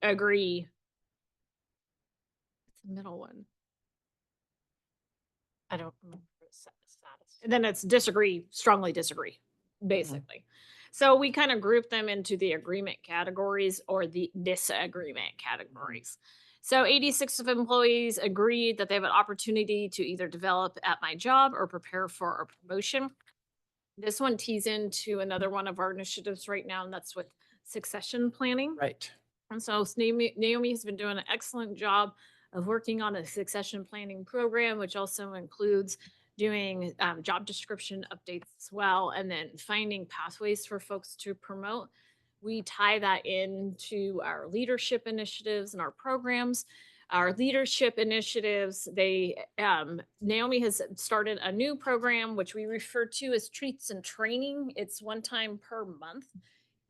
F: What's the middle one?
N: I don't remember the status.
F: And then it's disagree, strongly disagree, basically. So we kind of group them into the agreement categories or the disagreement categories. So 86 of employees agreed that they have an opportunity to either develop at my job or prepare for a promotion. This one tees into another one of our initiatives right now, and that's with succession planning.
H: Right.
F: And so Naomi has been doing an excellent job of working on a succession planning program, which also includes doing job description updates as well, and then finding pathways for folks to promote. We tie that into our leadership initiatives and our programs. Our leadership initiatives, Naomi has started a new program, which we refer to as treats and training. It's one time per month.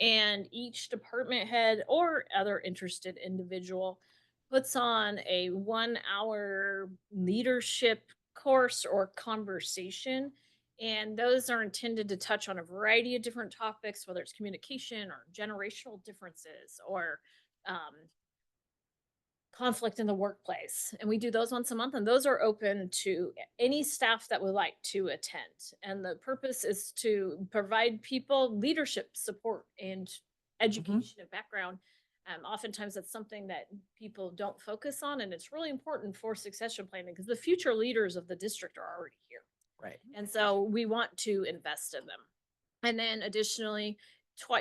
F: And each department head or other interested individual puts on a 1-hour leadership course or conversation. And those are intended to touch on a variety of different topics, whether it's communication or generational differences or conflict in the workplace. And we do those once a month, and those are open to any staff that would like to attend. And the purpose is to provide people leadership support and education and background. Oftentimes that's something that people don't focus on, and it's really important for succession planning because the future leaders of the district are already here.
H: Right.
F: And so we want to invest in them. And then additionally,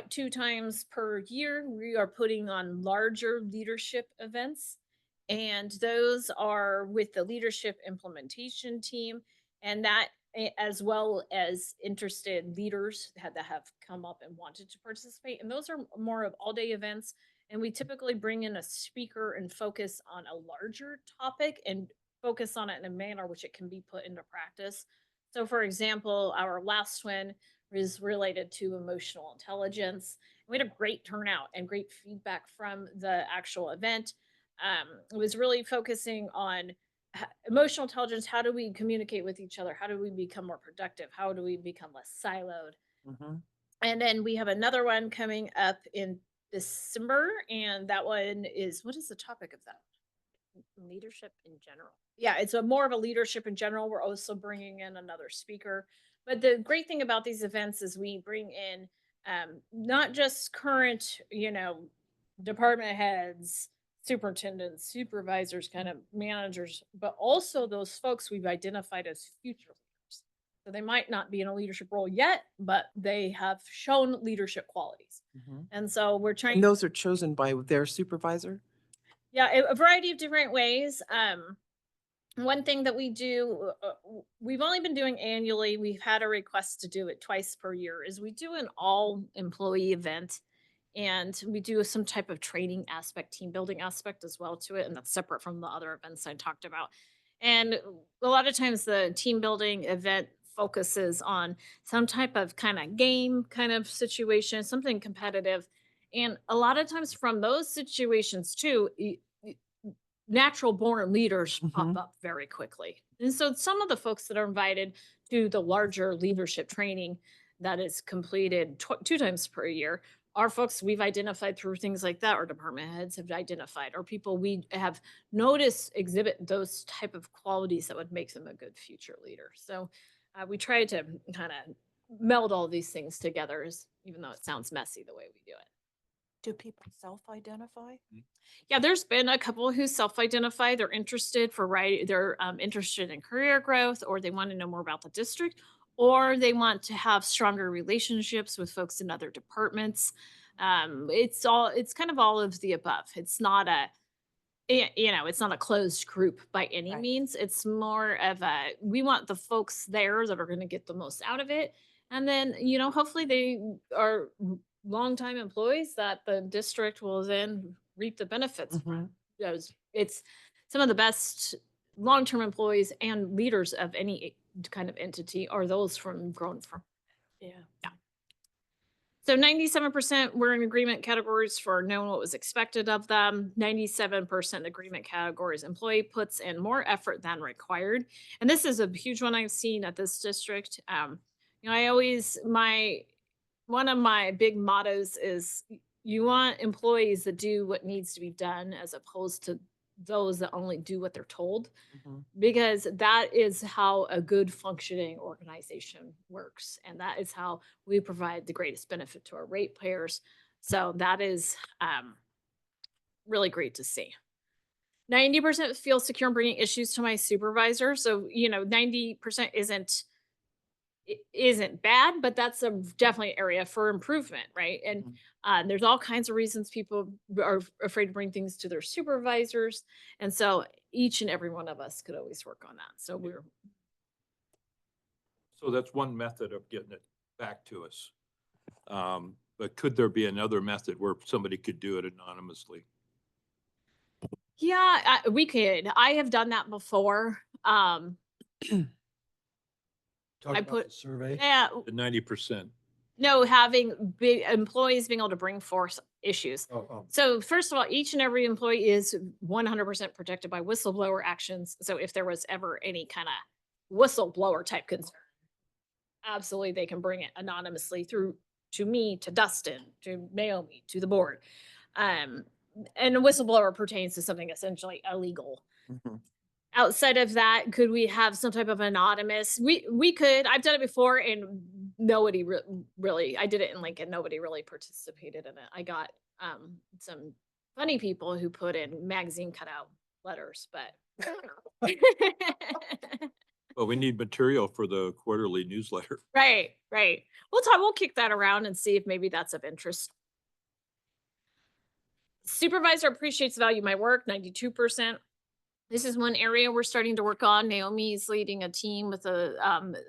F: 2 times per year, we are putting on larger leadership events. And those are with the leadership implementation team, and that as well as interested leaders that have come up and wanted to participate. And those are more of all-day events. And we typically bring in a speaker and focus on a larger topic and focus on it in a manner which it can be put into practice. So for example, our last one is related to emotional intelligence. We had a great turnout and great feedback from the actual event. It was really focusing on emotional intelligence. How do we communicate with each other? How do we become more productive? How do we become less siloed? And then we have another one coming up in December, and that one is, what is the topic of that?
N: Leadership in general.
F: Yeah, it's a more of a leadership in general. We're also bringing in another speaker. But the great thing about these events is we bring in not just current, department heads, superintendents, supervisors, kind of managers, but also those folks we've identified as future leaders. So they might not be in a leadership role yet, but they have shown leadership qualities. And so we're trying.
H: And those are chosen by their supervisor?
F: Yeah, a variety of different ways. One thing that we do, we've only been doing annually. We've had a request to do it twice per year. Is we do an all employee event, and we do some type of training aspect, team building aspect as well to it, and that's separate from the other events I talked about. And a lot of times the team building event focuses on some type of kind of game kind of situation, something competitive. And a lot of times from those situations too, natural born leaders pop up very quickly. And so some of the folks that are invited to the larger leadership training that is completed 2 times per year are folks we've identified through things like that, or department heads have identified, or people we have noticed exhibit those type of qualities that would make them a good future leader. So we try to kind of meld all these things together, even though it sounds messy the way we do it.
E: Do people self-identify?
F: Yeah, there's been a couple who self-identify. They're interested they're interested in career growth, or they want to know more about the district, or they want to have stronger relationships with folks in other departments. It's kind of all of the above. It's not it's not a closed group by any
E: Right.
F: means. It's more of we want the folks there that are going to get the most out of it. And then, hopefully they are longtime employees that the district will then reap the benefits from. It's some of the best long-term employees and leaders of any kind of entity are those grown from.
E: Yeah.
F: So 97% were in agreement categories for knowing what was expected of them. 97% agreement categories. Employee puts in more effort than required. And this is a huge one I've seen at this district. One of my big mottos is you want employees that do what needs to be done as opposed to those that only do what they're told, because that is how a good functioning organization works. And that is how we provide the greatest benefit to our ratepayers. So that is really great to see. 90% feel secure in bringing issues to my supervisor. So, 90% isn't bad, but that's a definitely area for improvement, right? And there's all kinds of reasons people are afraid to bring things to their supervisors, and so each and every one of us could always work on that. So
A: So that's one method of getting it back to us. But could there be another method where somebody could do it anonymously?
F: yeah, we could. I have done that before.
B: Talk
F: I
B: about
F: put
B: the survey.
F: yeah.
A: The 90%.
F: No, having big employees being able to bring forth issues. So first of all, each and every employee is 100% protected by whistleblower actions. So if there was ever any kind of whistleblower type concern, absolutely they can bring it anonymously through to me, to Dustin, to Naomi, to the board. and a whistleblower pertains to something essentially illegal.
H: Mhm.
F: Outside of that, could we have some type of anonymous? We could. I've done it before, and nobody really. I did it in Lincoln. Nobody really participated in it. I got some funny people who put in magazine cutout letters, but
A: Well, we need material for the quarterly newsletter.
F: right, right. We'll talk. We'll kick that around and see if maybe that's of interest. Supervisor appreciates value my work, 92%. This is one area we're starting to work on. Naomi's leading a team with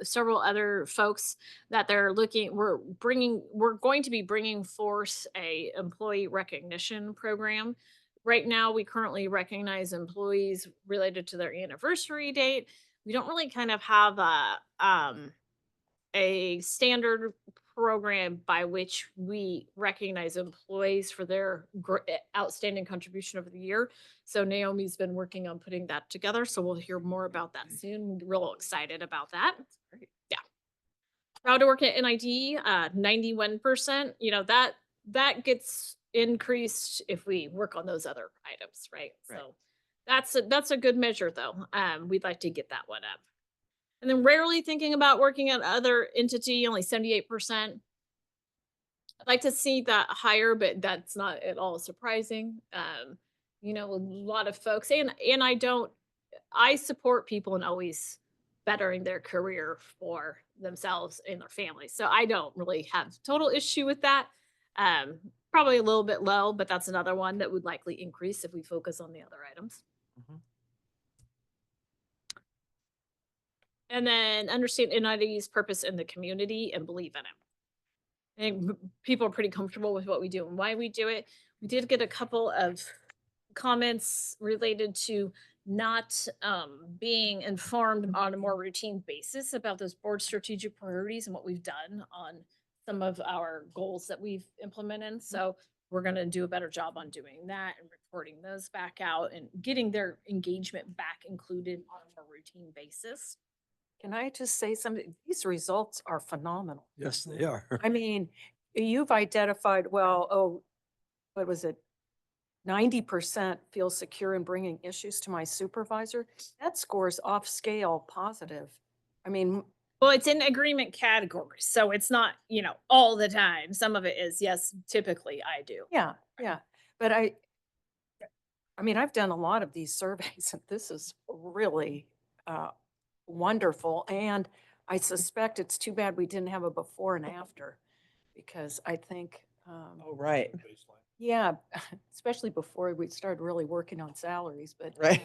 F: several other folks that they're looking. We're going to be bringing forth a employee recognition program. Right now, we currently recognize employees related to their anniversary date. We don't really kind of have a standard program by which we recognize employees for their outstanding contribution over the year. So Naomi's been working on putting that together. So we'll hear more about that soon. Real excited about that. Yeah. Proud to work at NID, 91%. You know, that gets increased if we work on those other items, right?
H: Right.
F: So that's a good measure though. We'd like to get that one up. And then rarely thinking about working at other entity, only 78%. I'd like to see that higher, but that's not at all surprising. You know, a lot of folks, and I support people in always bettering their career for themselves and their families. So I don't really have total issue with that. Probably a little bit low, but that's another one that would likely increase if we focus on the other items.
H: Mhm.
F: And then understand NID's purpose in the community and believe in it. I think people are pretty comfortable with what we do and why we do it. We did get a couple of comments related to not being informed on a more routine basis about those board strategic priorities and what we've done on some of our goals that we've implemented. So we're going to do a better job on doing that and reporting those back out and getting their engagement back included on a more routine basis.
E: Can I just say something? These results are phenomenal.
B: Yes, they are.
E: I mean, you've identified, well, oh, what was it? 90% feel secure in bringing issues to my supervisor. That scores off scale positive. I mean,
F: Well, it's in agreement categories, so it's not, you know, all the time. Some of it is, yes, typically I do.
E: yeah, yeah. But I mean, I've done a lot of these surveys and this is really wonderful. And I suspect it's too bad we didn't have a before and after because I think,
H: Oh, right.
E: yeah, especially before we started really working on salaries, but
H: Right.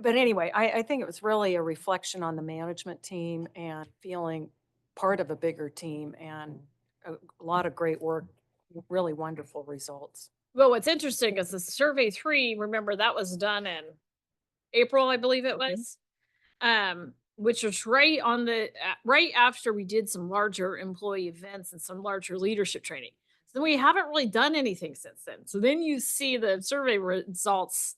E: but anyway, I think it was really a reflection on the management team and feeling part of a bigger team and a lot of great work, really wonderful results.
F: Well, what's interesting is the survey 3, remember that was done in April, I believe it was. Which was right on the right after we did some larger employee events and some larger leadership training. So we haven't really done anything since then. So then you see the survey results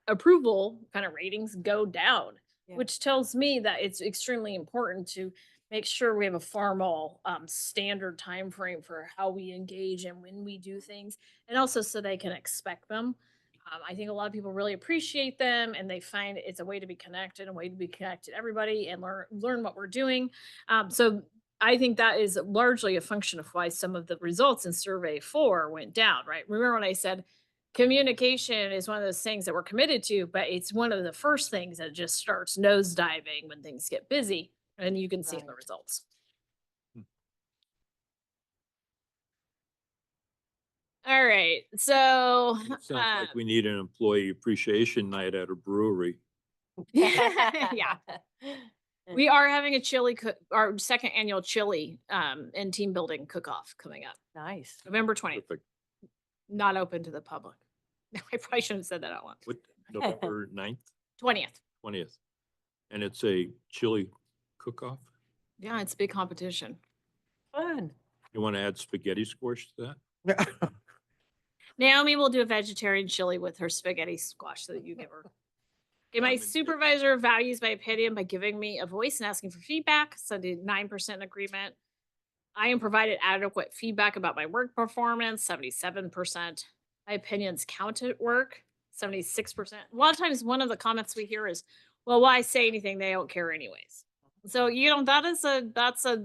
F: approval kind of ratings go down,
E: Yeah.
F: which tells me that it's extremely important to make sure we have a formal standard time frame for how we engage and when we do things, and also so they can expect them. I think a lot of people really appreciate them and they find it's a way to be connected, a way to be connected to everybody and learn what we're doing. So I think that is largely a function of why some of the results in survey 4 went down, right? Remember when I said communication is one of those things that we're committed to, but it's one of the first things that just starts nosediving when things get busy, and you can see in the
E: Right.
F: results. All right, so
A: Sounds like we need an employee appreciation night at a brewery.
F: yeah. We are having a our second annual chili and team building cook-off coming up,
E: Nice.
F: November 20th.
A: Perfect.
F: Not open to the public. I probably shouldn't have said that out loud.
A: What, November 9th,
F: 20th.
A: 20th? And it's a chili cook-off?
F: Yeah, it's a big competition.
E: Fun.
A: You want to add spaghetti squash to that?
F: Naomi will do a vegetarian chili with her spaghetti squash that you give her. Okay, my supervisor values my opinion by giving me a voice and asking for feedback. So I did 9% agreement. I am provided adequate feedback about my work performance, 77%. my opinions count at work, 76%. A lot of times one of the comments we hear is, well, why say anything? They don't care anyways. So, that's a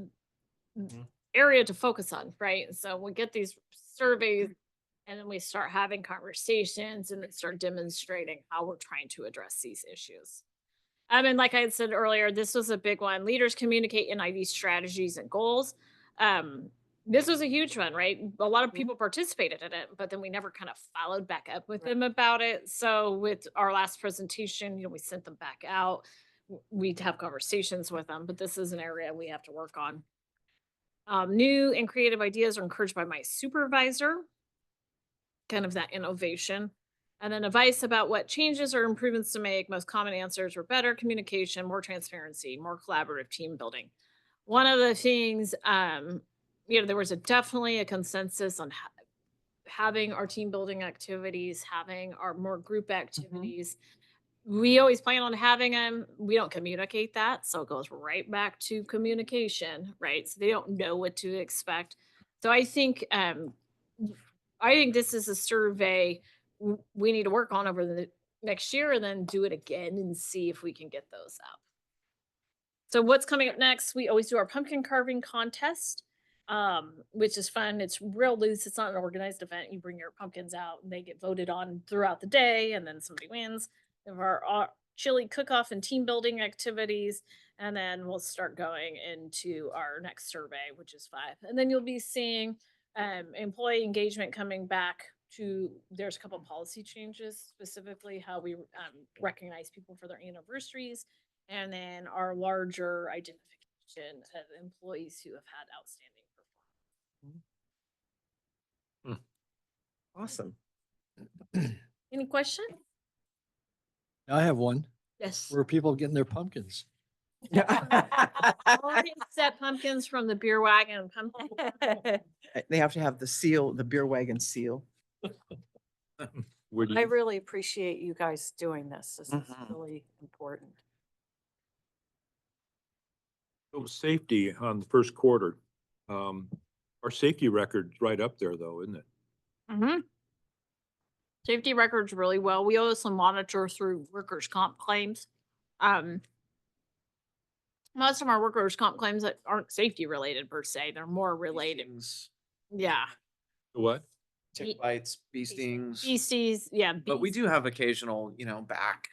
F: area to focus on, right? So we get these surveys and then we start having conversations and then start demonstrating how we're trying to address these issues. I mean, like I had said earlier, this was a big one. Leaders communicate NID strategies and goals. Um, this was a huge one, right? A lot of people participated in it, but then we never kind of followed back up with them about it. So with our last presentation, we sent them back out. We'd have conversations with them, but this is an area we have to work on. New and creative ideas are encouraged by my supervisor, kind of that innovation. And then advice about what changes or improvements to make. Most common answers were better communication, more transparency, more collaborative team building. One of the things, there was definitely a consensus on having our team building activities, having our more group activities. We always plan on having them. We don't communicate that. So it goes right back to communication, right? So they don't know what to expect. So I think this is a survey we need to work on over the next year and then do it again and see if we can get those out. So what's coming up next? We always do our pumpkin carving contest, which is fun. It's real loose. It's not an organized event. You bring your pumpkins out and they get voted on throughout the day and then somebody wins. We have our chili cook-off and team building activities. And then we'll start going into our next survey, which is 5. And then you'll be seeing employee engagement coming back to, there's a couple of policy changes, specifically how we recognize people for their anniversaries, and then our larger identification of employees who have had outstanding performance.
H: Awesome.
F: Any questions?
B: I have one.
F: Yes.
B: Where are people getting their pumpkins?
F: All these set pumpkins from the beer wagon pumpkin.
H: They have to have the seal, the beer wagon seal.
A: Where do
E: I
A: you,
E: really appreciate you guys doing this. This is
H: Mhm.
E: really important.
A: so safety on the first quarter? Our safety record's right up there though, isn't it?
F: Mm-hmm. Safety records really well. We also monitor through workers' comp claims. Most of our workers' comp claims that aren't safety related per se, they're more related. Yeah.
A: What?
F: Tick
O: bites, bee stings.
F: Feces, yeah.
O: But we
F: bees.
O: do have occasional, back,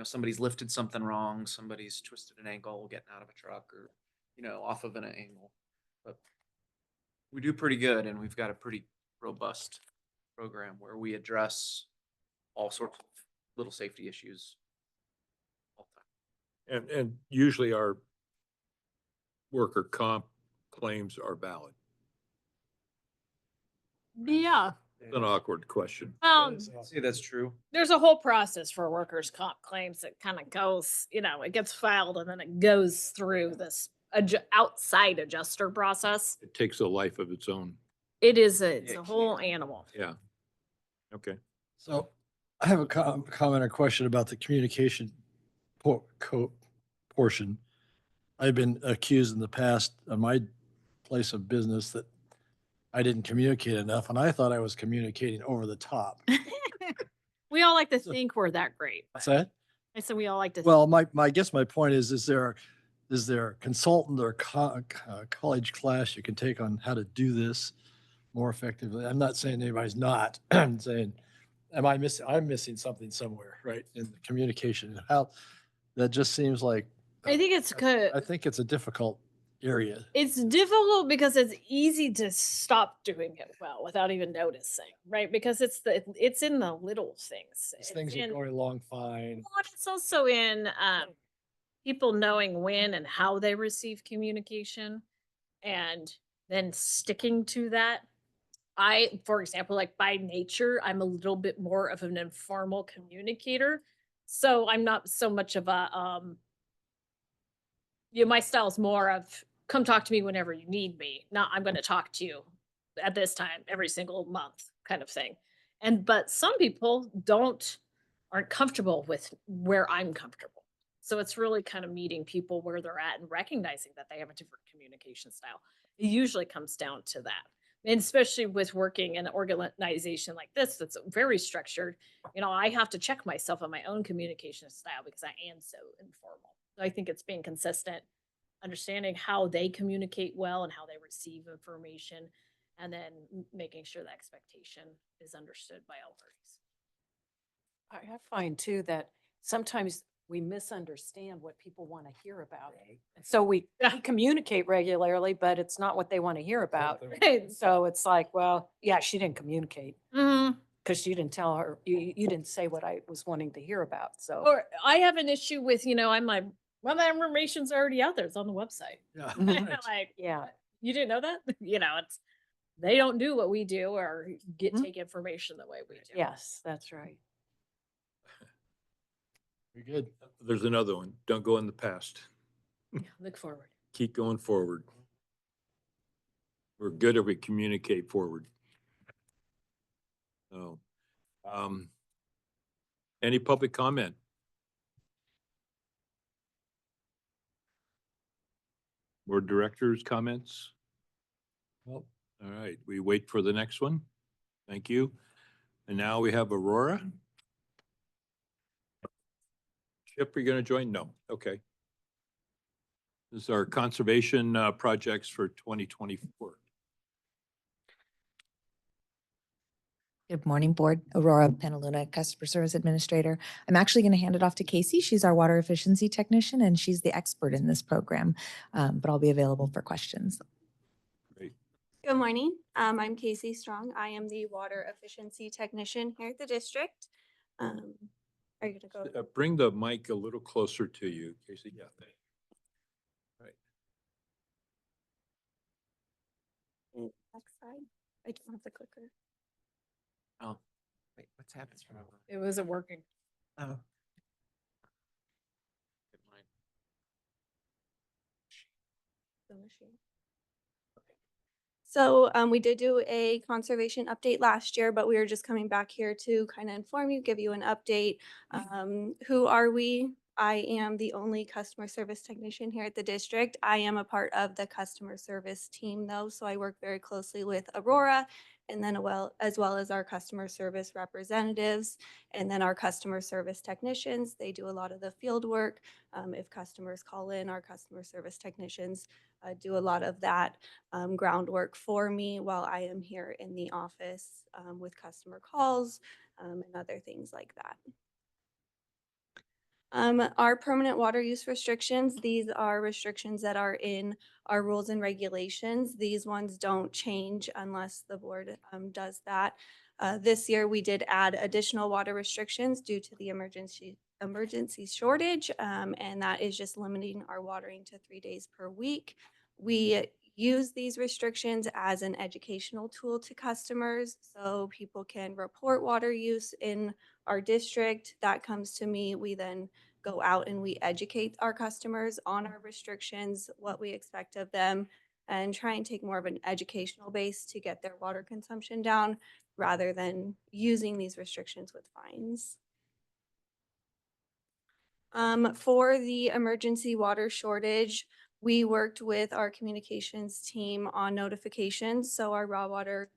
O: somebody's lifted something wrong, somebody's twisted an ankle getting out of a truck or, off of an angle. But we do pretty good and we've got a pretty robust program where we address all sorts of little safety issues all the time.
A: And usually our worker comp claims are valid.
F: Yeah.
A: It's an awkward question.
F: Well,
O: See, that's true.
F: there's a whole process for workers' comp claims that kind of goes, it gets filed and then it goes through this outside adjuster process.
A: It takes a life of its own.
F: It's
O: Yeah,
F: a whole animal.
A: Yeah. Okay.
B: So I have a comment or question about the communication portion. I've been accused in the past of my place of business that I didn't communicate enough, and I thought I was communicating over the top.
F: We all like to think we're that great.
B: What's that?
F: I said we all like to.
B: Well, I guess my point is there a consultant or college class you can take on how to do this more effectively? I'm not saying anybody's not. I'm saying, I'm missing something somewhere, right, in the communication. How that just seems like.
F: I think it's good.
B: I think it's a difficult area.
F: It's difficult because it's easy to stop doing it well without even noticing, right? Because it's in the little things.
B: These things are going along fine.
F: Well, it's also in people knowing when and how they receive communication and then sticking to that. For example, like by nature, I'm a little bit more of an informal communicator. So I'm not so much of a, my style is more of come talk to me whenever you need me. Not I'm going to talk to you at this time every single month kind of thing. But some people aren't comfortable with where I'm comfortable. So it's really kind of meeting people where they're at and recognizing that they have a different communication style. It usually comes down to that. And especially with working in an organization like this, that's very structured, I have to check myself on my own communication style because I am so informal. So I think it's being consistent, understanding how they communicate well and how they receive information, and then making sure the expectation is understood by all parties.
E: I find too that sometimes we misunderstand what people want to hear about. And so we communicate regularly, but it's not what they want to hear about. So it's like, well, yeah, she didn't communicate
F: Mhm.
E: because you didn't tell her, you didn't say what I was wanting to hear about. So.
F: Or I have an issue with, I'm like, well, that information's already out there. It's on the website.
M: Yeah.
F: Like,
E: Yeah.
F: you didn't know that? It's, they don't do what we do or take information the way we do.
E: Yes, that's right.
M: Very good.
A: There's another one. Don't go in the past.
F: Look forward.
A: Keep going forward. We're good if we communicate forward. So, any public comment? Board directors' comments? Well, all right, we wait for the next one. Thank you. And now we have Aurora. Chip, are you going to join? No. Okay. This is our conservation projects for 2024.
P: Good morning, Board. Aurora Penaluna, Customer Service Administrator. I'm actually going to hand it off to Casey. She's our water efficiency technician, and she's the expert in this program, but I'll be available for questions.
A: Great.
Q: Good morning. I'm Casey Strong. I am the water efficiency technician here at the district. Are you going to go?
A: Bring the mic a little closer to you, Casey. Yeah, thank you. Right.
Q: Next slide. I don't have the clicker.
O: Oh, wait, what's happening?
F: It wasn't working.
O: Oh.
Q: The machine. So we did do a conservation update last year, but we were just coming back here to kind of inform you, give you an update. Who are we? I am the only customer service technician here at the district. I am a part of the customer service team though, so I work very closely with Aurora and then as well as our customer service representatives and then our customer service technicians. They do a lot of the field work. If customers call in, our customer service technicians do a lot of that groundwork for me while I am here in the office with customer calls and other things like that. Our permanent water use restrictions, these are restrictions that are in our rules and regulations. These ones don't change unless the board does that. This year we did add additional water restrictions due to the emergency shortage, and that is just limiting our watering to 3 days per week. We use these restrictions as an educational tool to customers so people can report water use in our district. That comes to me. We then go out and we educate our customers on our restrictions, what we expect of them, and try and take more of an educational base to get their water consumption down rather than using these restrictions with fines. For the emergency water shortage, we worked with our communications team on notifications. So our raw water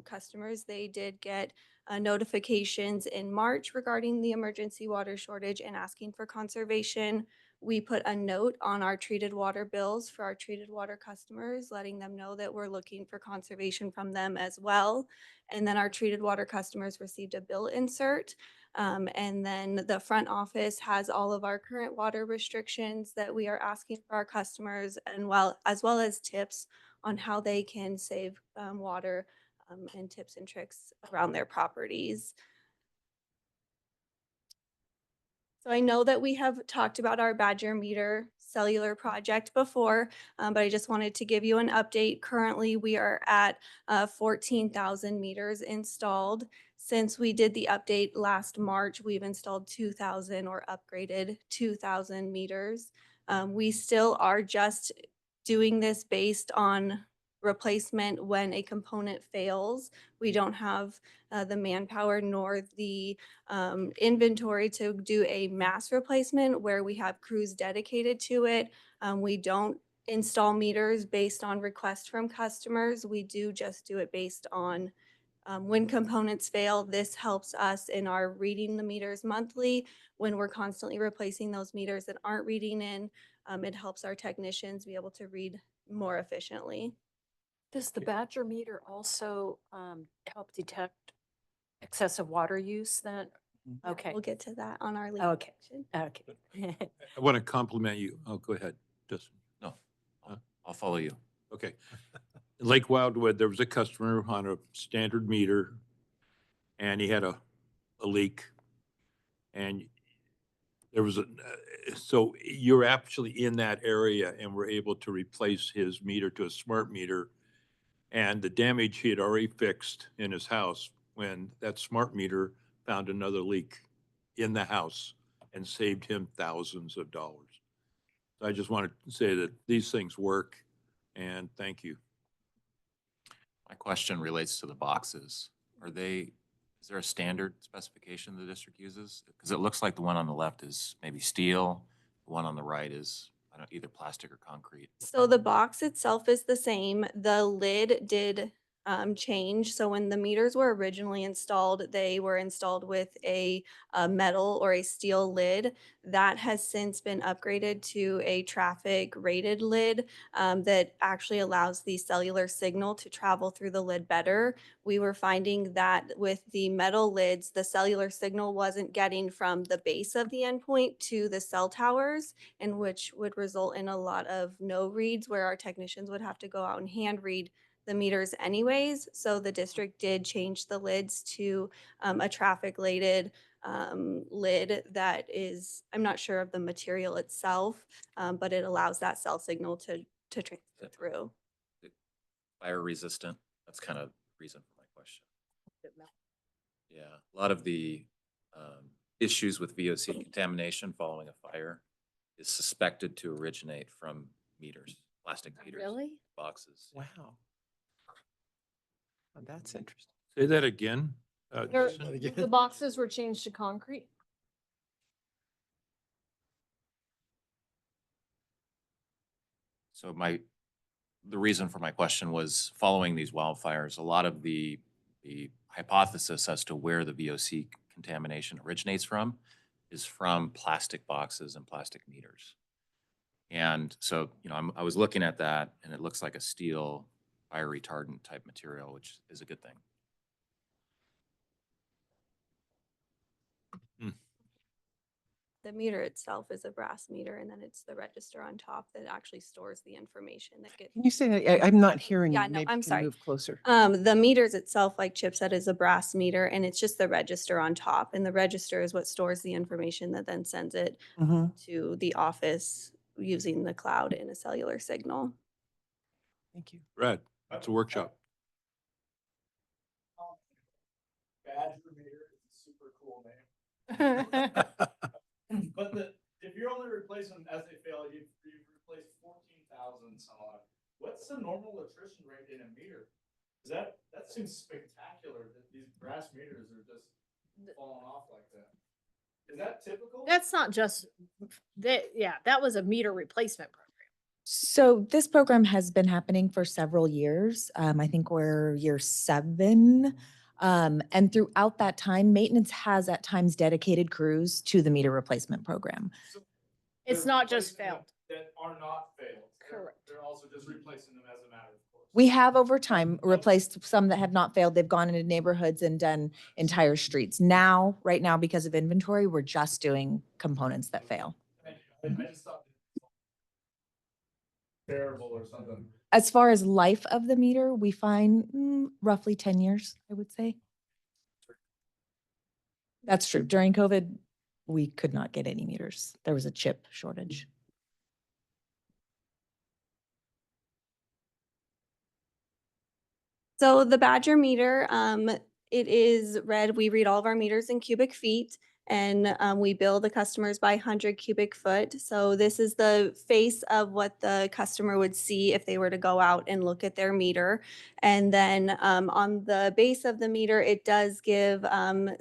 Q: customers, they did get notifications in March regarding the emergency water shortage and asking for conservation. We put a note on our treated water bills for our treated water customers, letting them know that we're looking for conservation from them as well. And then our treated water customers received a bill insert. And then the front office has all of our current water restrictions that we are asking for our customers, and as well as tips on how they can save water and tips and tricks around their properties. So I know that we have talked about our Badger meter cellular project before, but I just wanted to give you an update. Currently, we are at 14,000 meters installed. Since we did the update last March, we've installed 2,000 or upgraded 2,000 meters. We still are just doing this based on replacement when a component fails. We don't have the manpower nor the inventory to do a mass replacement where we have crews dedicated to it. We don't install meters based on request from customers. We do just do it based on when components fail. This helps us in our reading the meters monthly. When we're constantly replacing those meters that aren't reading in, it helps our technicians be able to read more efficiently.
E: Does the Badger meter also help detect excessive water use then?
Q: Yeah,
E: Okay.
Q: We'll get to that on our lead
E: Okay.
Q: section.
E: Okay.
A: I want to compliment you. Oh, go ahead, Justin.
K: No, I'll follow you.
A: Okay. In Lake Wildwood, there was a customer on a standard meter and he had a leak. And there was so you're actually in that area and were able to replace his meter to a smart meter. And the damage he had already fixed in his house when that smart meter found another leak in the house and saved him thousands of dollars. So I just wanted to say that these things work and thank you.
K: My question relates to the boxes. Is there a standard specification the district uses? Because it looks like the one on the left is maybe steel, the one on the right is, I don't know, either plastic or concrete.
Q: So the box itself is the same. The lid did change. So when the meters were originally installed, they were installed with a metal or a steel lid. That has since been upgraded to a traffic rated lid that actually allows the cellular signal to travel through the lid better. We were finding that with the metal lids, the cellular signal wasn't getting from the base of the endpoint to the cell towers, and which would result in a lot of no reads where our technicians would have to go out and hand read the meters anyways. So the district did change the lids to a traffic rated lid that is, I'm not sure of the material itself, but it allows that cell signal to transfer through.
K: Fire resistant, that's kind of the reason for my question. Yeah, a lot of the issues with VOC contamination following a fire is suspected to originate from meters, plastic meters.
E: Really?
K: Boxes.
H: Wow. Oh, that's interesting.
A: Say that again.
F: The boxes were changed to concrete.
K: So the reason for my question was following these wildfires, a lot of the hypothesis as to where the VOC contamination originates from is from plastic boxes and plastic meters. And so, I was looking at that and it looks like a steel fire retardant type material, which is a good thing.
Q: The meter itself is a brass meter, and then it's the register on top that actually stores the information that gets.
H: Can you say that? I'm not hearing you.
Q: Yeah, no,
H: Maybe
Q: I'm
H: you can
Q: sorry.
H: move closer.
Q: The meters itself, like Chip said, is a brass meter, and it's just the register on top. And the register is what stores the information that then sends it to the office using the cloud in a cellular signal.
H: Thank you.
A: Brad, that's a workshop.
B: Badger meter is a super cool name. But if you're only replacing them as they fail, you've replaced 14,000 some odd. What's the normal attrition rate in a meter? That seems spectacular that these brass meters are just falling off like that. Is that typical?
F: That's not just that. Yeah, that was a meter replacement program.
P: So this program has been happening for several years. I think we're year 7. And throughout that time, maintenance has at times dedicated crews to the meter replacement program.
F: It's not just failed.
B: That are not failed.
F: Correct.
B: They're also just replacing them as a matter of course.
P: We have over time replaced some that have not failed. They've gone into neighborhoods and done entire streets. Now, right now, because of inventory, we're just doing components that fail.
B: I just thought terrible or something.
P: As far as life of the meter, we find roughly 10 years, I would say. That's true. During COVID, we could not get any meters. There was a chip shortage.
Q: So the Badger meter, it is read, we read all of our meters in cubic feet. and we bill the customers by 100 cubic foot. So this is the face of what the customer would see if they were to go out and look at their meter. And then on the base of the meter, it does give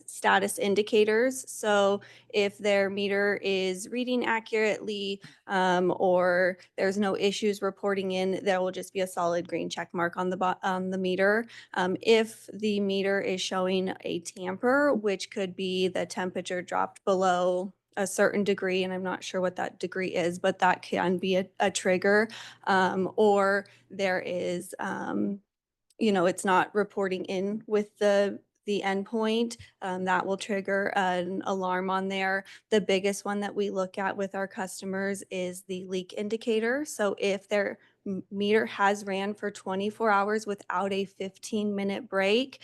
Q: status indicators. So if their meter is reading accurately or there's no issues reporting in, there will just be a solid green check mark on the meter. If the meter is showing a tamper, which could be the temperature dropped below a certain degree, and I'm not sure what that degree is, but that can be a trigger. Or there is, it's not reporting in with the endpoint, that will trigger an alarm on there. The biggest one that we look at with our customers is the leak indicator. So if their meter has ran for 24 hours without a 15-minute break,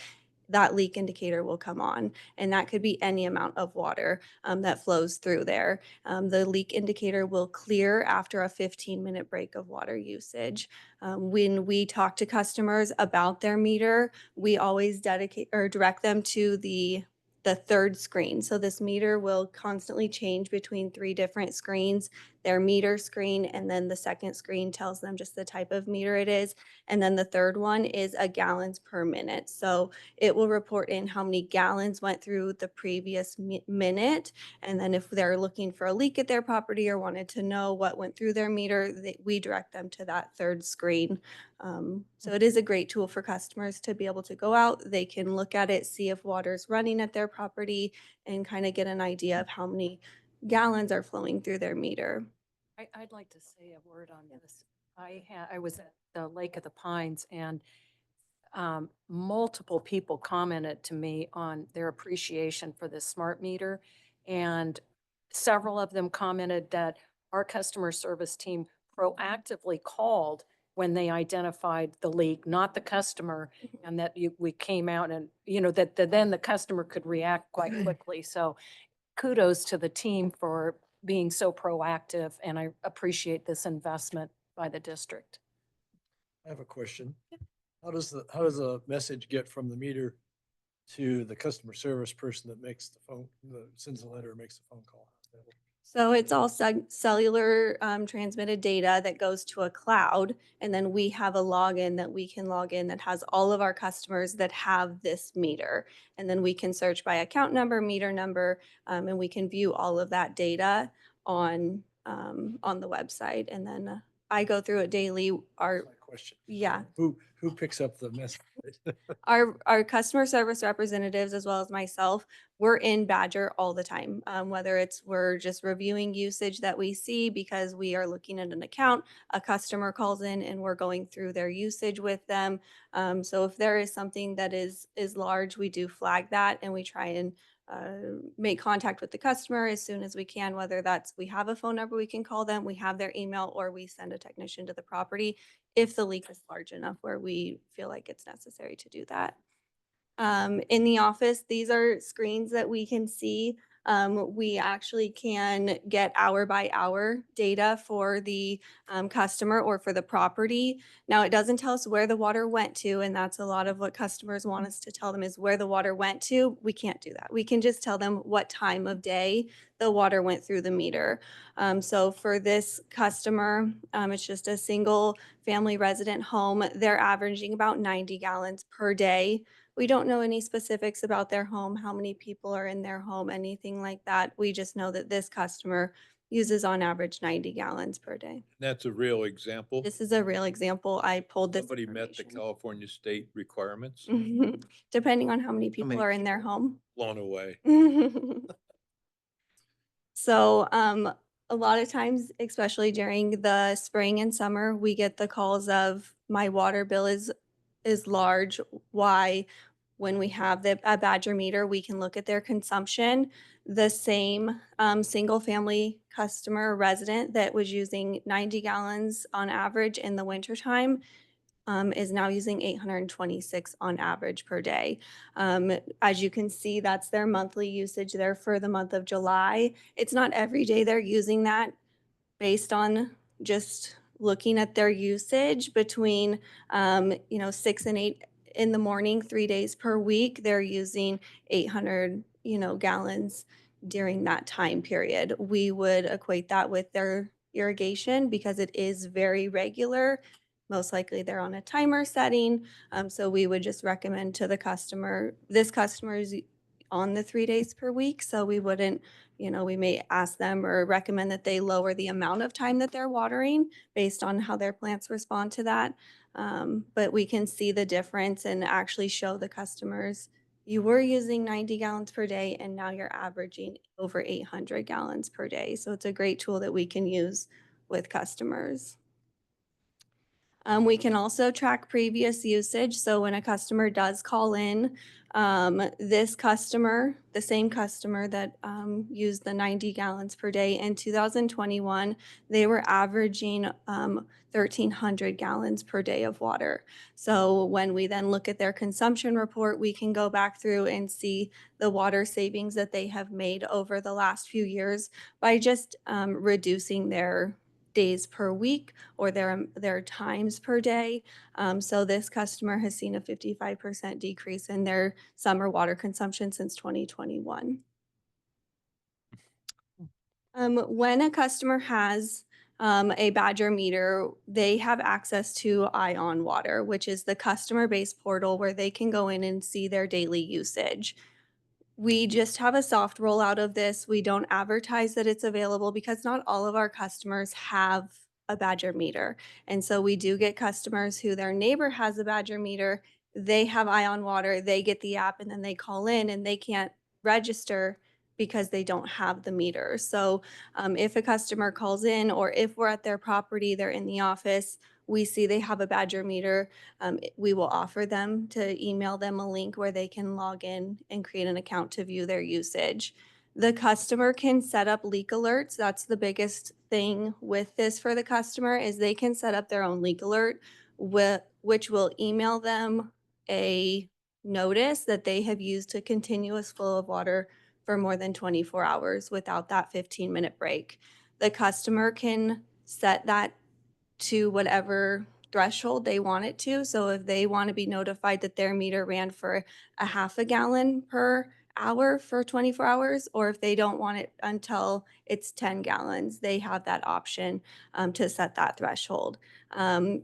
Q: that leak indicator will come on, and that could be any amount of water that flows through there. The leak indicator will clear after a 15-minute break of water usage. When we talk to customers about their meter, we always dedicate or direct them to the third screen. So this meter will constantly change between 3 different screens, their meter screen, and then the second screen tells them just the type of meter it is. And then the third one is a gallons per minute. So it will report in how many gallons went through the previous minute. And then if they're looking for a leak at their property or wanted to know what went through their meter, we direct them to that third screen. So it is a great tool for customers to be able to go out. They can look at it, see if water's running at their property, and kind of get an idea of how many gallons are flowing through their meter.
E: I'd like to say a word on this. I was at the Lake of the Pines, and multiple people commented to me on their appreciation for this smart meter. And several of them commented that our customer service team proactively called when they identified the leak, not the customer, and that we came out and, that then the customer could react quite quickly. So kudos to the team for being so proactive, and I appreciate this investment by the district.
B: I have a question. How does the message get from the meter to the customer service person that makes sends the letter or makes the phone call?
Q: So it's all cellular transmitted data that goes to a cloud, and then we have a login that we can log in that has all of our customers that have this meter. And then we can search by account number, meter number, and we can view all of that data on the website. And then I go through it daily.
B: My question.
Q: Yeah.
B: Who picks up the message?
Q: Our customer service representatives, as well as myself, we're in Badger all the time. Whether we're just reviewing usage that we see because we are looking at an account, a customer calls in and we're going through their usage with them. So if there is something that is large, we do flag that, and we try and make contact with the customer as soon as we can, whether that's we have a phone number we can call them, we have their email, or we send a technician to the property if the leak is large enough where we feel like it's necessary to do that. In the office, these are screens that we can see. We actually can get hour by hour data for the customer or for the property. Now, it doesn't tell us where the water went to, and that's a lot of what customers want us to tell them is where the water went to. We can't do that. We can just tell them what time of day the water went through the meter. So for this customer, it's just a single family resident home. They're averaging about 90 gallons per day. We don't know any specifics about their home, how many people are in their home, anything like that. We just know that this customer uses on average 90 gallons per day.
A: That's a real example.
Q: This is a real example. I pulled this.
A: Somebody met the California state requirements.
Q: Depending on how many people are in their home.
A: Blown away.
Q: So a lot of times, especially during the spring and summer, we get the calls of my water bill is large. Why? When we have a Badger meter, we can look at their consumption. The same single family customer resident that was using 90 gallons on average in the wintertime is now using 826 on average per day. As you can see, that's their monthly usage there for the month of July. It's not every day they're using that, based on just looking at their usage between 6 and 8 in the morning, 3 days per week. They're using 800 gallons during that time period. We would equate that with their irrigation because it is very regular. Most likely they're on a timer setting. So we would just recommend to the customer, this customer is on the 3 days per week. So we wouldn't, we may ask them or recommend that they lower the amount of time that they're watering based on how their plants respond to that. But we can see the difference and actually show the customers, you were using 90 gallons per day and now you're averaging over 800 gallons per day. So it's a great tool that we can use with customers. We can also track previous usage. So when a customer does call in, this customer, the same customer that used the 90 gallons per day in 2021, they were averaging 1,300 gallons per day of water. So when we then look at their consumption report, we can go back through and see the water savings that they have made over the last few years by just reducing their days per week or their times per day. So this customer has seen a 55% decrease in their summer water consumption since 2021. When a customer has a Badger meter, they have access to Ion Water, which is the customer-based portal where they can go in and see their daily usage. We just have a soft rollout of this. We don't advertise that it's available because not all of our customers have a Badger meter. And so we do get customers who their neighbor has a Badger meter, they have Ion Water, they get the app and then they call in and they can't register because they don't have the meter. So if a customer calls in or if we're at their property, they're in the office, we see they have a Badger meter, we will offer them to email them a link where they can log in and create an account to view their usage. The customer can set up leak alerts. That's the biggest thing with this for the customer is they can set up their own leak alert, which will email them a notice that they have used a continuous flow of water for more than 24 hours without that 15-minute break. The customer can set that to whatever threshold they want it to. So if they want to be notified that their meter ran for a half a gallon per hour for 24 hours, or if they don't want it until it's 10 gallons, they have that option to set that threshold.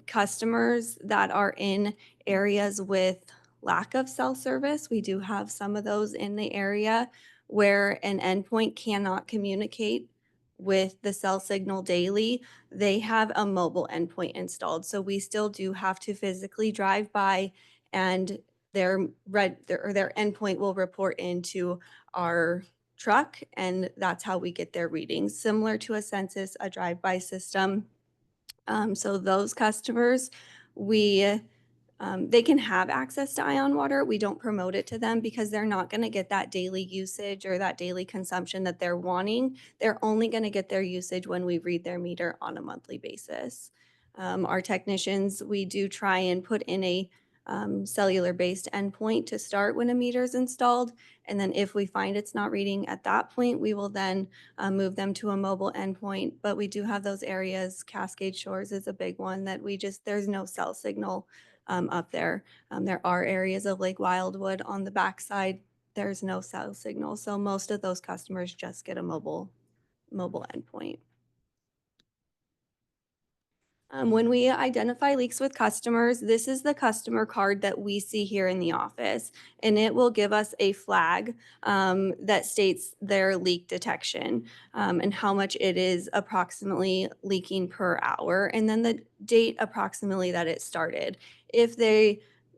Q: Customers that are in areas with lack of cell service, we do have some of those in the area where an endpoint cannot communicate with the cell signal daily, they have a mobile endpoint installed. So we still do have to physically drive by and their endpoint will report into our truck and that's how we get their readings. Similar to a census, a drive-by system. So those customers, they can have access to Ion Water. We don't promote it to them because they're not going to get that daily usage or that daily consumption that they're wanting. They're only going to get their usage when we read their meter on a monthly basis. Our technicians, we do try and put in a cellular-based endpoint to start when a meter is installed. And then if we find it's not reading at that point, we will then move them to a mobile endpoint. But we do have those areas. Cascade Shores is a big one that there's no cell signal up there. There are areas of Lake Wildwood on the backside. There's no cell signal. So most of those customers just get a mobile endpoint. When we identify leaks with customers, this is the customer card that we see here in the office, and it will give us a flag that states their leak detection and how much it is approximately leaking per hour, and then the date approximately that it started. If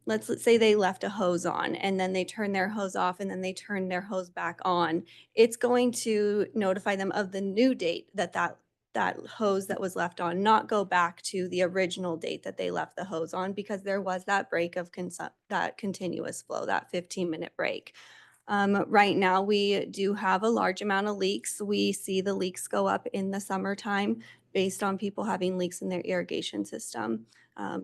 Q: let's say they left a hose on and then they turn their hose off and then they turn their hose back on, it's going to notify them of the new date that hose that was left on, not go back to the original date that they left the hose on because there was that break of that continuous flow, that 15-minute break. Right now, we do have a large amount of leaks. We see the leaks go up in the summertime based on people having leaks in their irrigation system.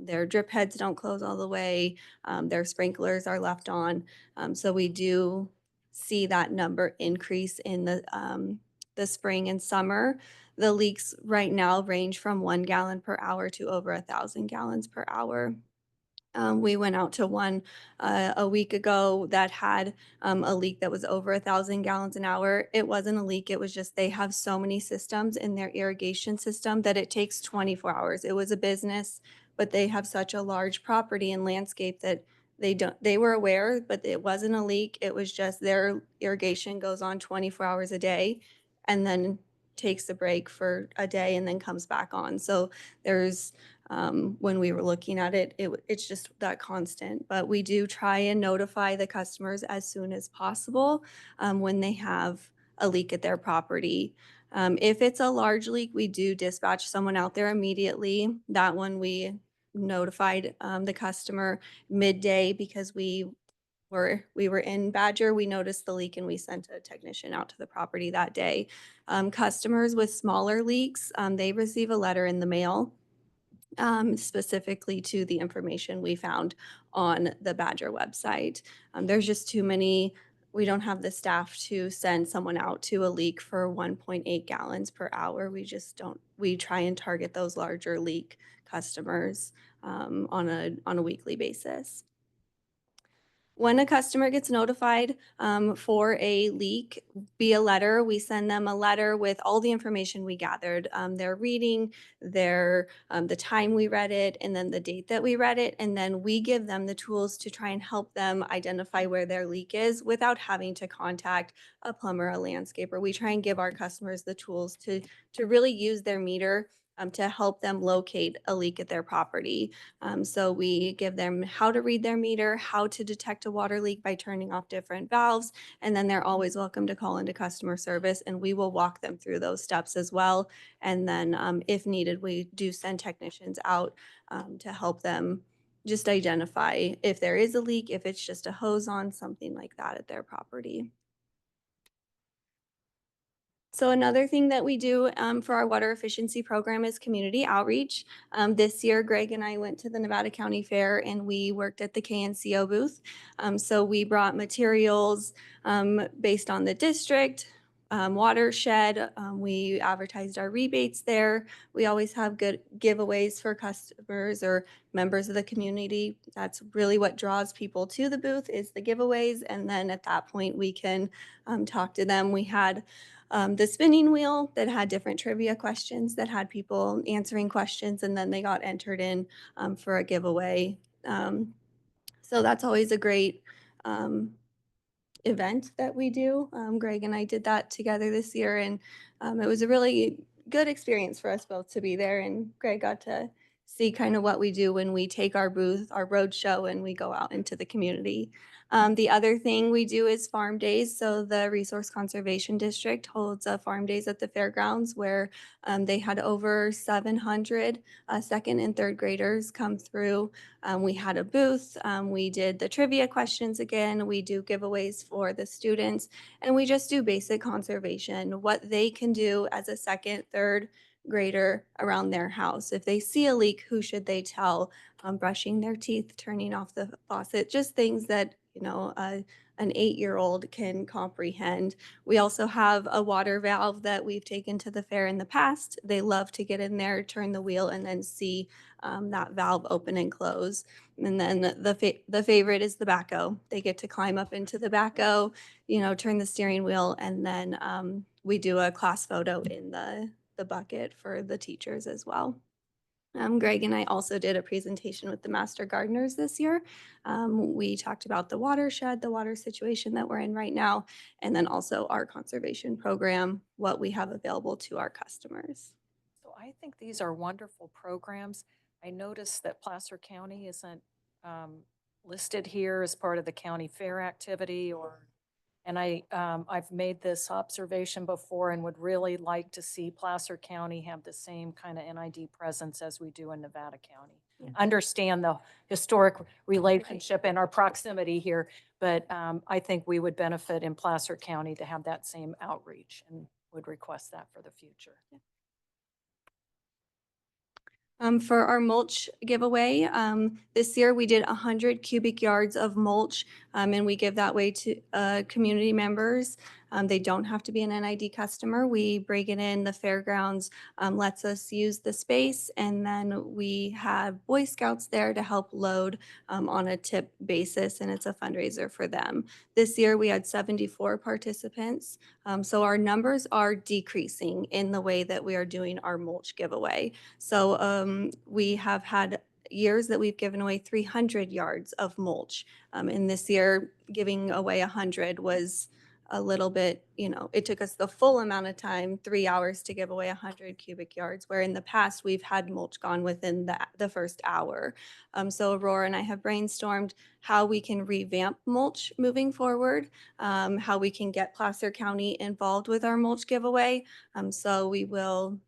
Q: Their drip heads don't close all the way. Their sprinklers are left on. So we do see that number increase in the spring and summer. The leaks right now range from 1 gallon per hour to over 1,000 gallons per hour. We went out to one a week ago that had a leak that was over 1,000 gallons an hour. It wasn't a leak. It was just they have so many systems in their irrigation system that it takes 24 hours. It was a business, but they have such a large property and landscape that they were aware, but it wasn't a leak. It was just their irrigation goes on 24 hours a day and then takes a break for a day and then comes back on. So there's when we were looking at it, it's just that constant. But we do try and notify the customers as soon as possible when they have a leak at their property. If it's a large leak, we do dispatch someone out there immediately. That one we notified the customer midday because we were in Badger. We noticed the leak and we sent a technician out to the property that day. Customers with smaller leaks, they receive a letter in the mail specifically to the information we found on the Badger website. There's just too many. We don't have the staff to send someone out to a leak for 1.8 gallons per hour. We just don't. We try and target those larger leak customers on a weekly basis. When a customer gets notified for a leak via letter, we send them a letter with all the information we gathered, their reading, the time we read it, and then the date that we read it. And then we give them the tools to try and help them identify where their leak is without having to contact a plumber, a landscaper. We try and give our customers the tools to really use their meter to help them locate a leak at their property. So we give them how to read their meter, how to detect a water leak by turning off different valves, and then they're always welcome to call into customer service and we will walk them through those steps as well. And then if needed, we do send technicians out to help them just identify if there is a leak, if it's just a hose on, something like that at their property. So another thing that we do for our water efficiency program is community outreach. This year, Greg and I went to the Nevada County Fair and we worked at the KNCO booth. So we brought materials based on the district, watershed. We advertised our rebates there. We always have good giveaways for customers or members of the community. That's really what draws people to the booth is the giveaways. And then at that point, we can talk to them. We had the spinning wheel that had different trivia questions that had people answering questions and then they got entered in for a giveaway. So that's always a great event that we do. Greg and I did that together this year and it was a really good experience for us both to be there, and Greg got to see kind of what we do when we take our booth, our road show, and we go out into the community. The other thing we do is farm days. So the Resource Conservation District holds farm days at the fairgrounds where they had over 700 second and third graders come through. We had a booth. We did the trivia questions again. We do giveaways for the students, and we just do basic conservation, what they can do as a second, third grader around their house. If they see a leak, who should they tell? Brushing their teeth, turning off the faucet, just things that, you know, an 8-year-old can comprehend. We also have a water valve that we've taken to the fair in the past. They love to get in there, turn the wheel, and then see that valve open and close. And then the favorite is the backhoe. They get to climb up into the backhoe, you know, turn the steering wheel, and then we do a class photo in the bucket for the teachers as well. Greg and I also did a presentation with the Master Gardeners this year. We talked about the watershed, the water situation that we're in right now, and then also our conservation program, what we have available to our customers.
E: So I think these are wonderful programs. I noticed that Placer County isn't listed here as part of the county fair activity, and I've made this observation before and would really like to see Placer County have the same kind of NID presence as we do in Nevada County. Yeah. Understand the historic relationship and our proximity here, but I think we would benefit in Placer County to have that same outreach and would request that for the future. Yeah.
Q: For our mulch giveaway, this year we did 100 cubic yards of mulch, and we give that way to community members. They don't have to be an NID customer. We break it in, the fairgrounds lets us use the space, and then we have Boy Scouts there to help load on a tip basis, and it's a fundraiser for them. This year we had 74 participants, so our numbers are decreasing in the way that we are doing our mulch giveaway. So we have had years that we've given away 300 yards of mulch. And this year, giving away 100 was a little bit, it took us the full amount of time, 3 hours to give away 100 cubic yards, where in the past we've had mulch gone within the first hour. So Aurora and I have brainstormed how we can revamp mulch moving forward, how we can get Placer County involved with our mulch giveaway. So we will,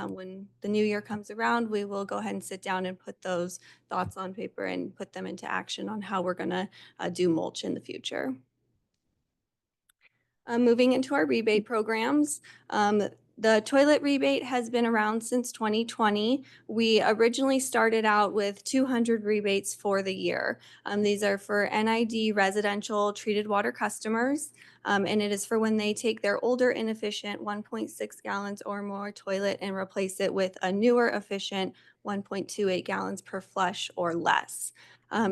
Q: when the new year comes around, we will go ahead and sit down and put those thoughts on paper and put them into action on how we're going to do mulch in the future. Moving into our rebate programs, the toilet rebate has been around since 2020. We originally started out with 200 rebates for the year. These are for NID residential treated water customers, and it is for when they take their older inefficient 1.6 gallons or more toilet and replace it with a newer efficient 1.28 gallons per flush or less.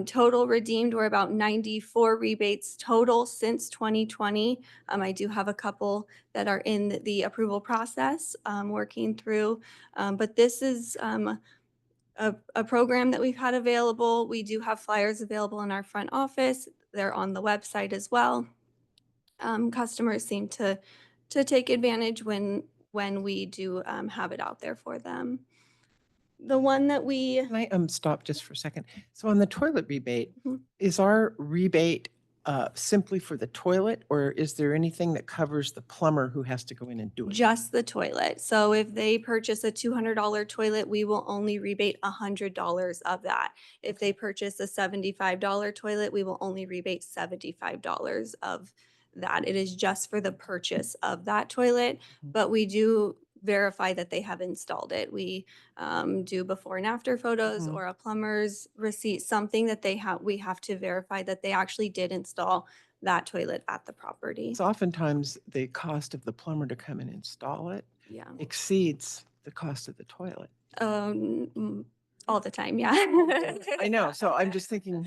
Q: Total redeemed were about 94 rebates total since 2020. I do have a couple that are in the approval process, working through, but this is a program that we've had available. We do have flyers available in our front office. They're on the website as well. Customers seem to take advantage when we do have it out there for them. The one that we
H: Can I stop just for a second? So on the toilet rebate,
Q: Mhm.
H: is our rebate simply for the toilet, or is there anything that covers the plumber who has to go in and do it?
Q: Just the toilet. So if they purchase a $200 toilet, we will only rebate $100 of that. If they purchase a $75 toilet, we will only rebate $75 of that. It is just for the purchase of that toilet, but we do verify that they have installed it. We do before and after photos
H: Mhm.
Q: or a plumber's receipt, something that we have to verify that they actually did install that toilet at the property.
H: So oftentimes the cost of the plumber to come and install it
Q: Yeah.
H: exceeds the cost of the toilet.
Q: All the time, yeah.
H: I know. So I'm just thinking,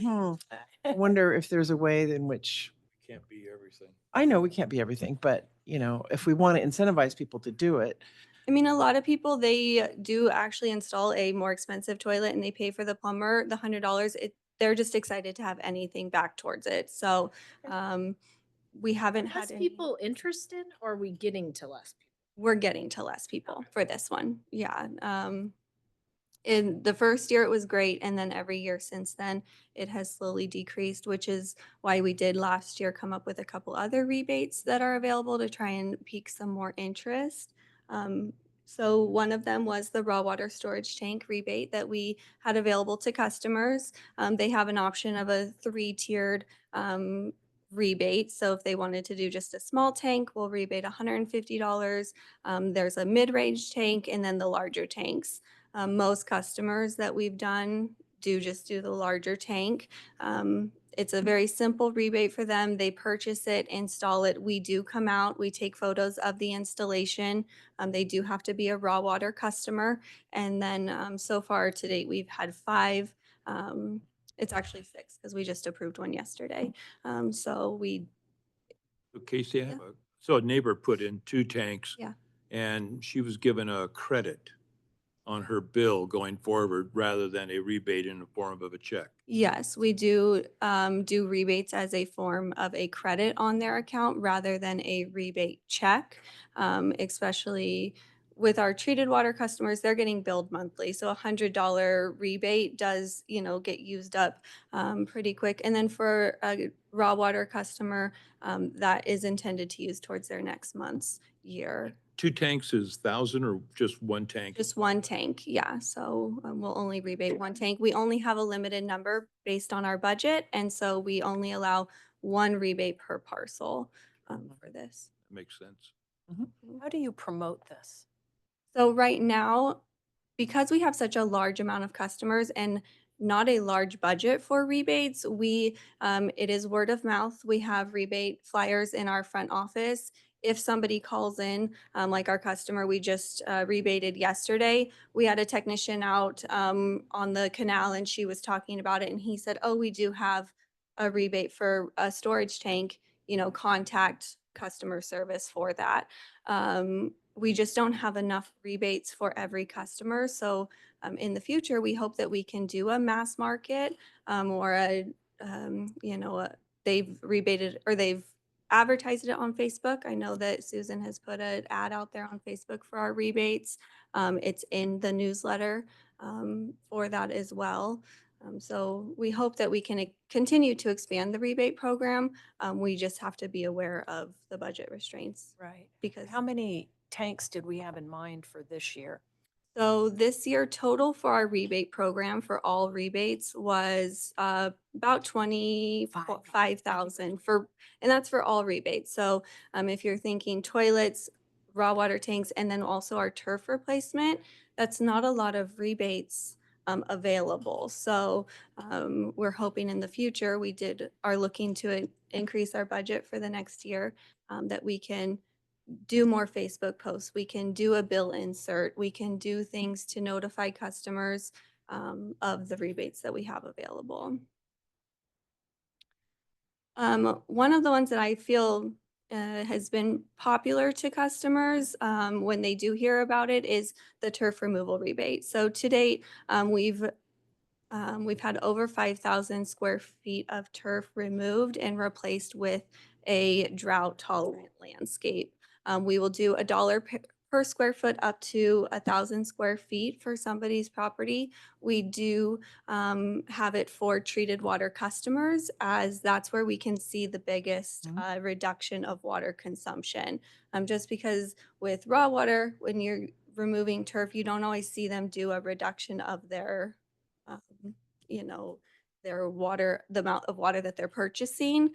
H: I wonder if there's a way in which,
A: Can't be everything.
H: I know we can't be everything, but if we want to incentivize people to do it,
Q: I mean, a lot of people, they do actually install a more expensive toilet and they pay for the plumber, the $100. They're just excited to have anything back towards it. So we haven't
F: Less
Q: had any.
F: people interested, or are we getting to less people?
Q: We're getting to less people for this one. Yeah. In the first year, it was great. And then every year since then, it has slowly decreased, which is why we did last year come up with a couple other rebates that are available to try and pique some more interest. So one of them was the raw water storage tank rebate that we had available to customers. They have an option of a 3-tiered rebate. So if they wanted to do just a small tank, we'll rebate $150. There's a mid-range tank and then the larger tanks. Most customers that we've done do just do the larger tank. It's a very simple rebate for them. They purchase it, install it. We do come out, we take photos of the installation. They do have to be a raw water customer. And then so far to date, we've had 5. It's actually 6 because we just approved one yesterday. So
A: Casey,
Q: Yeah.
A: so a neighbor put in 2 tanks.
Q: Yeah.
A: And she was given a credit on her bill going forward rather than a rebate in the form of a check.
Q: Yes, we do do rebates as a form of a credit on their account rather than a rebate check, especially with our treated water customers. They're getting billed monthly, so $100 rebate does get used up pretty quick. And then for a raw water customer, that is intended to use towards their next month's year.
A: 2 tanks is 1,000 or just 1 tank?
Q: Just 1 tank, yeah. So we'll only rebate 1 tank. We only have a limited number based on our budget, and so we only allow 1 rebate per parcel for this.
A: Makes sense.
E: How do you promote this?
Q: So right now, because we have such a large amount of customers and not a large budget for rebates, it is word of mouth. We have rebate flyers in our front office. if somebody calls in, like our customer we just rebated yesterday, we had a technician out on the canal and she was talking about it and he said, oh, we do have a rebate for a storage tank, you know, contact customer service for that. We just don't have enough rebates for every customer. So in the future, we hope that we can do a mass market or a, you know, they've rebated or they've advertised it on Facebook. I know that Susan has put an ad out there on Facebook for our rebates. It's in the newsletter for that as well. So we hope that we can continue to expand the rebate program. We just have to be aware of the budget restraints.
E: Right.
Q: Because
E: How many tanks did we have in mind for this year?
Q: so this year total for our rebate program for all rebates was about 25,000 for, and that's for all rebates. So if you're thinking toilets, raw water tanks, and then also our turf replacement, that's not a lot of rebates available. So we're hoping in the future, are looking to increase our budget for the next year that we can do more Facebook posts. We can do a bill insert. We can do things to notify customers of the rebates that we have available. One of the ones that I feel has been popular to customers when they do hear about it is the turf removal rebate. So to date, we've had over 5,000 square feet of turf removed and replaced with a drought tolerant landscape. We will do $1 per square foot up to 1,000 square feet for somebody's property. We do have it for treated water customers as that's where we can see the biggest reduction of water consumption. Just because with raw water, when you're removing turf, you don't always see them do a reduction of their you know, their water, the amount of water that they're purchasing.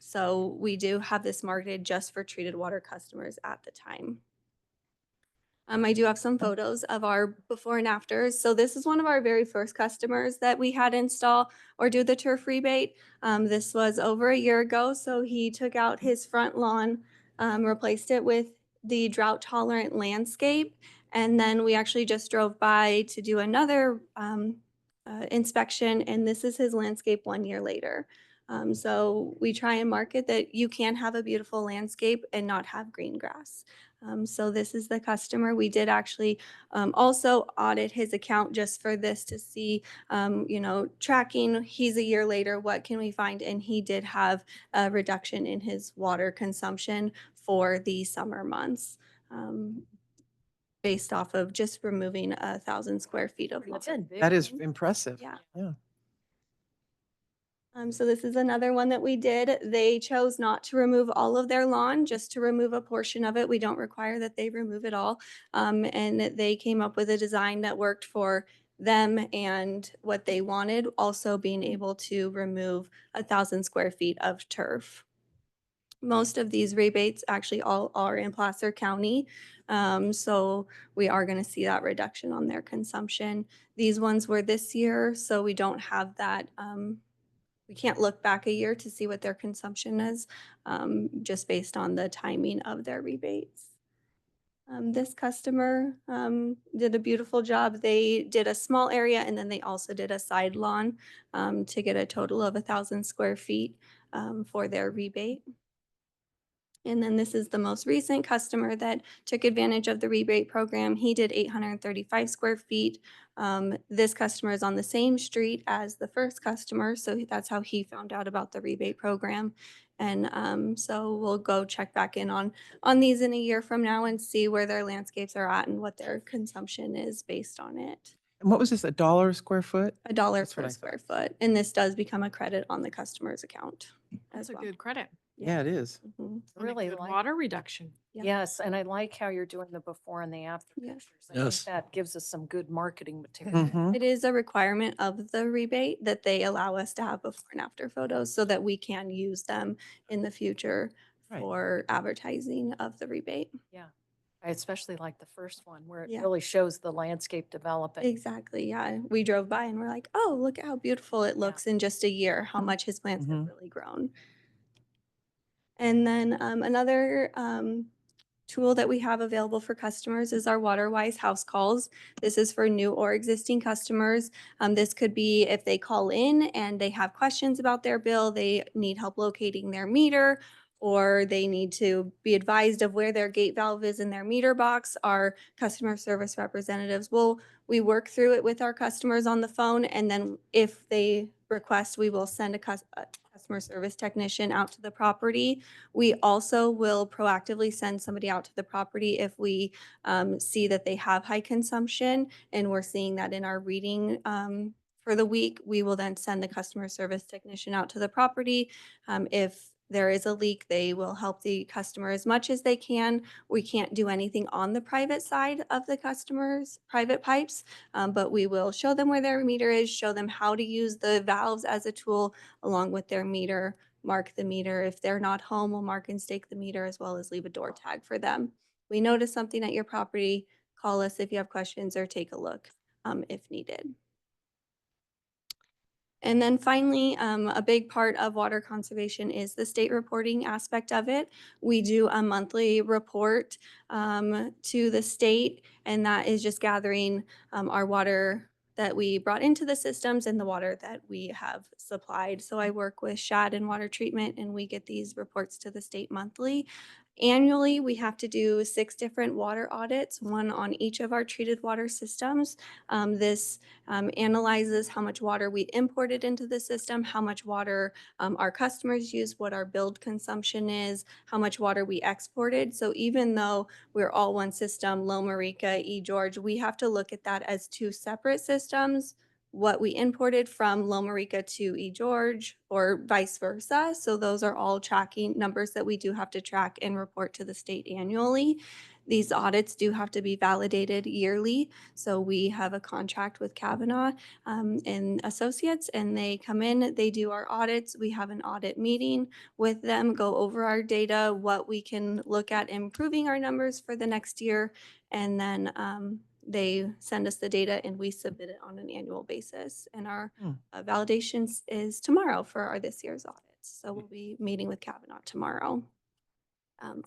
Q: So we do have this marketed just for treated water customers at the time. I do have some photos of our before and afters. So this is one of our very first customers that we had install or do the turf rebate. This was over a year ago. So he took out his front lawn, replaced it with the drought tolerant landscape. And then we actually just drove by to do another inspection, and this is his landscape 1 year later. So we try and market that you can have a beautiful landscape and not have green grass. So this is the customer. We did actually also audit his account just for this to see, you know, tracking, he's a year later, what can we find? And he did have a reduction in his water consumption for the summer months. Based off of just removing 1,000 square feet of water.
H: That is impressive.
Q: Yeah.
H: Yeah.
Q: So this is another one that we did. They chose not to remove all of their lawn, just to remove a portion of it. We don't require that they remove it all. And they came up with a design that worked for them and what they wanted, also being able to remove 1,000 square feet of turf. Most of these rebates actually all are in Placer County. So we are going to see that reduction on their consumption. These ones were this year, so we don't have that. We can't look back a year to see what their consumption is, just based on the timing of their rebates. This customer did a beautiful job. They did a small area and then they also did a side lawn to get a total of 1,000 square feet for their rebate. And then this is the most recent customer that took advantage of the rebate program. He did 835 square feet. This customer is on the same street as the first customer, so that's how he found out about the rebate program. And so we'll go check back in on these in a year from now and see where their landscapes are at and what their consumption is based on it.
H: And what was this, $1 a square foot?
Q: $1 per square foot. And this does become a credit on the customer's account.
F: That's
Q: as
F: a
Q: well.
F: good credit.
H: Yeah, it is.
Q: Mhm.
E: Really
F: Good
E: like,
F: water reduction.
Q: Yeah.
E: yes, and I like how you're doing the before and the after
Q: Yeah.
E: pictures. I think
D: Yes.
E: that gives us some good marketing material.
H: Mhm.
Q: It is a requirement of the rebate that they allow us to have before and after photos so that we can use them in the future
H: Right.
Q: for advertising of the rebate.
E: Yeah. I especially like the first one where it
Q: Yeah.
E: really shows the landscape developing.
Q: Exactly, yeah. We drove by and we're like, oh, look at how beautiful it looks in just a year, how much his plants have
H: Mhm.
Q: really grown. And then another tool that we have available for customers is our WaterWise house calls. This is for new or existing customers. This could be if they call in and they have questions about their bill, they need help locating their meter, or they need to be advised of where their gate valve is in their meter box. Our customer service representatives we work through it with our customers on the phone, and then if they request, we will send a customer service technician out to the property. We also will proactively send somebody out to the property if we see that they have high consumption and we're seeing that in our reading for the week. We will then send the customer service technician out to the property. If there is a leak, they will help the customer as much as they can. We can't do anything on the private side of the customer's private pipes, but we will show them where their meter is, show them how to use the valves as a tool along with their meter, mark the meter. If they're not home, we'll mark and stake the meter as well as leave a door tag for them. We notice something at your property, call us if you have questions or take a look if needed. And then finally, a big part of water conservation is the state reporting aspect of it. We do a monthly report to the state, and that is just gathering our water that we brought into the systems and the water that we have supplied. So I work with SHAD and water treatment, and we get these reports to the state monthly. Annually, we have to do 6 different water audits, one on each of our treated water systems. This analyzes how much water we imported into the system, how much water our customers use, what our billed consumption is, how much water we exported. So even though we're all one system, Loma Rica, E. George, we have to look at that as 2 separate systems, what we imported from Loma Rica to E. George or vice versa. So those are all tracking numbers that we do have to track and report to the state annually. These audits do have to be validated yearly. So we have a contract with Kavanaugh and Associates, and they come in, they do our audits. We have an audit meeting with them, go over our data, what we can look at improving our numbers for the next year. And then they send us the data and we submit it on an annual basis. And our validations is tomorrow for our this year's audits. So we'll be meeting with Kavanaugh tomorrow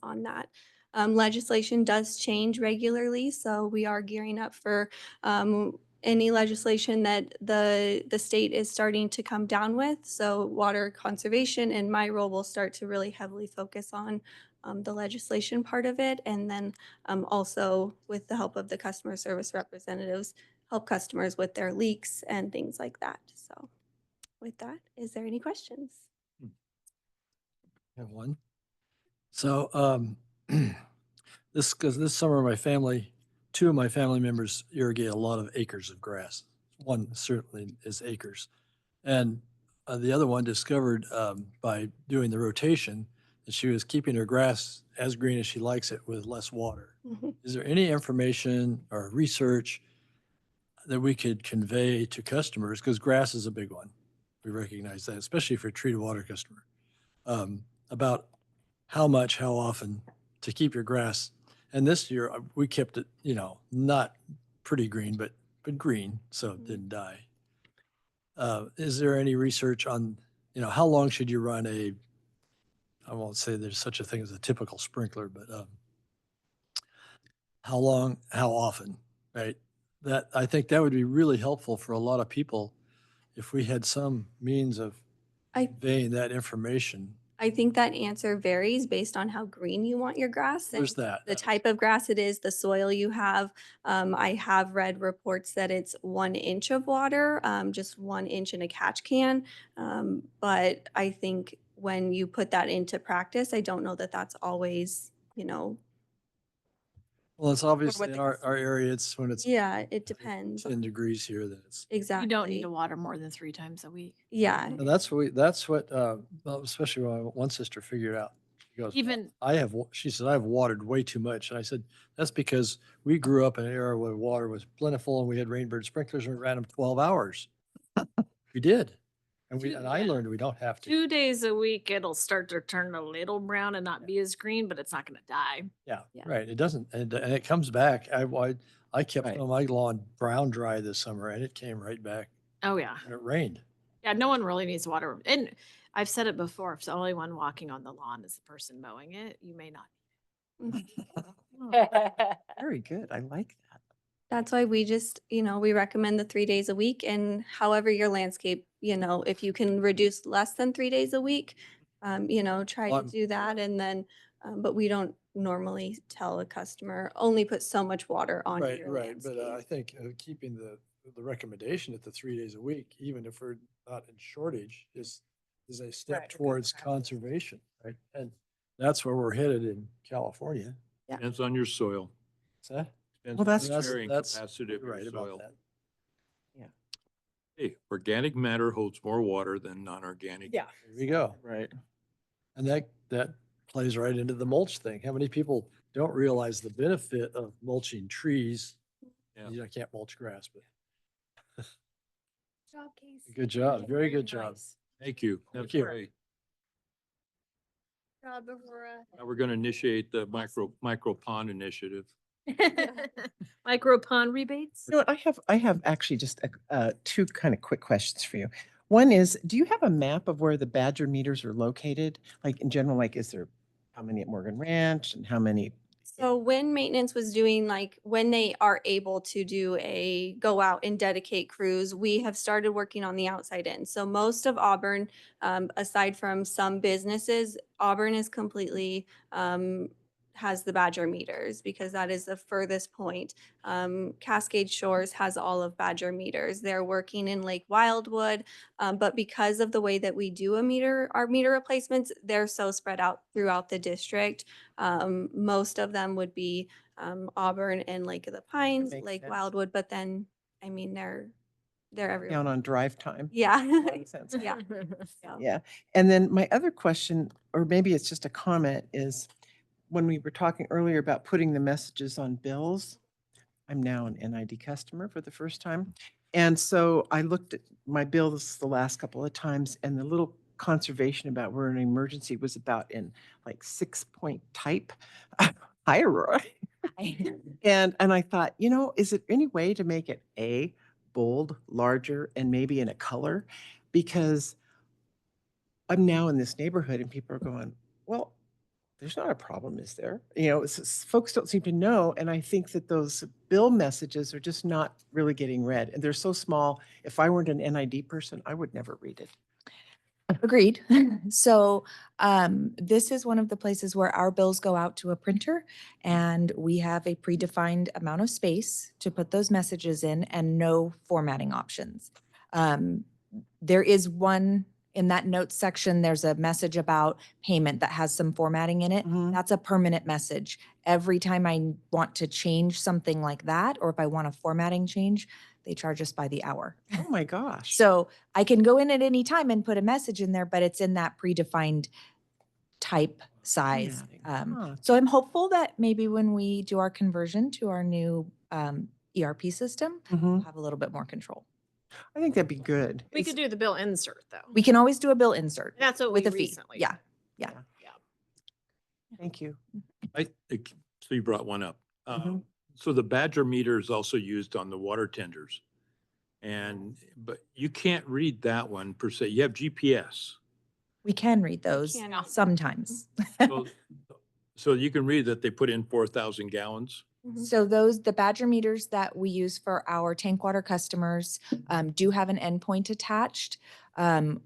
Q: on that. Legislation does change regularly, so we are gearing up for any legislation that the state is starting to come down with. So water conservation and my role will start to really heavily focus on the legislation part of it, and then also with the help of the customer service representatives, help customers with their leaks and things like that. So with that, is there any questions?
R: I have one. So because this summer my family, 2 of my family members irrigate a lot of acres of grass. One certainly is acres. And the other one discovered by doing the rotation that she was keeping her grass as green as she likes it with less water. Is there any information or research that we could convey to customers? Because grass is a big one. We recognize that, especially for a treated water customer, about how much, how often to keep your grass. And this year we kept it, not pretty green, but green, so it didn't die. Is there any research on, how long should you run I won't say there's such a thing as a typical sprinkler, but how long, how often, right? I think that would be really helpful for a lot of people if we had some means of conveying that information.
Q: I think that answer varies based on how green you want your grass.
R: There's that.
Q: The type of grass it is, the soil you have. I have read reports that it's 1 inch of water, just 1 inch in a catch can. But I think when you put that into practice, I don't know that that's always,
R: Well, it's obviously in our area, it's when it's
Q: yeah, it depends.
R: 10 degrees here, that it's.
Q: Exactly.
F: You don't need to water more than 3 times a week.
Q: Yeah.
R: And that's what, well, especially when one sister figured out. She goes,
F: Even-
R: she said, I've watered way too much. And I said, that's because we grew up in an era where water was plentiful and we had rainbird sprinklers and we ran them 12 hours. We did. And I learned we don't have to.
F: 2 days a week, it'll start to turn a little brown and not be as green, but it's not going to die.
R: Yeah, right. It doesn't, and it comes back. I kept my lawn brown dry this summer and it came right back
F: Oh, yeah.
R: when it rained.
F: Yeah, no one really needs water. And I've said it before, if the only one walking on the lawn is the person mowing it, you may not.
H: Very good. I like that.
Q: That's why we just, we recommend the 3 days a week, and however your landscape, if you can reduce less than 3 days a week, try to
R: Well,
Q: do that. And then, but we don't normally tell a customer, only put so much water on
R: Right,
Q: your
R: right. But
Q: landscape.
R: I think keeping the recommendation at the 3 days a week, even if we're not in shortage, is a step
H: Right, a good
R: towards
H: practice.
R: conservation, right? And that's where we're headed in California.
Q: Yeah.
A: Depends on your soil.
R: So that-
A: Depends
H: Well,
A: on
H: that's
A: the
H: true.
A: carrying
R: That's
A: capacity of your
R: right about
A: soil.
R: that.
A: Hey, organic matter holds more water than non-organic.
H: Yeah.
R: There we go.
L: Right.
R: And that plays right into the mulch thing. How many people don't realize the benefit of mulching trees?
A: Yeah.
R: I can't mulch grass, but
Q: Job, Casey.
R: good job. Very good job.
A: Thank you.
R: Thank
A: That's
R: you.
A: great.
Q: Job, Aurora.
A: Now we're going to initiate the micro pond initiative.
F: Micro pond rebates?
H: You know what, I have actually just two kind of quick questions for you. One is, do you have a map of where the Badger meters are located? Like in general, like is there, how many at Morgan Ranch and how many?
Q: So when maintenance was doing, like, when they are able to go out and dedicate crews, we have started working on the outside end. So most of Auburn, aside from some businesses, Auburn is completely, has the Badger meters because that is the furthest point. Cascade Shores has all of Badger meters. They're working in Lake Wildwood, but because of the way that we do our meter replacements, they're so spread out throughout the district. Most of them would be Auburn and Lake of the Pines,
H: makes
Q: Lake
H: sense.
Q: Wildwood, but then, I mean, they're everywhere.
H: Down on drive time.
Q: Yeah.
H: Makes sense.
Q: Yeah.
H: Yeah. And then my other question, or maybe it's just a comment, is when we were talking earlier about putting the messages on bills, I'm now an NID customer for the first time. And so I looked at my bills the last couple of times, and the little conservation about where an emergency was about in like 6-point type. Hi, Aurora. And I thought, is there any way to make it bold, larger, and maybe in a color? Because I'm now in this neighborhood and people are going, well, there's not a problem, is there? Folks don't seem to know. And I think that those bill messages are just not really getting read. And they're so small. If I weren't an NID person, I would never read it.
P: Agreed. So this is one of the places where our bills go out to a printer and we have a predefined amount of space to put those messages in and no formatting options. There is one in that notes section, there's a message about payment that has some formatting in it. That's a permanent message. Every time I want to change something like that, or if I want a formatting change, they charge us by the hour.
H: Oh my gosh.
P: So I can go in at any time and put a message in there, but it's in that predefined type size. So I'm hopeful that maybe when we do our conversion to our new ERP system, we'll have a little bit more control.
H: I think that'd be good.
F: We could do the bill insert though.
P: We can always do a bill insert.
F: That's what
P: with
F: we
P: a fee.
F: recently
P: Yeah,
F: did.
P: yeah.
H: Thank you.
A: So you brought one up. So the Badger meter is also used on the water tenders. But you can't read that one per se. You have GPS.
P: We can read those
Q: can.
P: sometimes.
A: So you can read that they put in 4,000 gallons.
P: So the Badger meters that we use for our tank water customers do have an endpoint attached.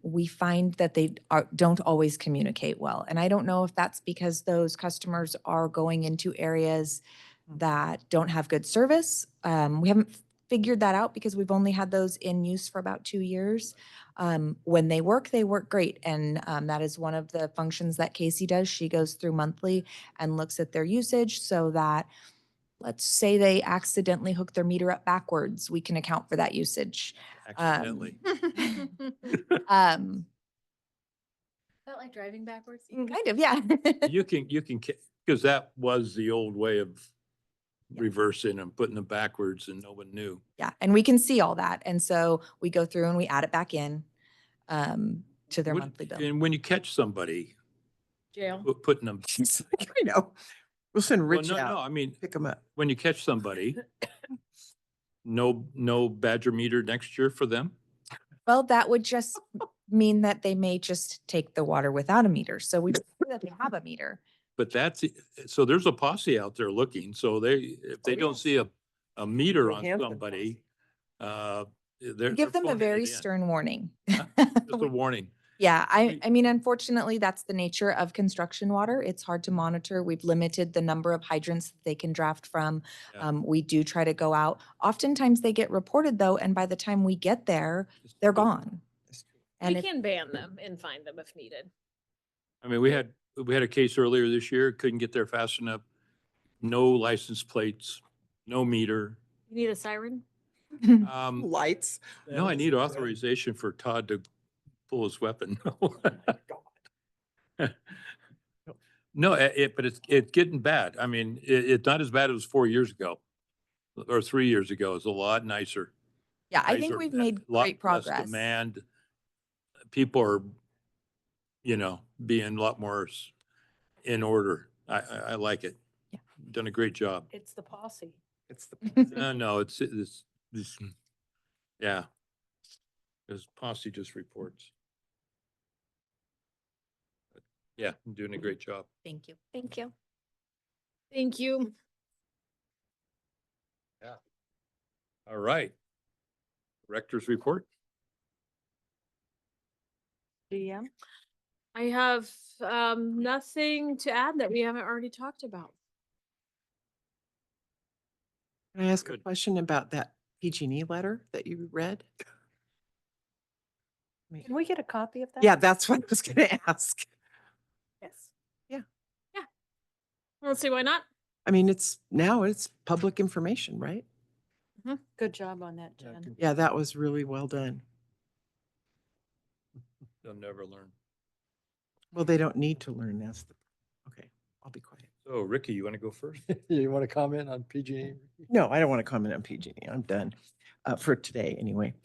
P: We find that they don't always communicate well. And I don't know if that's because those customers are going into areas that don't have good service. We haven't figured that out because we've only had those in use for about 2 years. When they work great. And that is one of the functions that Casey does. She goes through monthly and looks at their usage so that, let's say they accidentally hook their meter up backwards, we can account for that usage.
A: Accidentally.
C: Felt like driving backwards.
P: Kind of, yeah.
A: You can, because that was the old way of reversing and putting them backwards and no one knew.
P: Yeah, and we can see all that. And so we go through and we add it back in to their monthly bill.
A: And when you catch somebody
F: Jail.
A: putting them.
H: I know. We'll send Rich
A: Well,
H: out.
A: no, I mean,
H: pick them up.
A: when you catch somebody, no Badger meter next year for them?
P: Well, that would just mean that they may just take the water without a meter. So we prefer that they have a meter.
A: But so there's a posse out there looking, so if they don't see a meter on somebody, they're.
P: Give them a
A: phoning
P: very
A: it in.
P: stern warning.
A: Just a warning.
P: Yeah, I mean, unfortunately, that's the nature of construction water. It's hard to monitor. We've limited the number of hydrants that they can draft from.
A: Yeah.
P: We do try to go out. Oftentimes they get reported though, and by the time we get there, they're gone. And
F: We
P: if,
F: can ban them and find them if needed.
A: I mean, we had a case earlier this year, couldn't get there fast enough. No license plates, no meter.
F: You need a siren?
H: Lights.
A: No, I need authorization for Todd to pull his weapon. No, but it's getting bad. I mean, it's not as bad as it was 4 years ago or 3 years ago. It's a lot nicer.
P: yeah, I think
A: Nicer,
P: we've made
A: lot
P: great
A: less
P: progress.
A: Demand. People are, being a lot more in order. I like it.
P: Yeah.
A: Done a great job.
E: It's the posse.
H: It's the.
A: No, it's yeah. This posse just reports. But yeah, I'm doing a great job.
P: Thank you.
Q: Thank you.
F: Thank you.
A: All right. Rector's report.
E: DM?
F: I have nothing to add that we haven't already talked about.
H: Can I ask a
A: Good.
H: question about that PG&E letter that you read?
E: Can we get a copy of that?
H: Yeah, that's what I was gonna ask.
E: Yes.
F: Let's see, why not?
H: I mean, it's public information, right?
E: Good job on that,
R: Yeah,
E: Jen.
R: good.
H: Yeah, that was really well done.
A: They'll never learn.
H: Well, they don't need to learn okay, I'll be quiet.
A: So Ricky, you want to go first?
R: You want to comment on PG&E?
H: No, I don't want to comment on PG&E. I'm done for today anyway.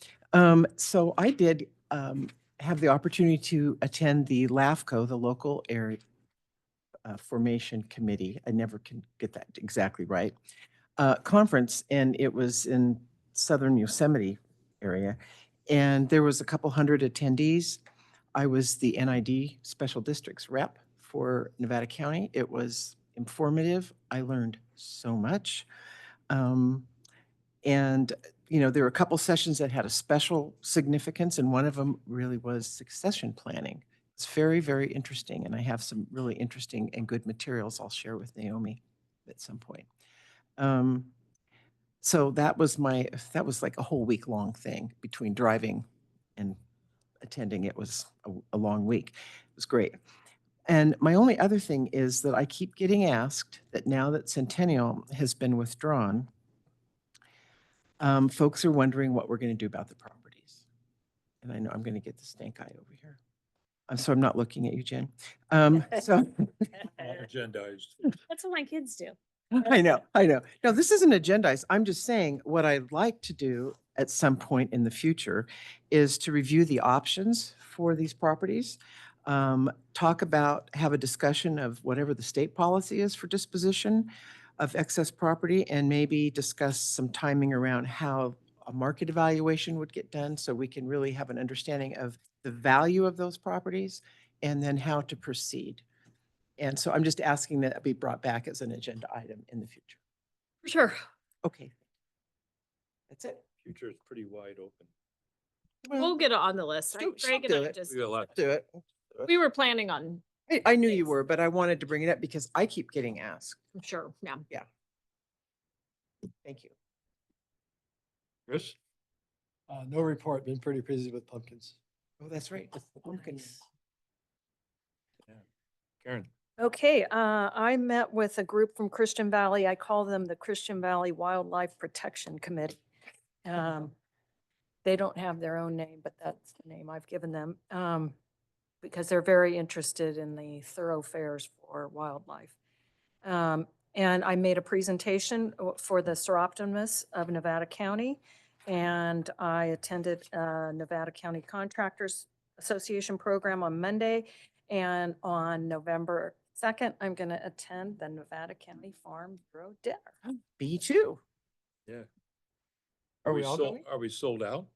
H: So I did have the opportunity to attend the LAFCO, the Local Area Formation Committee. I never can get that exactly right. Conference, and it was in southern Yosemite area. And there was a couple hundred attendees. I was the NID Special Districts rep for Nevada County. It was informative. I learned so much. And, there were a couple sessions that had a special significance, and one of them really was succession planning. It's very, very interesting, and I have some really interesting and good materials I'll share with Naomi at some point. So that was like a whole week-long thing between driving and attending. It was a long week. It was great. And my only other thing is that I keep getting asked that now that Centennial has been withdrawn, folks are wondering what we're going to do about the properties. And I know I'm going to get the stank eye over here. So I'm not looking at you, Jen. So
A: Agendized.
F: That's what my kids do.
H: I know. No, this isn't agendized. I'm just saying what I'd like to do at some point in the future is to review the options for these properties. Have a discussion of whatever the state policy is for disposition of excess property, and maybe discuss some timing around how a market evaluation would get done so we can really have an understanding of the value of those properties and then how to proceed. And so I'm just asking that it be brought back as an agenda item in the future.
F: For sure.
H: Okay. That's it.
A: Future is pretty wide open.
F: We'll get it on the list.
H: She'll
F: Greg
H: do
F: and I
H: it.
F: just,
A: We got a lot.
H: Do it.
F: we were planning on,
H: I knew you were, but I wanted to bring it up because I keep getting asked.
F: sure, yeah.
H: Thank you.
A: Chris?
R: No report, been pretty busy with pumpkins.
H: Oh, that's right. Pumpkins.
A: Karen?
E: Okay, I met with a group from Christian Valley. I call them the Christian Valley Wildlife Protection Committee. They don't have their own name, but that's the name I've given them, because they're very interested in the thoroughfares for wildlife. And I made a presentation for the Seroptimus of Nevada County, and I attended Nevada County Contractors Association program on Monday, and on November 2nd, I'm going to attend the Nevada County Farm Bureau dinner.
H: Me too.
A: Yeah.
H: Are we all
A: sold?
H: going?
A: Are we sold out?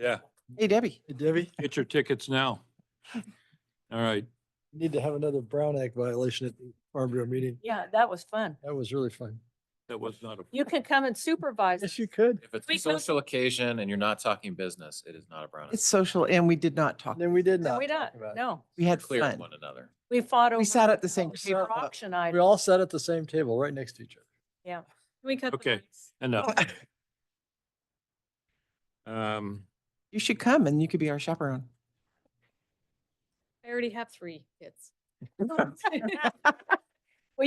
A: Yeah,
H: Hey, Debbie.
R: Hey, Debbie,
A: get your tickets now. All right.
R: we need to have another Brown Act violation at the Farm Bureau meeting.
E: Yeah, that was fun.
R: That was really fun.
A: That was not a.
E: You can come and supervise.
R: Yes, you could.
K: If it's
E: We
K: a
E: could-
K: social occasion and you're not talking business, it is not a brown.
H: It's social, and we did not talk.
R: Then we did
E: No,
R: not
E: we
R: talk
E: don't.
R: about it.
E: No,
H: We had
K: Clear with
H: fun.
K: one another.
E: we fought over.
H: We sat at the same
R: sat-
H: table.
E: Auction
R: We
E: item.
R: all sat at the same table, right next to each other.
E: Yeah.
F: Can we cut? the
A: Okay,
F: noise?
A: enough. Um,
H: You should come and you could be our chaperone.
F: I already have 3 kids.
E: Well,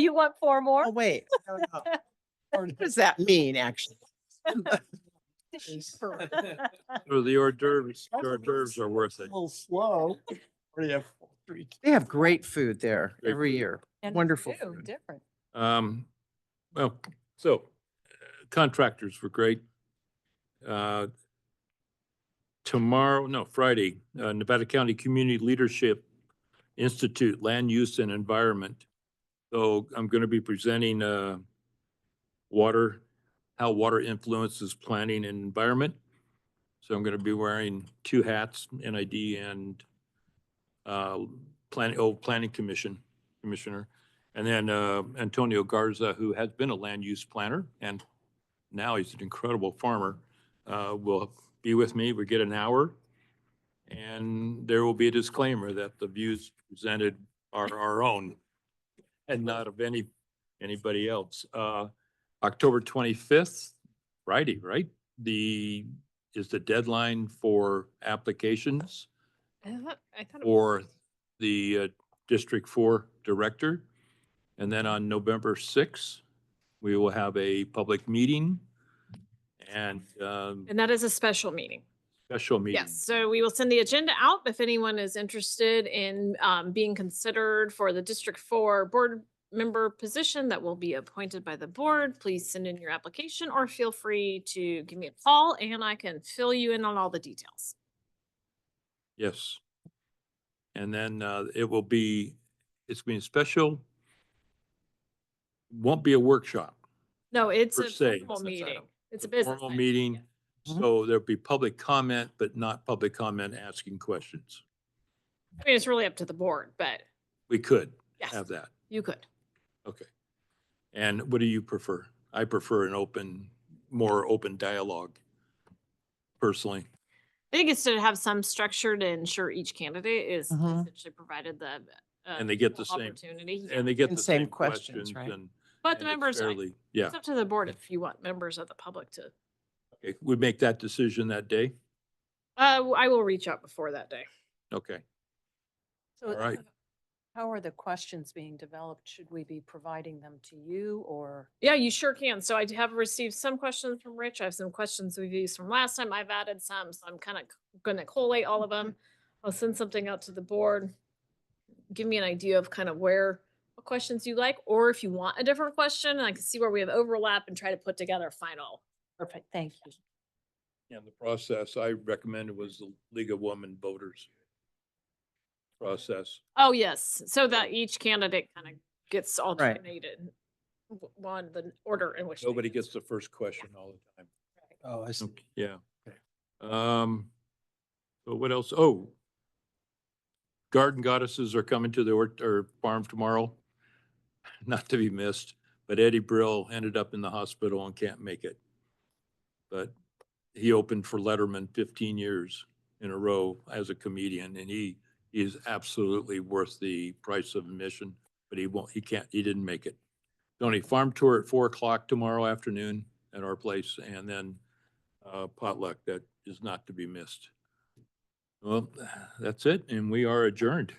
E: you want 4 more?
H: Oh, wait. What does that mean, actually?
A: so the hors d'oeuvres are worth it.
R: little slow. Already have 3.
H: They have great food there
A: Great
H: every
A: food.
H: year.
E: And
H: Wonderful
E: two,
H: food.
E: different.
A: Well, so contractors were great. Friday, Nevada County Community Leadership Institute, Land Use and Environment. So I'm going to be presenting how water influences planning and environment. So I'm going to be wearing 2 hats, NID and planning commissioner. And then Antonio Garza, who has been a land use planner and now he's an incredible farmer, will be with me. We get an hour. And there will be a disclaimer that the views presented are our own and not of anybody else. October 25th, Friday, right? Is the deadline for applications
F: I thought it
A: for the District 4 director. And then on November 6th, we will have a public meeting and
F: and that is a special meeting.
A: special meeting.
F: Yes, so we will send the agenda out if anyone is interested in being considered for the District 4 board member position that will be appointed by the board. Please send in your application or feel free to give me a call and I can fill you in on all the details.
A: Yes. And then it's being special. Won't be a workshop.
F: No, it's
A: Per
F: a
A: se.
F: formal
K: Business
F: meeting.
K: item.
F: It's a business.
A: Formal
F: item,
A: meeting.
F: yeah.
A: So there'll be public comment, but not public comment asking questions.
F: I mean, it's really up to the board, but
A: We could
F: yes,
A: have that.
F: you could.
A: Okay. And what do you prefer? I prefer more open dialogue personally.
F: I think it's to have some structure to ensure each candidate is
H: Mhm.
F: essentially provided the
A: And they get the same-
F: opportunity.
A: And they get
H: And
A: the
H: same
A: same
H: questions,
A: questions
H: right?
A: and.
F: But the
A: and it's
F: members,
A: fairly- Yeah,
F: it's up to the board if you want members of the public to,
A: okay. We make that decision that day?
F: I will reach out before that day.
A: Okay.
E: So
A: All right.
E: how are the questions being developed? Should we be providing them to you or?
F: Yeah, you sure can. So I have received some questions from Rich. I have some questions we've used from last time. I've added some, so I'm kind of gonna collate all of them. I'll send something out to the board. Give me an idea of kind of what questions you like, or if you want a different question, I can see where we have overlap and try to put together a final.
E: Perfect, thank you.
A: And the process I recommended was the League of Women Voters process.
F: Oh, yes. So that each candidate kind of gets alternated. The order in which. they
A: Nobody
F: answer.
A: gets the first question all the time.
R: Oh, I see.
A: Yeah. So what else? Oh, garden goddesses are coming to the farm tomorrow. Not to be missed, but Eddie Brill ended up in the hospital and can't make it. But he opened for Letterman 15 years in a row as a comedian, and he is absolutely worth the price of admission, but he didn't make it. Only farm tour at 4:00 tomorrow afternoon at our place, and then potluck that is not to be missed. Well, that's it, and we are adjourned.